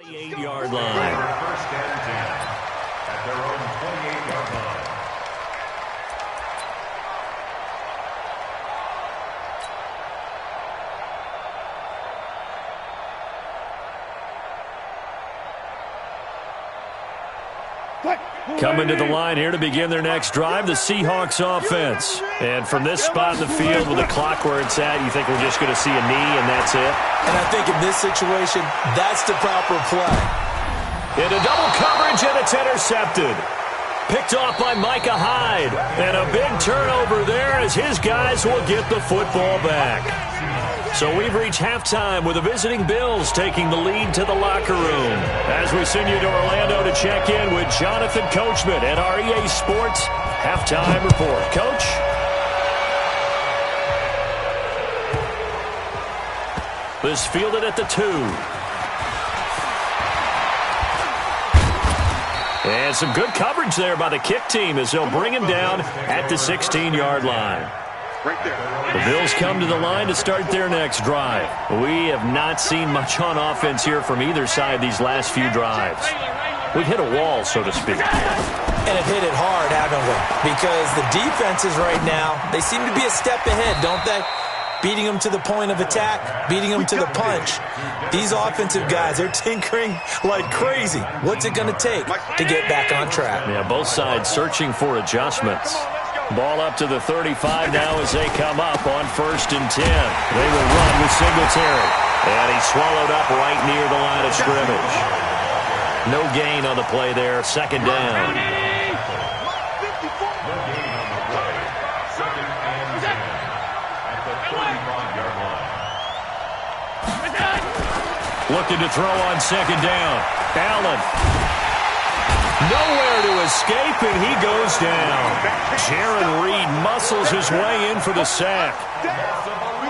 28-yard line. First and 10 at their own 28-yard line. Coming to the line here to begin their next drive, the Seahawks offense. And from this spot in the field with the clock where it's at, you think we're just going to see a knee and that's it? And I think in this situation, that's the proper play. Into double coverage, and it's intercepted. Picked off by Micah Hyde. And a big turnover there as his guys will get the football back. So we've reached halftime with the visiting Bills taking the lead to the locker room. As we send you to Orlando to check in with Jonathan Coachman at our EA Sports Halftime Report. Coach? This fielded at the 2. And some good coverage there by the kick team as they'll bring him down at the 16-yard line. Right there. The Bills come to the line to start their next drive. We have not seen much on offense here from either side these last few drives. We've hit a wall, so to speak. And have hit it hard, haven't we? Because the defenses right now, they seem to be a step ahead, don't they? Beating them to the point of attack, beating them to the punch. These offensive guys, they're tinkering like crazy. What's it going to take to get back on track? Yeah, both sides searching for adjustments. Ball up to the 35 now as they come up on 1st and 10. They will run with Singletary. And he's swallowed up right near the line of scrimmage. No gain on the play there. 2nd down. Looking to throw on 2nd down. Allen. Nowhere to escape, and he goes down. Jaron Reed muscles his way in for the sack.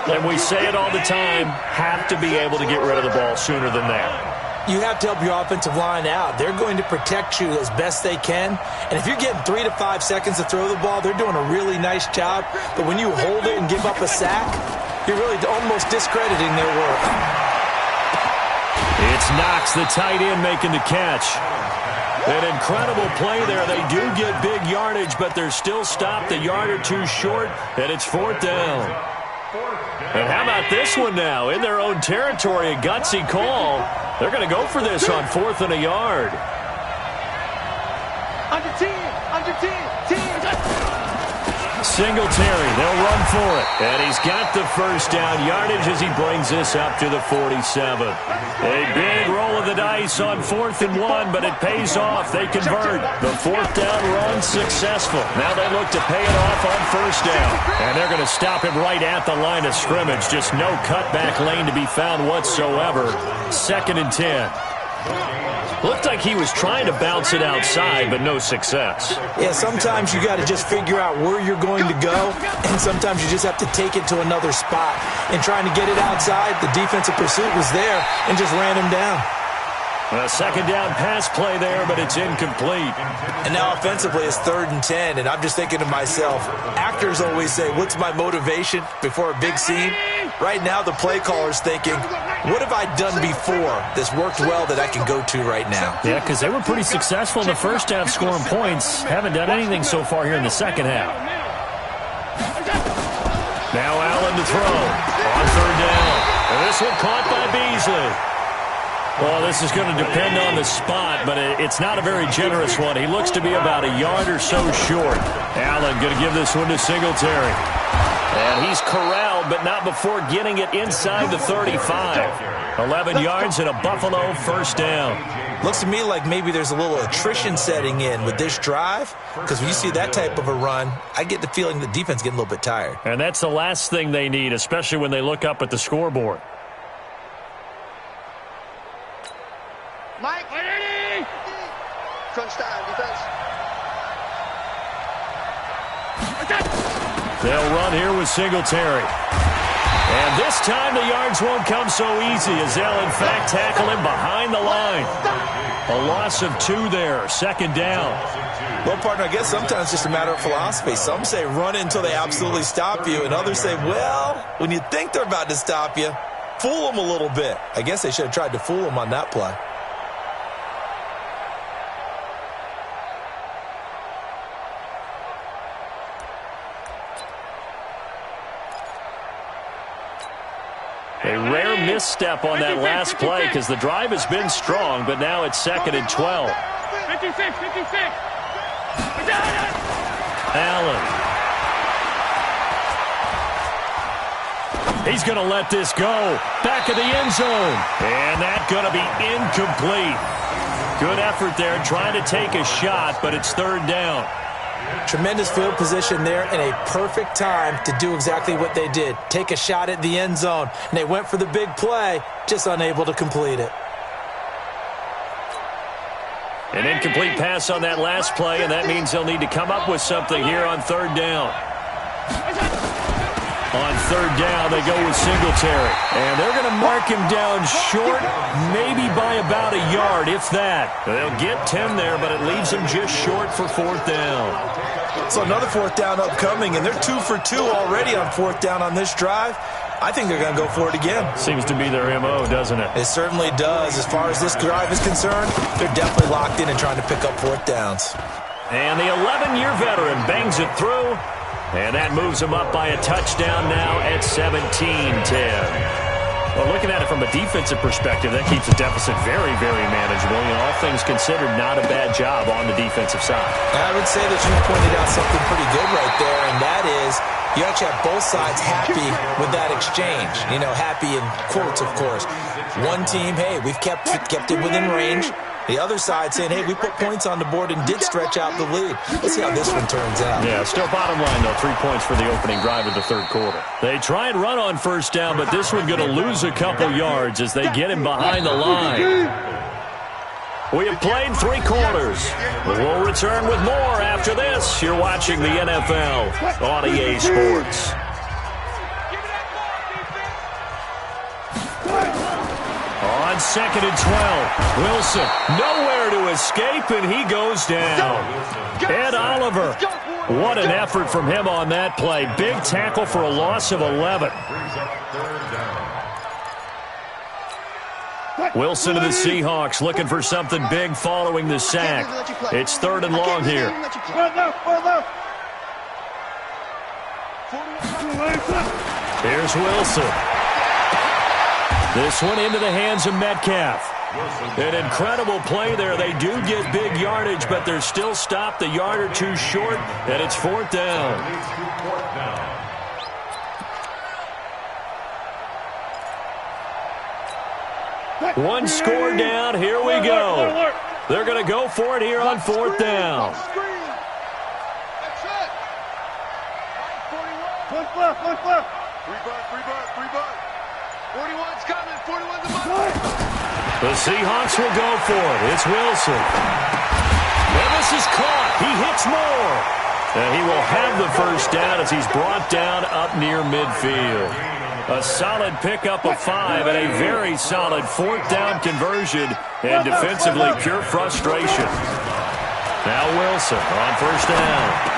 And we say it all the time, have to be able to get rid of the ball sooner than that. You have to help your offensive line out. They're going to protect you as best they can. And if you're getting 3 to 5 seconds to throw the ball, they're doing a really nice job. But when you hold it and give up a sack, you're really almost discrediting their work. It's Knox, the tight end, making the catch. An incredible play there. They do get big yardage, but they're still stopped a yard or two short, and it's 4th down. And how about this one now? In their own territory, a gutsy call. They're going to go for this on 4th and a yard. Under 10, 10. Singletary, they'll run for it. And he's got the 1st down yardage as he brings this up to the 47. A big roll of the dice on 4th and 1, but it pays off. They convert. The 4th down run successful. Now they look to pay it off on 1st down. And they're going to stop him right at the line of scrimmage. Just no cutback lane to be found whatsoever. 2nd and 10. Looked like he was trying to bounce it outside, but no success. Yeah, sometimes you got to just figure out where you're going to go, and sometimes you just have to take it to another spot. And trying to get it outside, the defensive pursuit was there and just ran him down. A 2nd down pass play there, but it's incomplete. And now offensively it's 3rd and 10, and I'm just thinking to myself, actors always say, what's my motivation before a big scene? Right now the play caller's thinking, what have I done before that's worked well that I can go to right now? Yeah, because they were pretty successful in the first half scoring points. Haven't done anything so far here in the second half. Now Allen to throw on 3rd down. And this one caught by Beasley. Well, this is going to depend on the spot, but it's not a very generous one. He looks to be about a yard or so short. Allen going to give this one to Singletary. And he's corralled, but not before getting it inside the 35. 11 yards and a Buffalo 1st down. Looks to me like maybe there's a little attrition setting in with this drive, because when you see that type of a run, I get the feeling the defense getting a little bit tired. And that's the last thing they need, especially when they look up at the scoreboard. Mike, ready? Crunch down, defense. They'll run here with Singletary. And this time the yards won't come so easy as they'll, in fact, tackle him behind the line. A loss of 2 there, 2nd down. Well, partner, I guess sometimes it's just a matter of philosophy. Some say run until they absolutely stop you, and others say, well, when you think they're about to stop you, fool them a little bit. I guess they should have tried to fool them on that play. A rare misstep on that last play because the drive has been strong, but now it's 2nd and 12. 56. Allen. He's going to let this go. Back of the end zone. And that's going to be incomplete. Good effort there trying to take a shot, but it's 3rd down. Tremendous field position there and a perfect time to do exactly what they did. Take a shot at the end zone. And they went for the big play, just unable to complete it. An incomplete pass on that last play, and that means they'll need to come up with something here on 3rd down. On 3rd down, they go with Singletary. And they're going to mark him down short, maybe by about a yard, if that. They'll get 10 there, but it leaves them just short for 4th down. So another 4th down upcoming, and they're 2 for 2 already on 4th down on this drive. I think they're going to go for it again. Seems to be their MO, doesn't it? It certainly does. As far as this drive is concerned, they're definitely locked in and trying to pick up 4th downs. And the 11-year veteran bangs it through. And that moves him up by a touchdown now at 17-10. Well, looking at it from a defensive perspective, that keeps the deficit very, very manageable. You know, all things considered, not a bad job on the defensive side. I would say that you pointed out something pretty good right there, and that is you actually have both sides happy with that exchange. You know, happy in quotes, of course. One team, hey, we've kept it within range. The other side saying, hey, we put points on the board and did stretch out the lead. Let's see how this one turns out. Yeah, still bottom line, though, 3 points for the opening drive of the 3rd quarter. They try and run on 1st down, but this one going to lose a couple yards as they get him behind the line. We have played 3 quarters. We'll return with more after this. You're watching the NFL on EA Sports. On 2nd and 12, Wilson nowhere to escape, and he goes down. Ed Oliver, what an effort from him on that play. Big tackle for a loss of 11. Wilson to the Seahawks looking for something big following the sack. It's 3rd and long here. Here's Wilson. This one into the hands of Metcalf. An incredible play there. They do get big yardage, but they're still stopped a yard or 2 short, and it's 4th down. One score down. Here we go. They're going to go for it here on 4th down. Free bud. 41's coming. 41's a bud. The Seahawks will go for it. It's Wilson. And this is caught. He hits more. And he will have the 1st down as he's brought down up near midfield. A solid pickup of 5 and a very solid 4th down conversion. And defensively, pure frustration. Now Wilson on 1st down.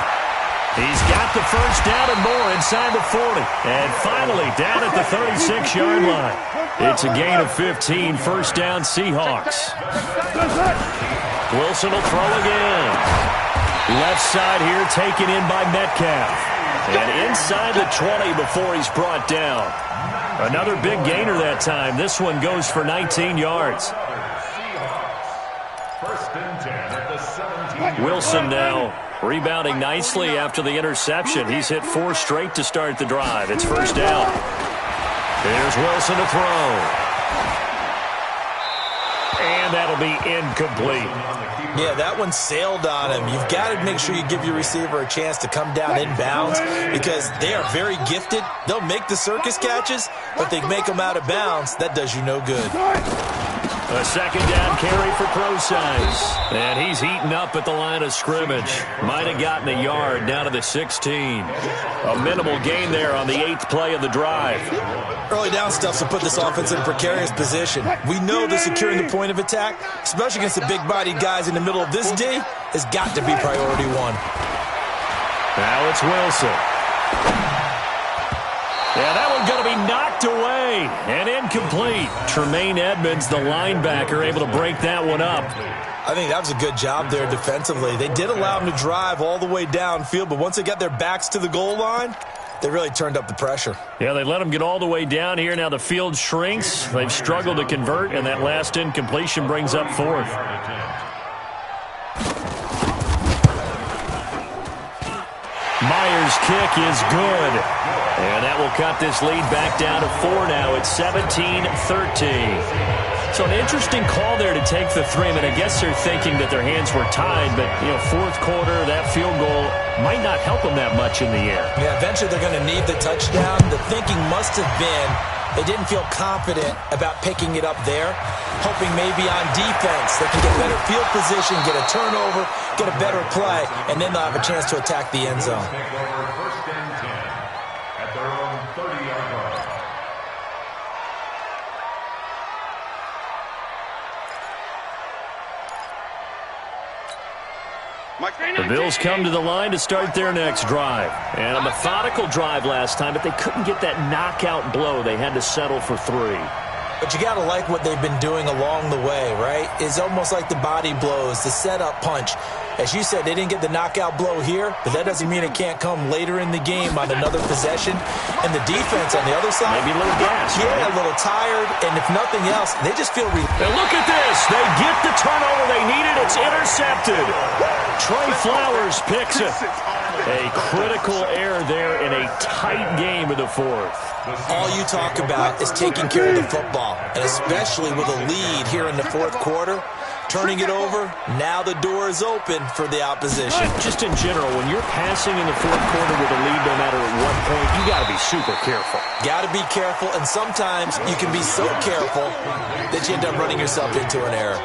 He's got the 1st down and more inside the 40. And finally down at the 36-yard line. It's a gain of 15, 1st down Seahawks. Wilson will throw again. Left side here taken in by Metcalf. And inside the 20 before he's brought down. Another big gainer that time. This one goes for 19 yards. 1st and 10 at the 17. Wilson now rebounding nicely after the interception. He's hit 4 straight to start the drive. It's 1st down. Here's Wilson to throw. And that'll be incomplete. Yeah, that one sailed on him. You've got to make sure you give your receiver a chance to come down inbounds because they are very gifted. They'll make the circus catches, but they make them out of bounds. That does you no good. A 2nd down carry for Procise. And he's heating up at the line of scrimmage. Might have gotten a yard down to the 16. A minimal gain there on the 8th play of the drive. Early down stuff will put this offense in a precarious position. We know that securing the point of attack, especially against the big-bodied guys in the middle of this D, has got to be priority 1. Now it's Wilson. Yeah, that one's going to be knocked away and incomplete. Tremaine Edmonds, the linebacker, able to break that one up. I think that was a good job there defensively. They did allow him to drive all the way downfield, but once they got their backs to the goal line, they really turned up the pressure. Yeah, they let them get all the way down here. Now the field shrinks. They've struggled to convert, and that last incompletion brings up fourth. Myers' kick is good. And that will cut this lead back down to 4 now. It's 17-13. So an interesting call there to take the 3. I mean, I guess they're thinking that their hands were tied, but, fourth quarter, that field goal might not help them that much in the air. Yeah, eventually they're going to need the touchdown. The thinking must have been they didn't feel confident about picking it up there, hoping maybe on defense they can get better field position, get a turnover, get a better play, and then they'll have a chance to attack the end zone. First and 10 at their own 30-yard line. The Bills come to the line to start their next drive. And a methodical drive last time, but they couldn't get that knockout blow. They had to settle for 3. But you got to like what they've been doing along the way, right? It's almost like the body blows, the setup punch. As you said, they didn't get the knockout blow here, but that doesn't mean it can't come later in the game on another possession. And the defense on the other side, maybe a little gas. Yeah, a little tired. And if nothing else, they just feel and look at this. They get the turnover they needed. It's intercepted. Trey Flowers picks it. A critical error there in a tight game in the fourth. All you talk about is taking care of the football, and especially with a lead here in the fourth quarter. Turning it over, now the door is open for the opposition. Just in general, when you're passing in the fourth quarter with a lead, no matter at what point, you got to be super careful. Got to be careful, and sometimes you can be so careful that you end up running yourself into an error.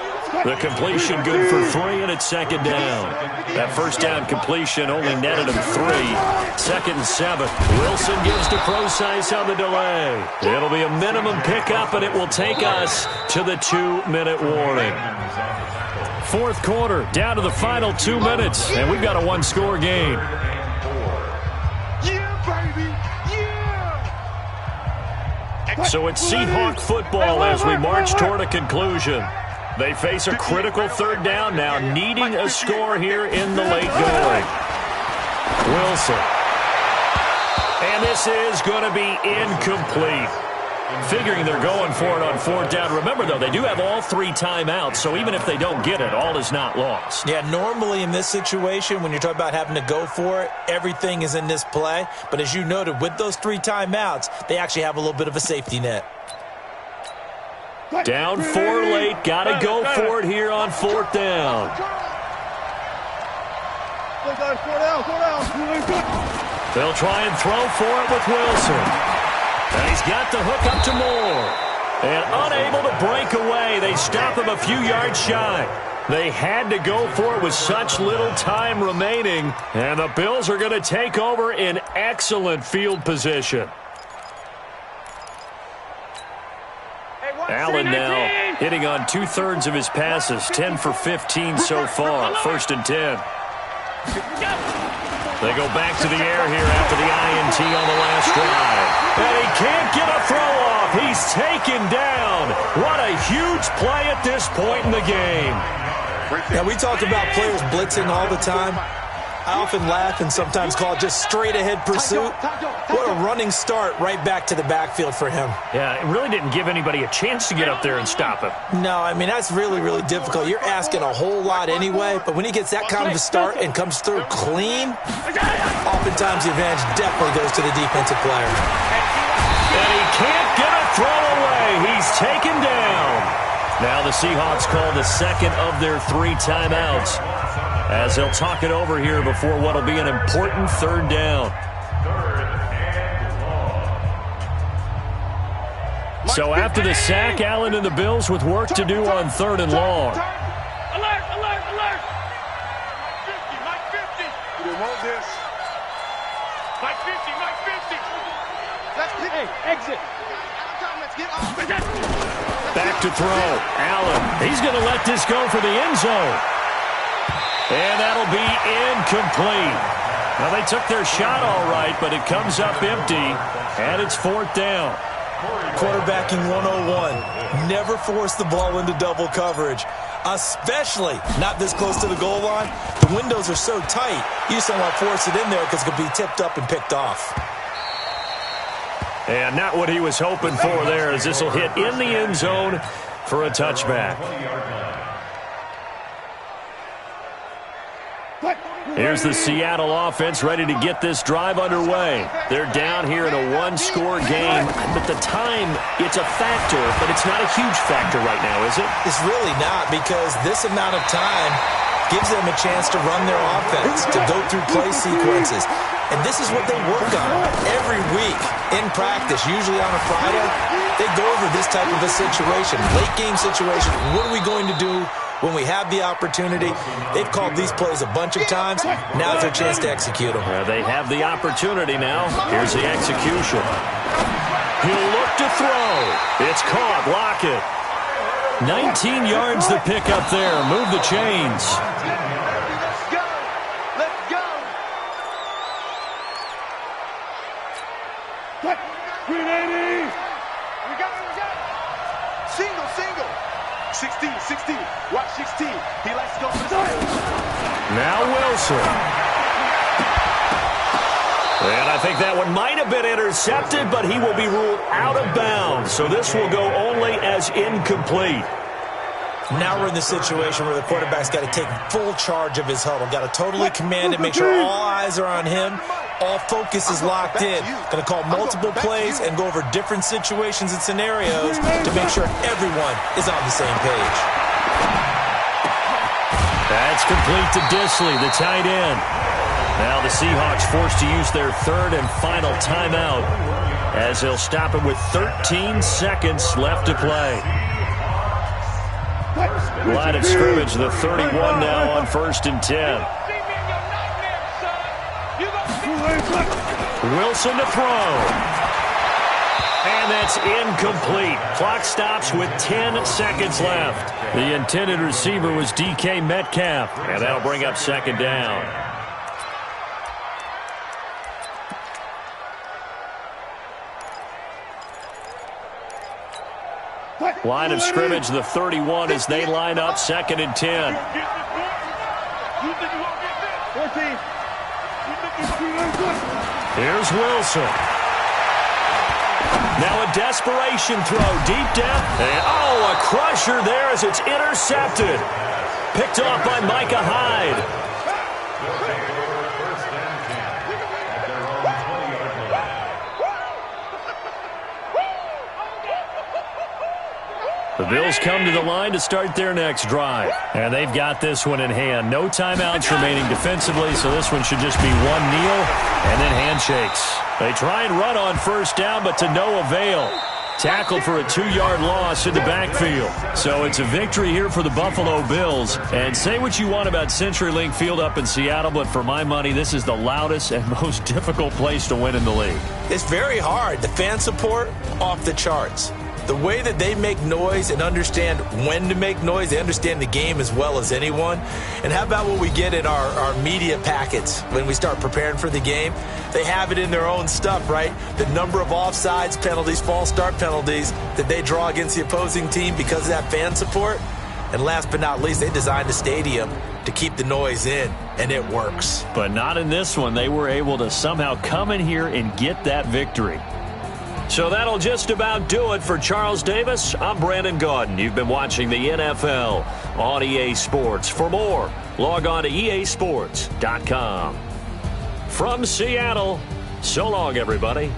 The completion good for 3, and it's second down. That first down completion only netted him 3. Second and 7. Wilson gives to Procise on the delay. It'll be a minimum pickup, and it will take us to the 2-minute warning. Fourth quarter, down to the final 2 minutes, and we've got a 1-score game. Yeah, baby! Yeah! So it's Seahawk football as we march toward a conclusion. They face a critical third down now, needing a score here in the late going. Wilson. And this is going to be incomplete. Figuring they're going for it on fourth down. Remember, though, they do have all 3 timeouts, so even if they don't get it, all is not lost. Yeah, normally in this situation, when you're talking about having to go for it, everything is in this play. But as you noted, with those 3 timeouts, they actually have a little bit of a safety net. Down 4 late. Got to go for it here on fourth down. They'll try and throw for it with Wilson. And he's got the hook up to Moore. And unable to break away. They stop him a few yards shy. They had to go for it with such little time remaining. And the Bills are going to take over in excellent field position. Allen now hitting on 2/3 of his passes. 10 for 15 so far. First and 10. They go back to the air here after the INT on the last drive. And he can't get a throw off. He's taken down. What a huge play at this point in the game. Now, we talk about players blitzing all the time. I often laugh and sometimes call it just straight-ahead pursuit. What a running start right back to the backfield for him. Yeah, it really didn't give anybody a chance to get up there and stop him. No, I mean, that's really, really difficult. You're asking a whole lot anyway, but when he gets that kind of a start and comes through clean, oftentimes the advantage definitely goes to the defensive player. And he can't get a throw away. He's taken down. Now the Seahawks call the second of their 3 timeouts, as they'll talk it over here before what will be an important third down. So after the sack, Allen and the Bills with work to do on 3rd and long. Alert, alert, alert! 50, Mike 50! We want this. Mike 50, Mike 50! Let's hey, exit! Back to throw. Allen, he's going to let this go for the end zone. And that'll be incomplete. Now, they took their shot all right, but it comes up empty, and it's 4th down. Quarterbacking 101. Never force the ball into double coverage, especially not this close to the goal line. The windows are so tight, you just don't want to force it in there because it could be tipped up and picked off. And not what he was hoping for there, as this will hit in the end zone for a touchback. Here's the Seattle offense ready to get this drive underway. They're down here in a one-score game. But the time, it's a factor, but it's not a huge factor right now, is it? It's really not, because this amount of time gives them a chance to run their offense, to go through play sequences. And this is what they work on every week in practice, usually on a Friday. They go over this type of a situation, late game situation. What are we going to do when we have the opportunity? They've called these plays a bunch of times. Now's their chance to execute them. They have the opportunity now. Here's the execution. He'll look to throw. It's caught. Lock it. 19 yards to pick up there. Move the chains. Let's go. Let's go. 380. We got it. Single. 16. Watch 16. He likes to go for the side. Now Wilson. And I think that one might have been intercepted, but he will be ruled out of bounds. So this will go only as incomplete. Now we're in the situation where the quarterback's got to take full charge of his huddle. Got to totally command it, make sure all eyes are on him. All focus is locked in. Going to call multiple plays and go over different situations and scenarios to make sure everyone is on the same page. That's complete to Disley, the tight end. Now the Seahawks forced to use their third and final timeout as they'll stop it with 13 seconds left to play. Line of scrimmage, the 31 now on 1st and 10. Wilson to throw. And that's incomplete. Clock stops with 10 seconds left. The intended receiver was DK Metcalf, and that'll bring up 2nd down. Line of scrimmage, the 31 as they line up 2nd and 10. Here's Wilson. Now a desperation throw deep down. And a crusher there as it's intercepted. Picked off by Micah Hyde. The Bills come to the line to start their next drive. And they've got this one in hand. No timeouts remaining defensively, so this one should just be one kneel and then handshakes. They try and run on 1st down, but to no avail. Tackled for a 2-yard loss in the backfield. So it's a victory here for the Buffalo Bills. And say what you want about CenturyLink Field up in Seattle, but for my money, this is the loudest and most difficult place to win in the league. It's very hard. The fan support, off the charts. The way that they make noise and understand when to make noise, they understand the game as well as anyone. And how about what we get in our media packets when we start preparing for the game? They have it in their own stuff, right? The number of offsides penalties, false start penalties that they draw against the opposing team because of that fan support. And last but not least, they designed the stadium to keep the noise in, and it works. But not in this one. They were able to somehow come in here and get that victory. So that'll just about do it for Charles Davis. I'm Brandon Gaudin. You've been watching the NFL on EA Sports. For more, log on to easports.com. From Seattle, so long, everybody.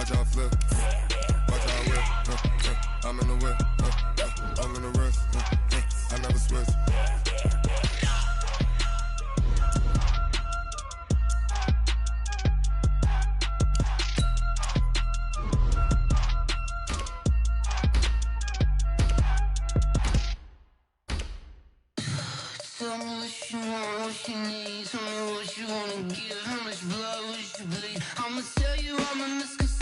Watch out flip. Watch out whip. I'm in the whip. I'm in the wrist. I never switch. Tell me what you want, what you need. Tell me what you wanna give. How much blood would you bleed? I'ma tell you I'm a misconceiver.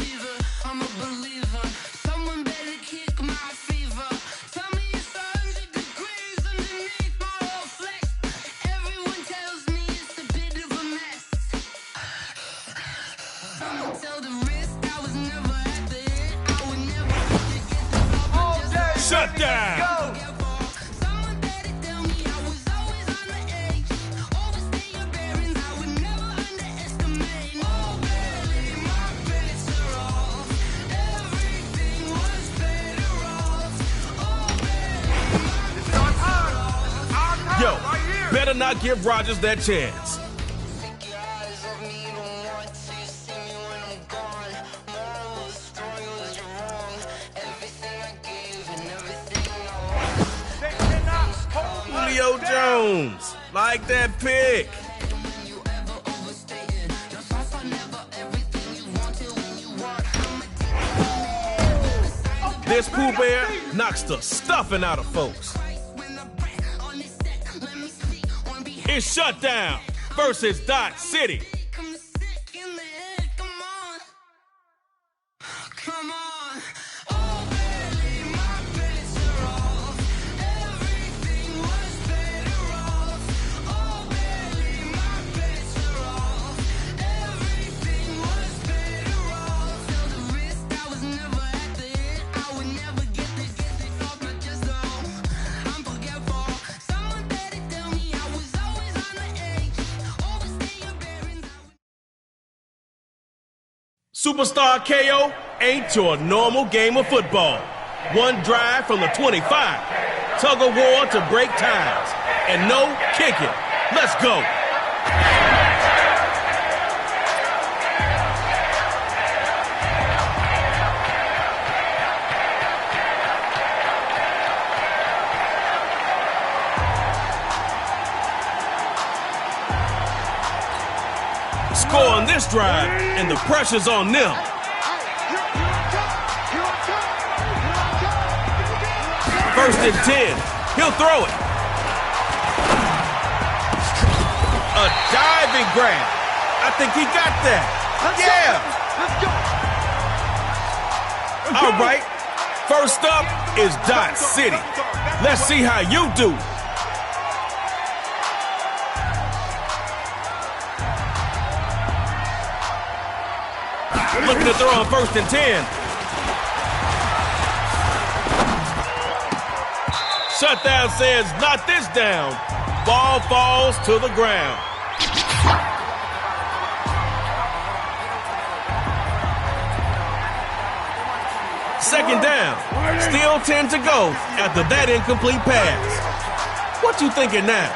I'm a believer. Someone better kick my fever. Tell me it's 100 degrees underneath my whole flesh. Everyone tells me it's a bit of a mess. I'ma tell the risk I was never at the hit. I would never get the just shut down. Yo, better not give Rodgers that chance. Julio Jones, like that pick. This Pooh Bear knocks the stuffing out of folks. It's shut down versus Dot City. Come on. Superstar KO ain't your normal game of football. One drive from the 25. Tug of war to break ties. And no kicking. Let's go. Score on this drive, and the pressure's on them. First and 10. He'll throw it. A diving grab. I think he got that. Yeah. All right. First up is Dot City. Let's see how you do. Looking to throw on first and 10. Shutdown says, not this down. Ball falls to the ground. Second down. Still 10 to go after that incomplete pass. What you thinking now?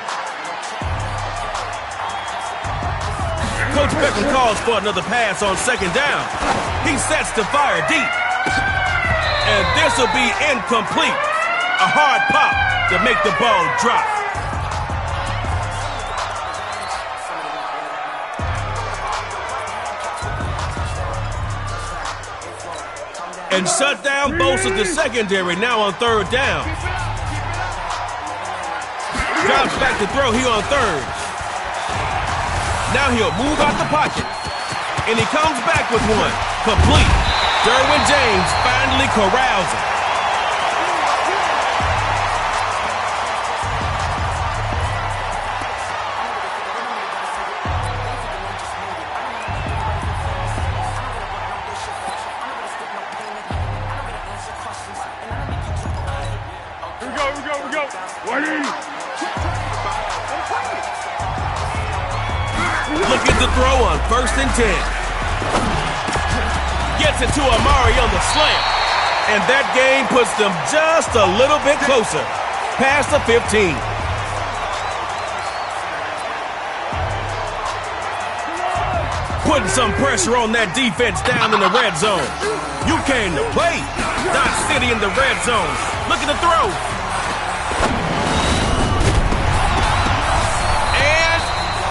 Coach Beckham calls for another pass on second down. He sets to fire deep. And this will be incomplete. A hard pop to make the ball drop. And shutdown bolsters the secondary now on third down. Drops back to throw here on third. Now he'll move out the pocket. And he comes back with one. Complete. Derwin James finally corrals him. Here we go. Looking to throw on first and 10. Gets it to Amari on the slant. And that game puts them just a little bit closer. Past the 15. Putting some pressure on that defense down in the red zone. You came to play. Dot City in the red zone. Looking to throw. And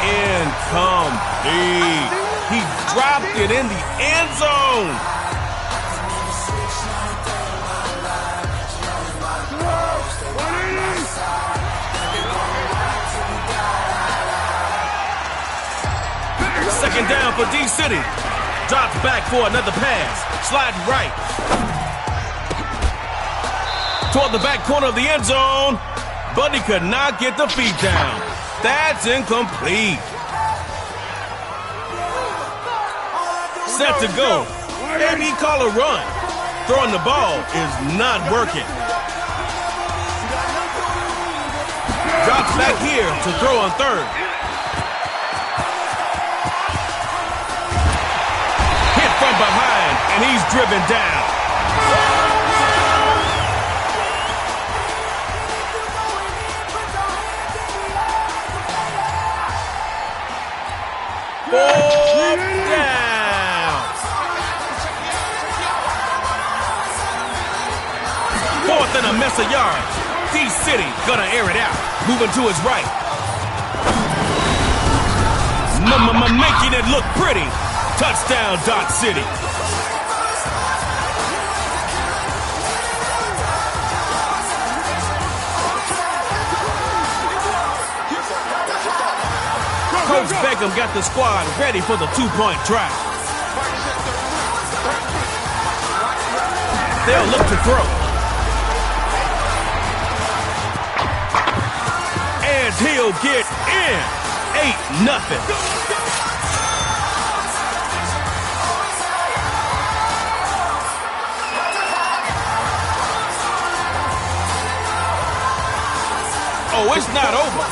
incomplete. He dropped it in the end zone. Second down for D-City. Drops back for another pass. Sliding right. Toward the back corner of the end zone. But he could not get the feet down. That's incomplete. Set to go. Maybe call a run. Throwing the ball is not working. Drops back here to throw on third. Hit from behind, and he's driven down. Fourth down. Fourth and a mess of yards. D-City gonna air it out. Moving to his right. Making it look pretty. Touchdown, Dot City. Coach Beckham got the squad ready for the two-point try. They'll look to throw. And he'll get in. 8-0. Oh, it's not over.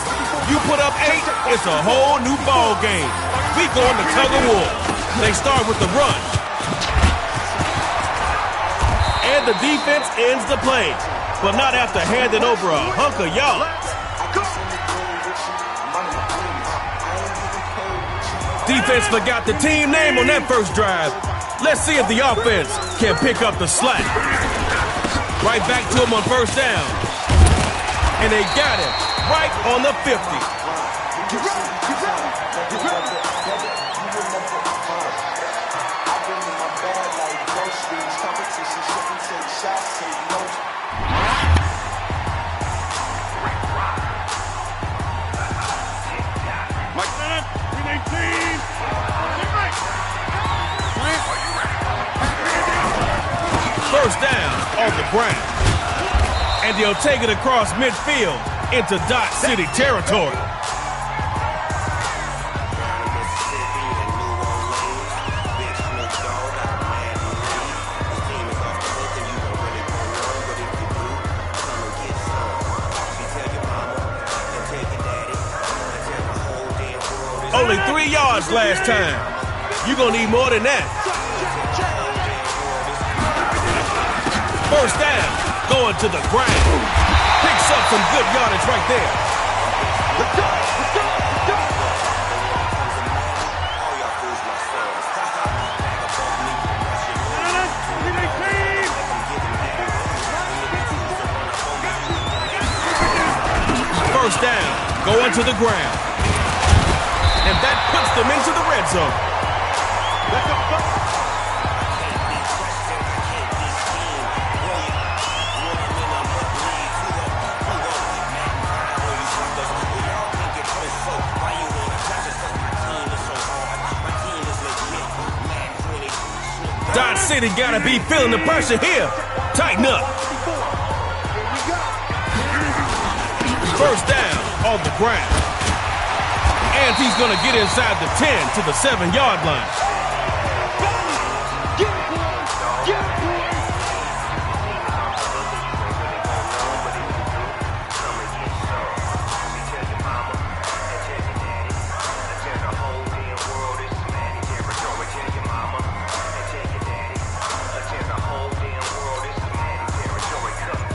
You put up 8, it's a whole new ball game. We going to tug of war. They start with the run. And the defense ends the play, but not after handing over a hunk of yards. Defense forgot the team name on that first drive. Let's see if the offense can pick up the slack. Right back to him on first down. And they got him right on the 50. First down on the ground. And they'll take it across midfield into Dot City territory. Only 3 yards last time. You're going to need more than that. First down, going to the ground. Picks up some good yardage right there. First down, going to the ground. And that puts them into the red zone. Dot City gotta be feeling the pressure here. Tighten up. First down on the ground. And he's gonna get inside the 10 to the 7-yard line.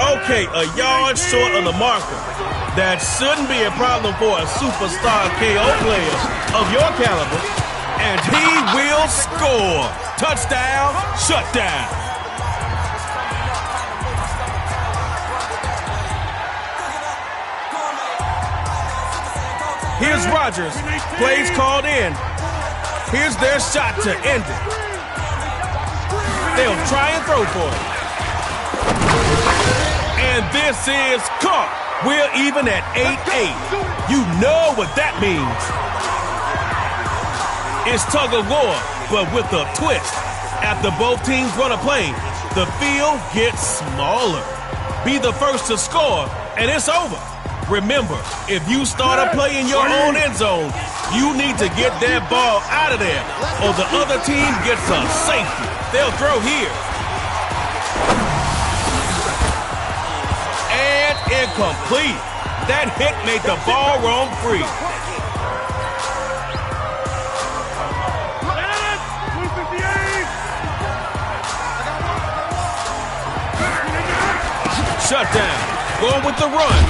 Okay, a yard short of the marker. That shouldn't be a problem for a superstar KO player of your caliber. And he will score. Touchdown, shutdown. Here's Rodgers. Plays called in. Here's their shot to end it. They'll try and throw for it. And this is caught. We're even at 8-8. You know what that means. It's tug of war, but with a twist. After both teams run a play, the field gets smaller. Be the first to score, and it's over. Remember, if you start a play in your own end zone, you need to get that ball out of there, or the other team gets a safety. They'll throw here. And incomplete. That hit made the ball roam free. Shut down. Going with the run.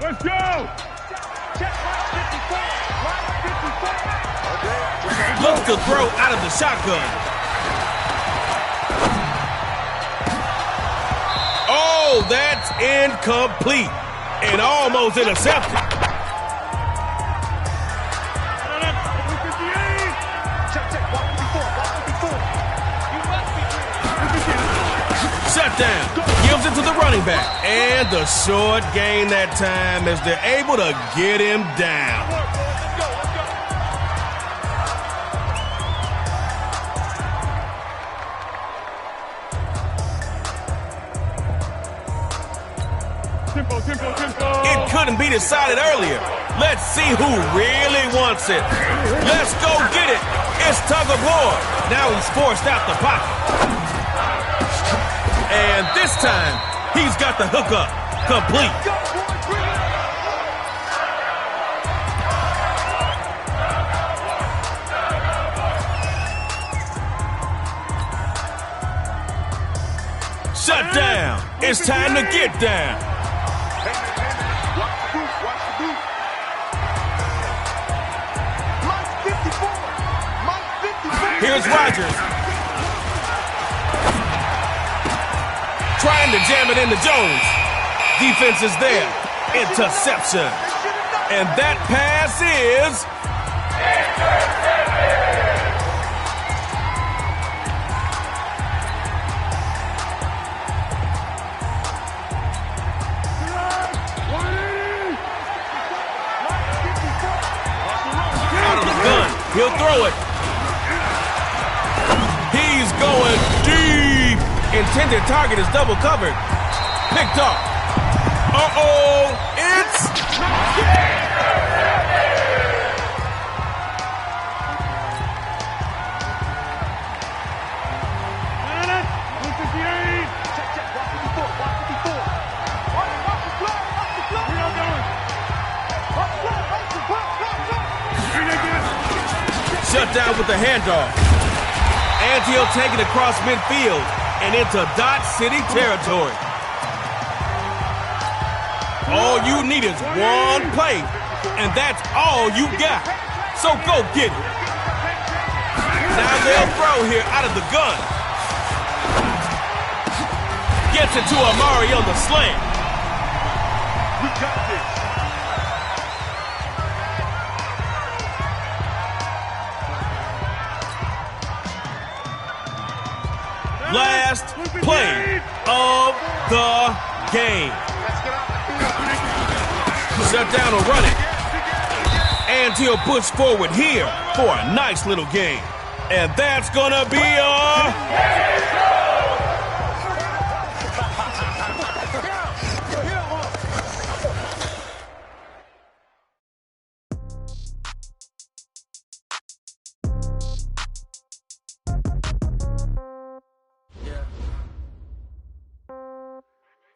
Let's go! Looks to throw out of the shotgun. Oh, that's incomplete and almost intercepted. Shut down. Gives it to the running back. And the short gain that time as they're able to get him down. It couldn't be decided earlier. Let's see who really wants it. Let's go get it. It's tug of war. Now he's forced out the pocket. And this time, he's got the hookup complete. Shut down. It's time to get down. Here's Rodgers. Trying to jam it into Jones. Defense is there. Interception. And that pass is... out of the gun. He'll throw it. He's going deep. Intended target is double covered. Picked off. Uh-oh. It's... Shut down with the handoff. And he'll take it across midfield and into Dot City territory. All you need is one play, and that's all you got. So go get it. Now they'll throw here out of the gun. Gets it to Amari on the slant. We got this. Last play of the game. Shut down or run it. And he'll push forward here for a nice little game. And that's gonna be a...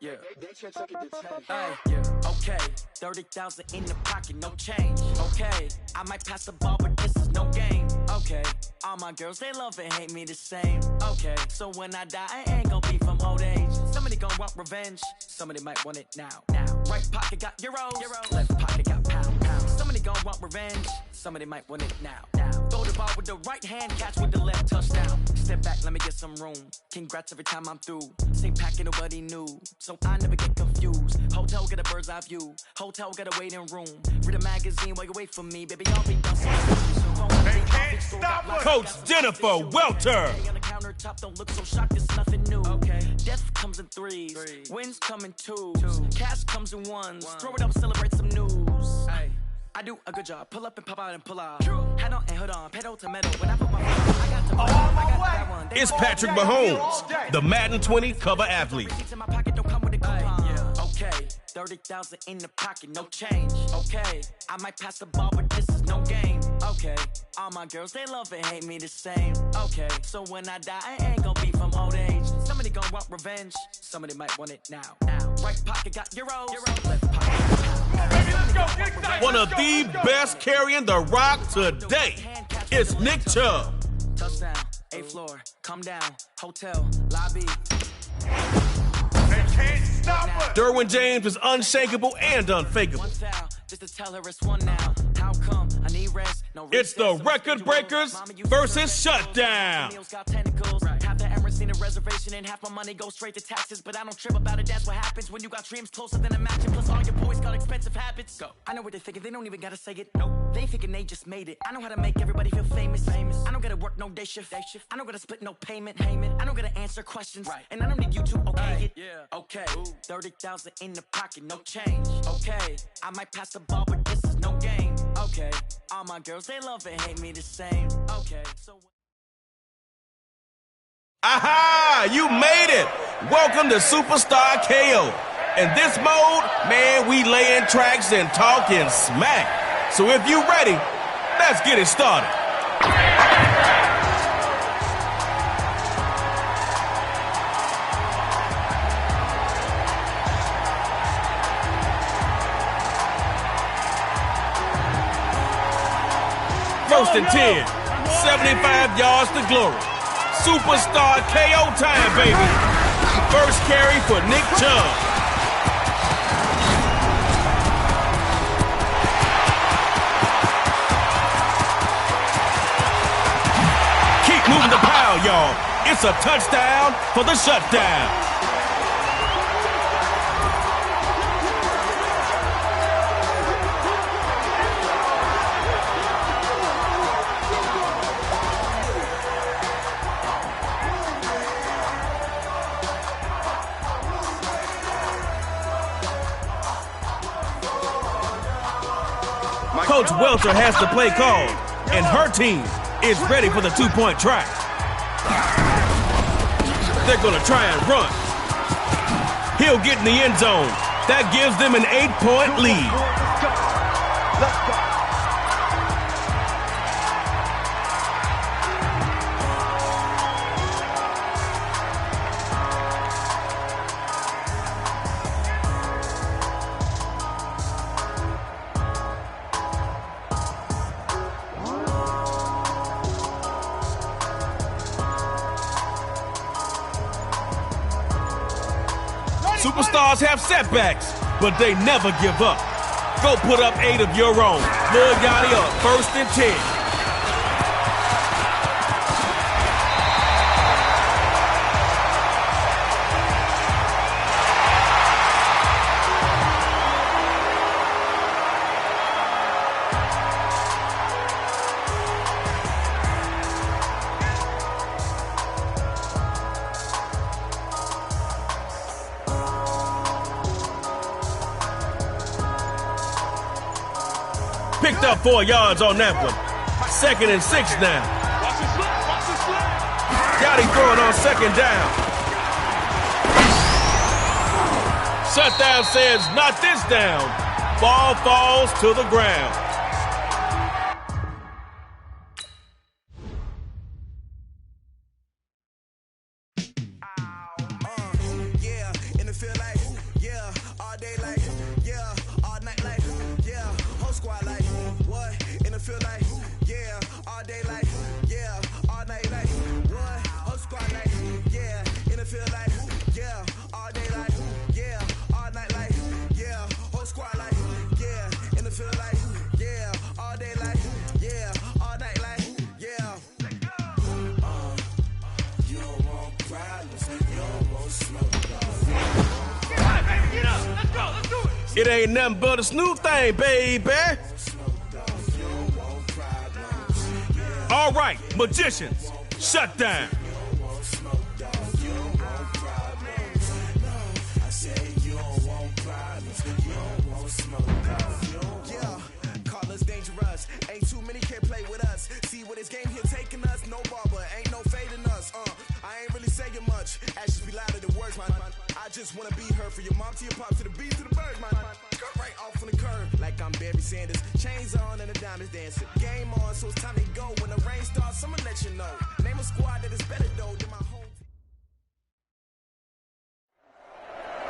Yeah. Okay, 30,000 in the pocket, no change. Okay, I might pass the ball, but this is no game. Okay, all my girls, they love and hate me the same. Okay, so when I die, I ain't gonna be from old age. Somebody gonna want revenge, somebody might want it now. Right pocket got euros, left pocket got pound. Somebody gonna want revenge, somebody might want it now. Throw the ball with the right hand, catch with the left, touchdown. Step back, let me get some room. Congrats every time I'm through. Same packet, nobody knew, so I never get confused. Hotel get a bird's eye view. Hotel get a waiting room. Read a magazine while you wait for me, baby. I'll be done soon. They can't stop us. Coach Jennifer Welter. On the countertop, don't look so shocked. It's nothing new. Okay. Death comes in threes. Wins come in twos. Cash comes in ones. Throw it up, celebrate some news. I do a good job. Pull up and pop out and pull out. Head on and hood on. Pedal to metal. When I put my foot on, I got to I got that one. It's Patrick Mahomes, the Madden 20 cover athlete. In my pocket don't come with a coupon. Okay, 30,000 in the pocket, no change. Okay, I might pass the ball, but this is no game. Okay, all my girls, they love and hate me the same. Okay, so when I die, I ain't gonna be from old age. Somebody gonna want revenge, somebody might want it now. Right pocket got euros, left pocket. One of the best carrying the rock today is Nick Chubb. Touchdown, 8th floor, come down, hotel, lobby. They can't stop us. Derwin James is unshakable and unfakeable. One foul, just to tell her it's one now. How come I need rest? No It's the Record Breakers versus Shutdown. Got tentacles. Have the Emirates in a reservation and half my money goes straight to taxes. But I don't trip about it, that's what happens when you got dreams closer than a match. And plus all your boys got expensive habits. Go. I know what they're thinking, they don't even gotta say it. Nope. They thinking they just made it. I know how to make everybody feel famous. I don't gotta work no day shift. I don't gotta split no payment. I don't gotta answer questions. And I don't need you to okay it. Okay. 30,000 in the pocket, no change. Okay. I might pass the ball, but this is no game. Okay. All my girls, they love and hate me the same. Okay. So Aha! You made it! Welcome to Superstar KO. In this mode, man, we laying tracks and talking smack. So if you ready, let's get it started. First and 10, 75 yards to glory. Superstar KO time, baby. First carry for Nick Chubb. Keep moving the pile, y'all. It's a touchdown for the shutdown. Coach Welter has the play called, and her team is ready for the two-point try. They're going to try and run. He'll get in the end zone. That gives them an 8-point lead. Let's go. Superstars have setbacks, but they never give up. Go put up 8 of your own. Lil Yachty up, first and 10. Picked up 4 yards on that one. Second and 6 now. Yachty throwing on second down. Shutdown says, not this down. Ball falls to the ground. Yeah, in the field like, It ain't nothing but a Snoop thing, baby. All right, magicians, shut down. Ain't too many can play with us. See what this game here taking us. No barber, ain't no fading us. I ain't really saying much. Actions be louder than words, man. I just wanna be heard for your mom to your pop to the beat to the birds, man. Cut right off on the curb like I'm Barry Sanders. Chains on and the diamonds dancing. Game on, so it's time to go. When the rain starts, I'ma let you know. Name a squad that is better though than my home.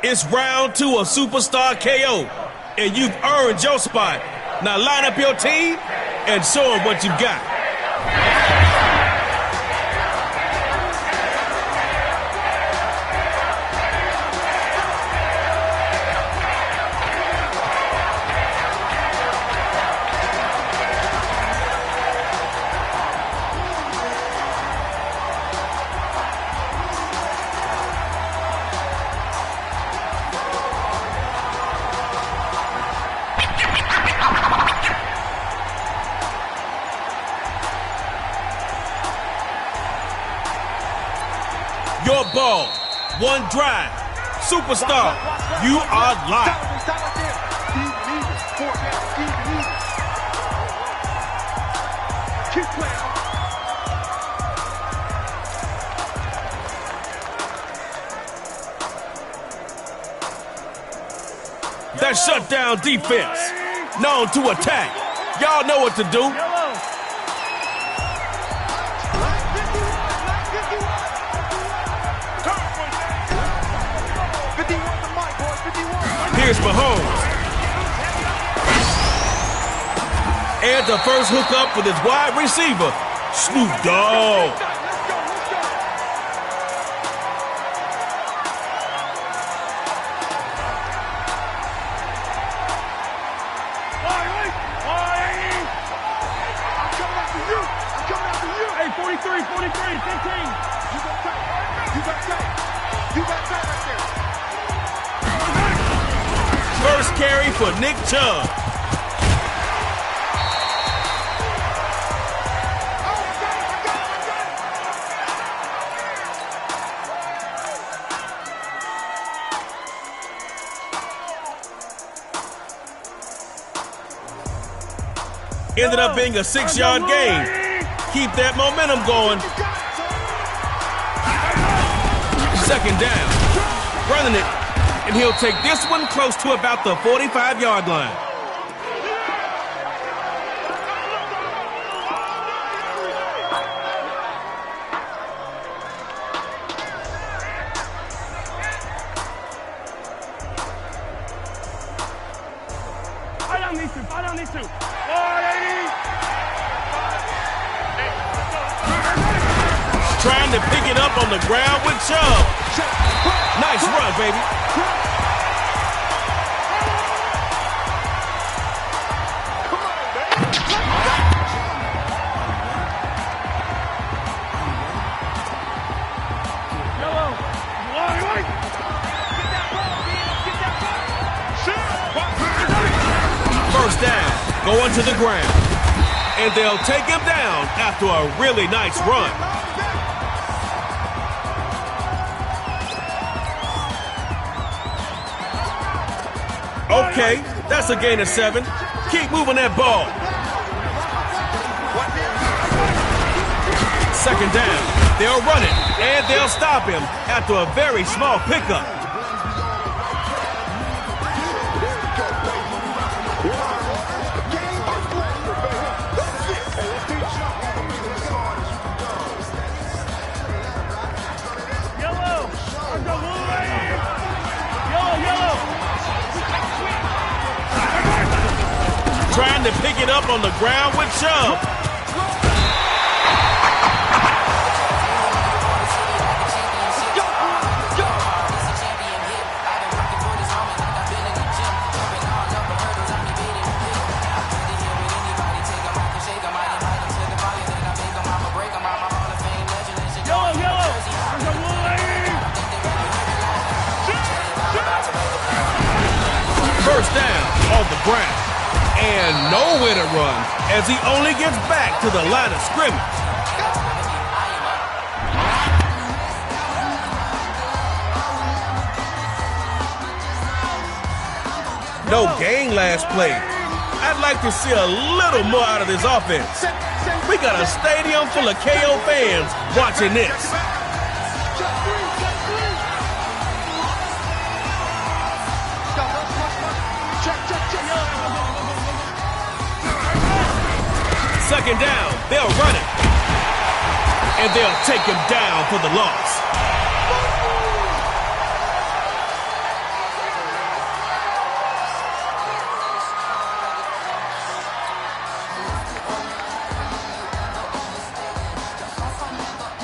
It's round 2 of Superstar KO, and you've earned your spot. Now line up your team and show them what you got. Your ball, one drive. Superstar, you are live. Keep playing. That shutdown defense, known to attack. Y'all know what to do. Here's Mahomes. And the first hookup with his wide receiver, Snoop Dogg. Hey, 43, 15. You got that right there. First carry for Nick Chubb. Ended up being a 6-yard gain. Keep that momentum going. Second down. Running it. And he'll take this one close to about the 45-yard line. I don't need to. Trying to pick it up on the ground with Chubb. Nice run, baby. First down, going to the ground. And they'll take him down after a really nice run. Okay, that's a gain of 7. Keep moving that ball. Second down, they'll run it, and they'll stop him after a very small pickup. Trying to pick it up on the ground with Chubb. First down. ground. And nowhere to run as he only gets back to the line of scrimmage. No gain last play. I'd like to see a little more out of this offense. We got a stadium full of KO fans watching this. Second down, they'll run it. And they'll take him down for the loss.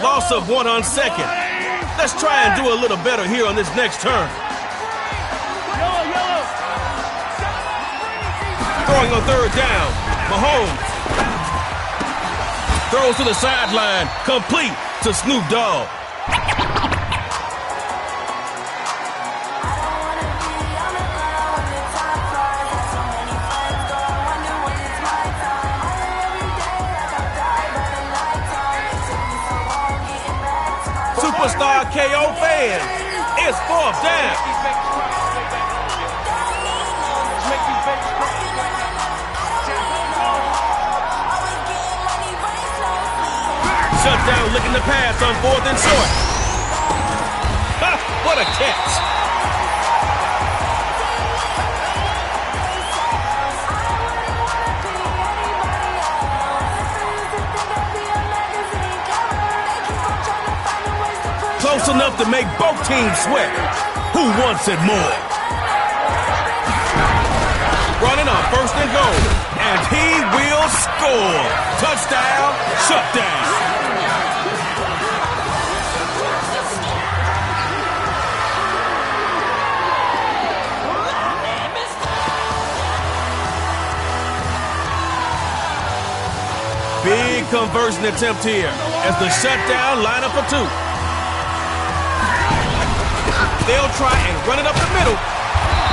Loss of 1 on second. Let's try and do a little better here on this next turn. Throwing on third down, Mahomes throws to the sideline, complete to Snoop Dogg. Superstar KO fans, it's fourth down. Shutdown looking to pass on 4th and short. Ha, what a catch. Close enough to make both teams sweat. Who wants it more? Running on 1st and goal. And he will score. Touchdown, shutdown. Big conversion attempt here as the shutdown line up for 2. They'll try and run it up the middle.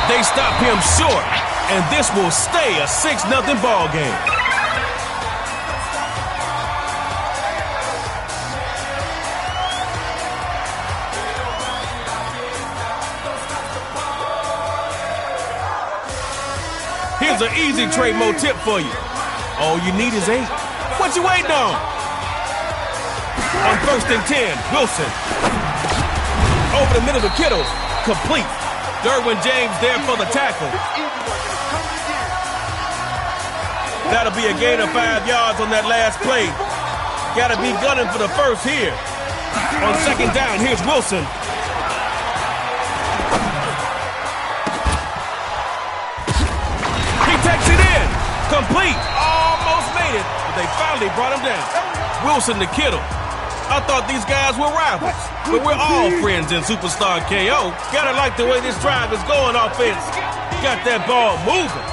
They stop him short, and this will stay a 6-0 ball game. Here's an easy trade mode tip for you. All you need is 8. What you waiting on? On 1st and 10, Wilson. Over the middle to Kittle. Complete. Derwin James there for the tackle. That'll be a gain of 5 yards on that last play. Gotta be gunning for the first here. On 2nd down, here's Wilson. He takes it in. Complete. Almost made it. They finally brought him down. Wilson to Kittle. I thought these guys were rivals, but we're all friends in Superstar KO. Gotta like the way this drive is going, offense. Got that ball moving.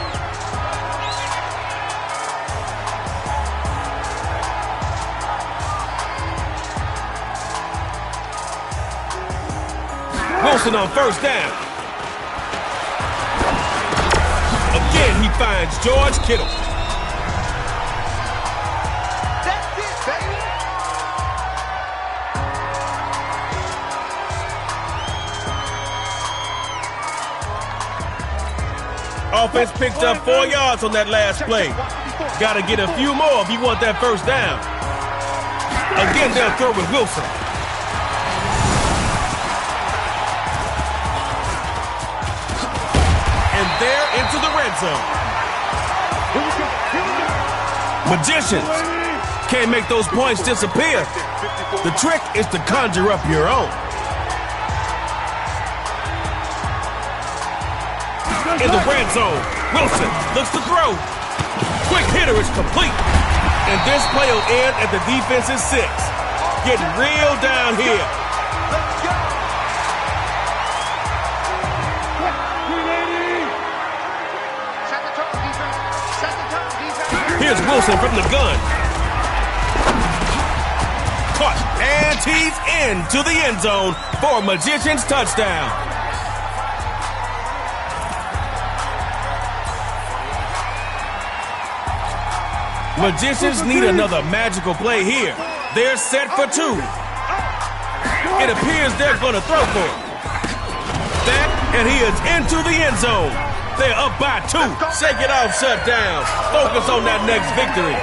Wilson on 1st down. Again, he finds George Kittle. Offense picked up 4 yards on that last play. Got to get a few more if you want that 1st down. Again, they'll throw with Wilson. And they're into the red zone. Magicians can't make those points disappear. The trick is to conjure up your own. In the red zone, Wilson looks to throw. Quick hitter is complete. And this play will end at the defense's 6. Getting real down here. Here's Wilson from the gun. Caught, and he's into the end zone for a Magician's touchdown. Magicians need another magical play here. They're set for 2. It appears they're going to throw for it. That, and he is into the end zone. They're up by 2. Shake it off, shut down. Focus on that next victory.